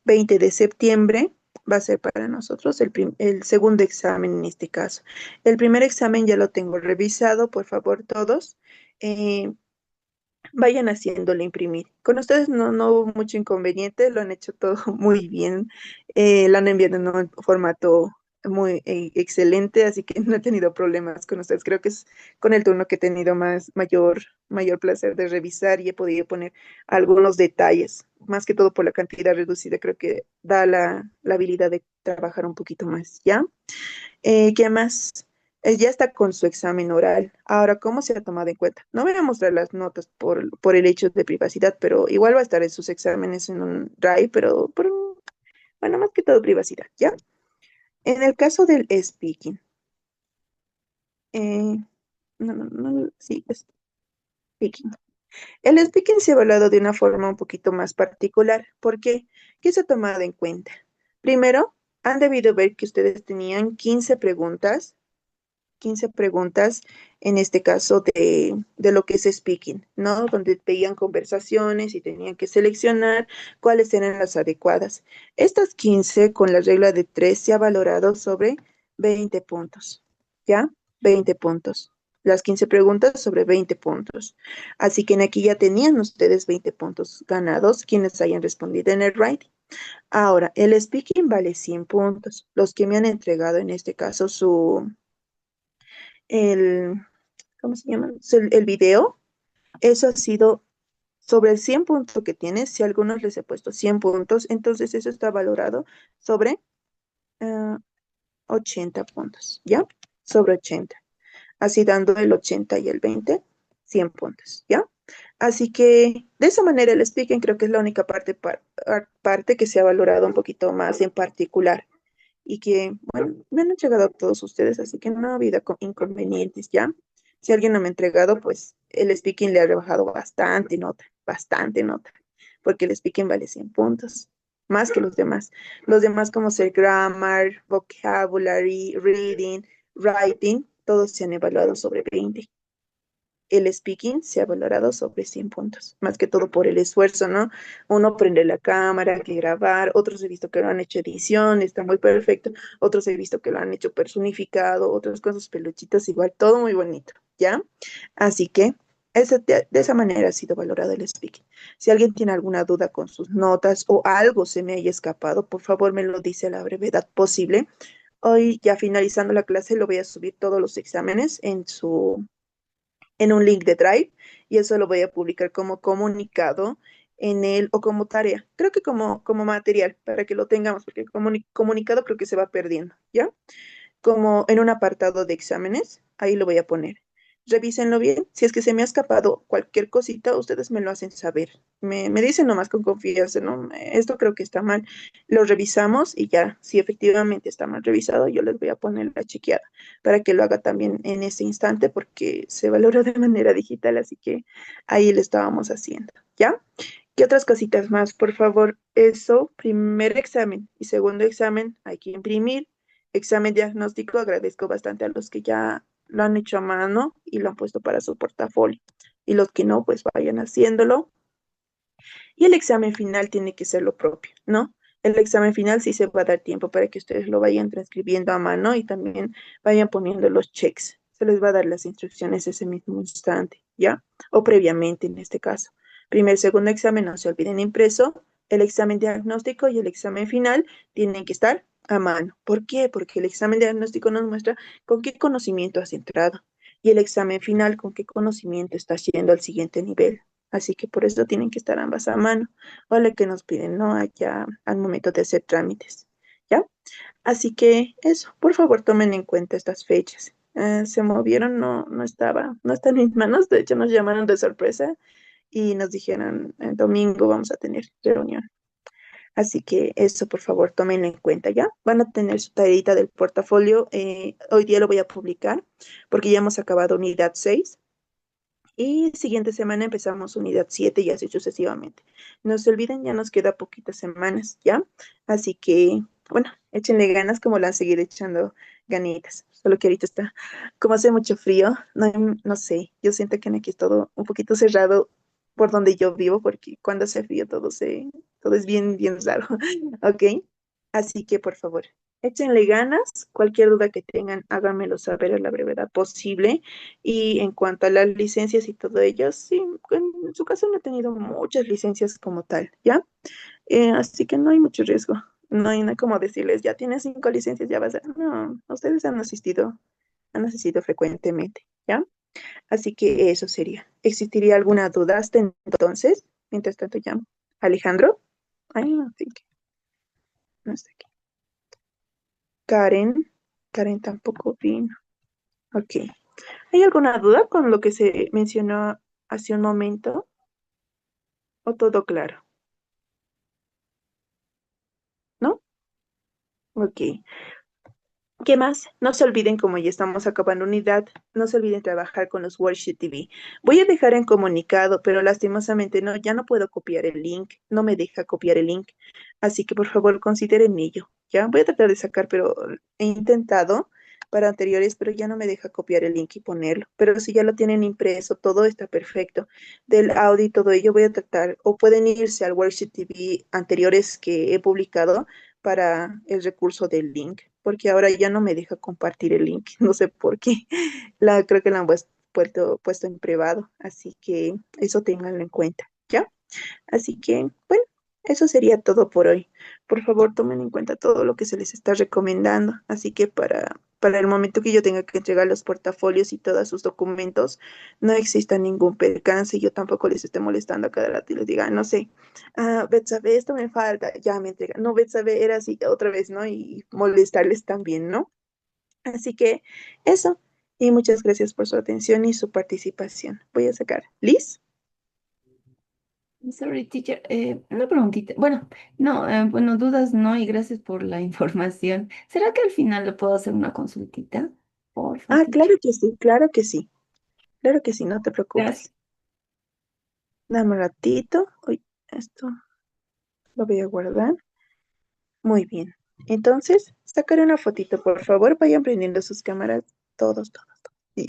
20 de septiembre va a ser para nosotros el segundo examen en este caso. El primer examen ya lo tengo revisado, por favor, todos. Vayan haciéndolo imprimir. Con ustedes no hubo mucho inconveniente, lo han hecho todo muy bien, lo han enviado en un formato muy excelente, así que no he tenido problemas con ustedes. Creo que es con el turno que he tenido mayor placer de revisar y he podido poner algunos detalles, más que todo por la cantidad reducida, creo que da la habilidad de trabajar un poquito más, ¿ya? ¿Qué más? Ya está con su examen oral. Ahora, ¿cómo se ha tomado en cuenta? No voy a mostrar las notas por el hecho de privacidad, pero igual va a estar en sus exámenes en un drive, bueno, más que todo privacidad, ¿ya? En el caso del speaking, eh, sí, speaking. El speaking se ha evaluado de una forma un poquito más particular. ¿Por qué? ¿Qué se ha tomado en cuenta? Primero, han debido ver que ustedes tenían 15 preguntas, en este caso de lo que es speaking, ¿no? Donde veían conversaciones y tenían que seleccionar cuáles eran las adecuadas. Estas 15 con la regla de 3 se ha valorado sobre 20 puntos, ¿ya? 20 puntos. Las 15 preguntas sobre 20 puntos. Así que en aquí ya tenían ustedes 20 puntos ganados, quienes hayan respondido en el writing. Ahora, el speaking vale 100 puntos. Los que me han entregado en este caso el, ¿cómo se llama? El video, eso ha sido sobre el 100 puntos que tienes. Si a algunos les he puesto 100 puntos, entonces eso está valorado sobre 80 puntos, ¿ya? Sobre 80. Así dando el 80 y el 20, 100 puntos, ¿ya? Así que de esa manera el speaking creo que es la única parte que se ha valorado un poquito más en particular y que, bueno, me han entregado a todos ustedes, así que no ha habido inconvenientes, ¿ya? Si alguien no me ha entregado, pues el speaking le ha rebajado bastante nota, porque el speaking vale 100 puntos, más que los demás. Los demás como ser grammar, vocabulary, reading, writing, todos se han evaluado sobre 20. El speaking se ha valorado sobre 100 puntos, más que todo por el esfuerzo, ¿no? Uno prende la cámara, que grabar, otros he visto que lo han hecho edición, está muy perfecto, otros he visto que lo han hecho personificado, otros con sus peluchitos, igual, todo muy bonito, ¿ya? Así que de esa manera ha sido valorado el speaking. Si alguien tiene alguna duda con sus notas o algo se me haya escapado, por favor me lo dice a la brevedad posible. Hoy, ya finalizando la clase, lo voy a subir todos los exámenes en un link de Drive y eso lo voy a publicar como comunicado o como tarea. Creo que como material para que lo tengamos, porque comunicado creo que se va perdiendo, ¿ya? Como en un apartado de exámenes, ahí lo voy a poner. Revísenlo bien. Si es que se me ha escapado cualquier cosita, ustedes me lo hacen saber. Me dicen nomás con confianza, ¿no? Esto creo que está mal. Lo revisamos y ya, si efectivamente está mal revisado, yo les voy a poner la chequeada para que lo haga también en ese instante porque se valora de manera digital, así que ahí lo estábamos haciendo, ¿ya? ¿Qué otras cositas más? Por favor, eso, primer examen y segundo examen hay que imprimir. Examen diagnóstico, agradezco bastante a los que ya lo han hecho a mano y lo han puesto para su portafolio. Y los que no, pues vayan haciéndolo. Y el examen final tiene que ser lo propio, ¿no? El examen final sí se va a dar tiempo para que ustedes lo vayan transcribiendo a mano y también vayan poniendo los checks. Se les va a dar las instrucciones ese mismo instante, ¿ya? O previamente en este caso. Primer, segundo examen, no se olviden impreso. El examen diagnóstico y el examen final tienen que estar a mano. ¿Por qué? Porque el examen diagnóstico nos muestra con qué conocimiento has entrado y el examen final con qué conocimiento estás yendo al siguiente nivel. Así que por eso tienen que estar ambas a mano, o la que nos piden, ¿no? Allá al momento de hacer trámites, ¿ya? Así que eso, por favor tomen en cuenta estas fechas. Se movieron, no está en mis manos, de hecho nos llamaron de sorpresa y nos dijeron, el domingo vamos a tener reunión. Así que eso, por favor, tómenlo en cuenta, ¿ya? Van a tener su tareita del portafolio. Hoy día lo voy a publicar porque ya hemos acabado unidad 6. Y siguiente semana empezamos unidad 7 y así sucesivamente. No se olviden, ya nos queda poquitas semanas, ¿ya? Así que, bueno, échenle ganas como la han seguido echando ganitas. Solo que ahorita está, como hace mucho frío, no sé, yo siento que aquí es todo un poquito cerrado por donde yo vivo, porque cuando hace frío todo es bien raro, ¿ok? Así que, por favor, échenle ganas. Cualquier duda que tengan, háganmelo saber a la brevedad posible. Y en cuanto a las licencias y todo ello, sí, en su caso no he tenido muchas licencias como tal, ¿ya? Así que no hay mucho riesgo. No hay como decirles, ya tienes 5 licencias, ya vas a... No, ustedes han asistido frecuentemente, ¿ya? Así que eso sería. ¿Existiría alguna duda hasta entonces? Mientras tanto llamo. ¿Alejandro? Ay, no, sí, no está aquí. Karen tampoco vino. Ok. ¿Hay alguna duda con lo que se mencionó hace un momento? ¿O todo claro? ¿No? Ok. ¿Qué más? No se olviden, como ya estamos acabando unidad, no se olviden trabajar con los Worksheet TV. Voy a dejar en comunicado, pero lastimosamente no, ya no puedo copiar el link, no me deja copiar el link. Así que por favor consideren ello. Ya voy a tratar de sacar, pero he intentado para anteriores, pero ya no me deja copiar el link y ponerlo. Pero si ya lo tienen impreso, todo está perfecto. Del audio y todo ello voy a tratar, o pueden irse al Worksheet TV anteriores que he publicado para el recurso del link, porque ahora ya no me deja compartir el link, no sé por qué, creo que la han puesto en privado, así que eso ténganlo en cuenta, ¿ya? Así que, bueno, eso sería todo por hoy. Por favor, tomen en cuenta todo lo que se les está recomendando. Así que para el momento que yo tenga que entregar los portafolios y todos sus documentos, no exista ningún percance. Yo tampoco les esté molestando a cada rato y les diga, no sé, Betsabe, esto me falta, ya me entrega. No, Betsabe, era así otra vez, ¿no? Y molestarles también, ¿no? Así que eso. Y muchas gracias por su atención y su participación. Voy a sacar. ¿Liz? Sorry, teacher. Una preguntita. Bueno, no, bueno, dudas no, y gracias por la información. ¿Será que al final le puedo hacer una consultita? Porfa, Ah, teacher. claro que sí, claro que sí. Claro que sí, no te Gracias. preocupes. Dame un ratito. Uy, esto lo voy a guardar. Muy bien. Entonces, sacaré una fotito, por favor. Vayan prendiendo sus cámaras. Todos, todos, todos. Sí.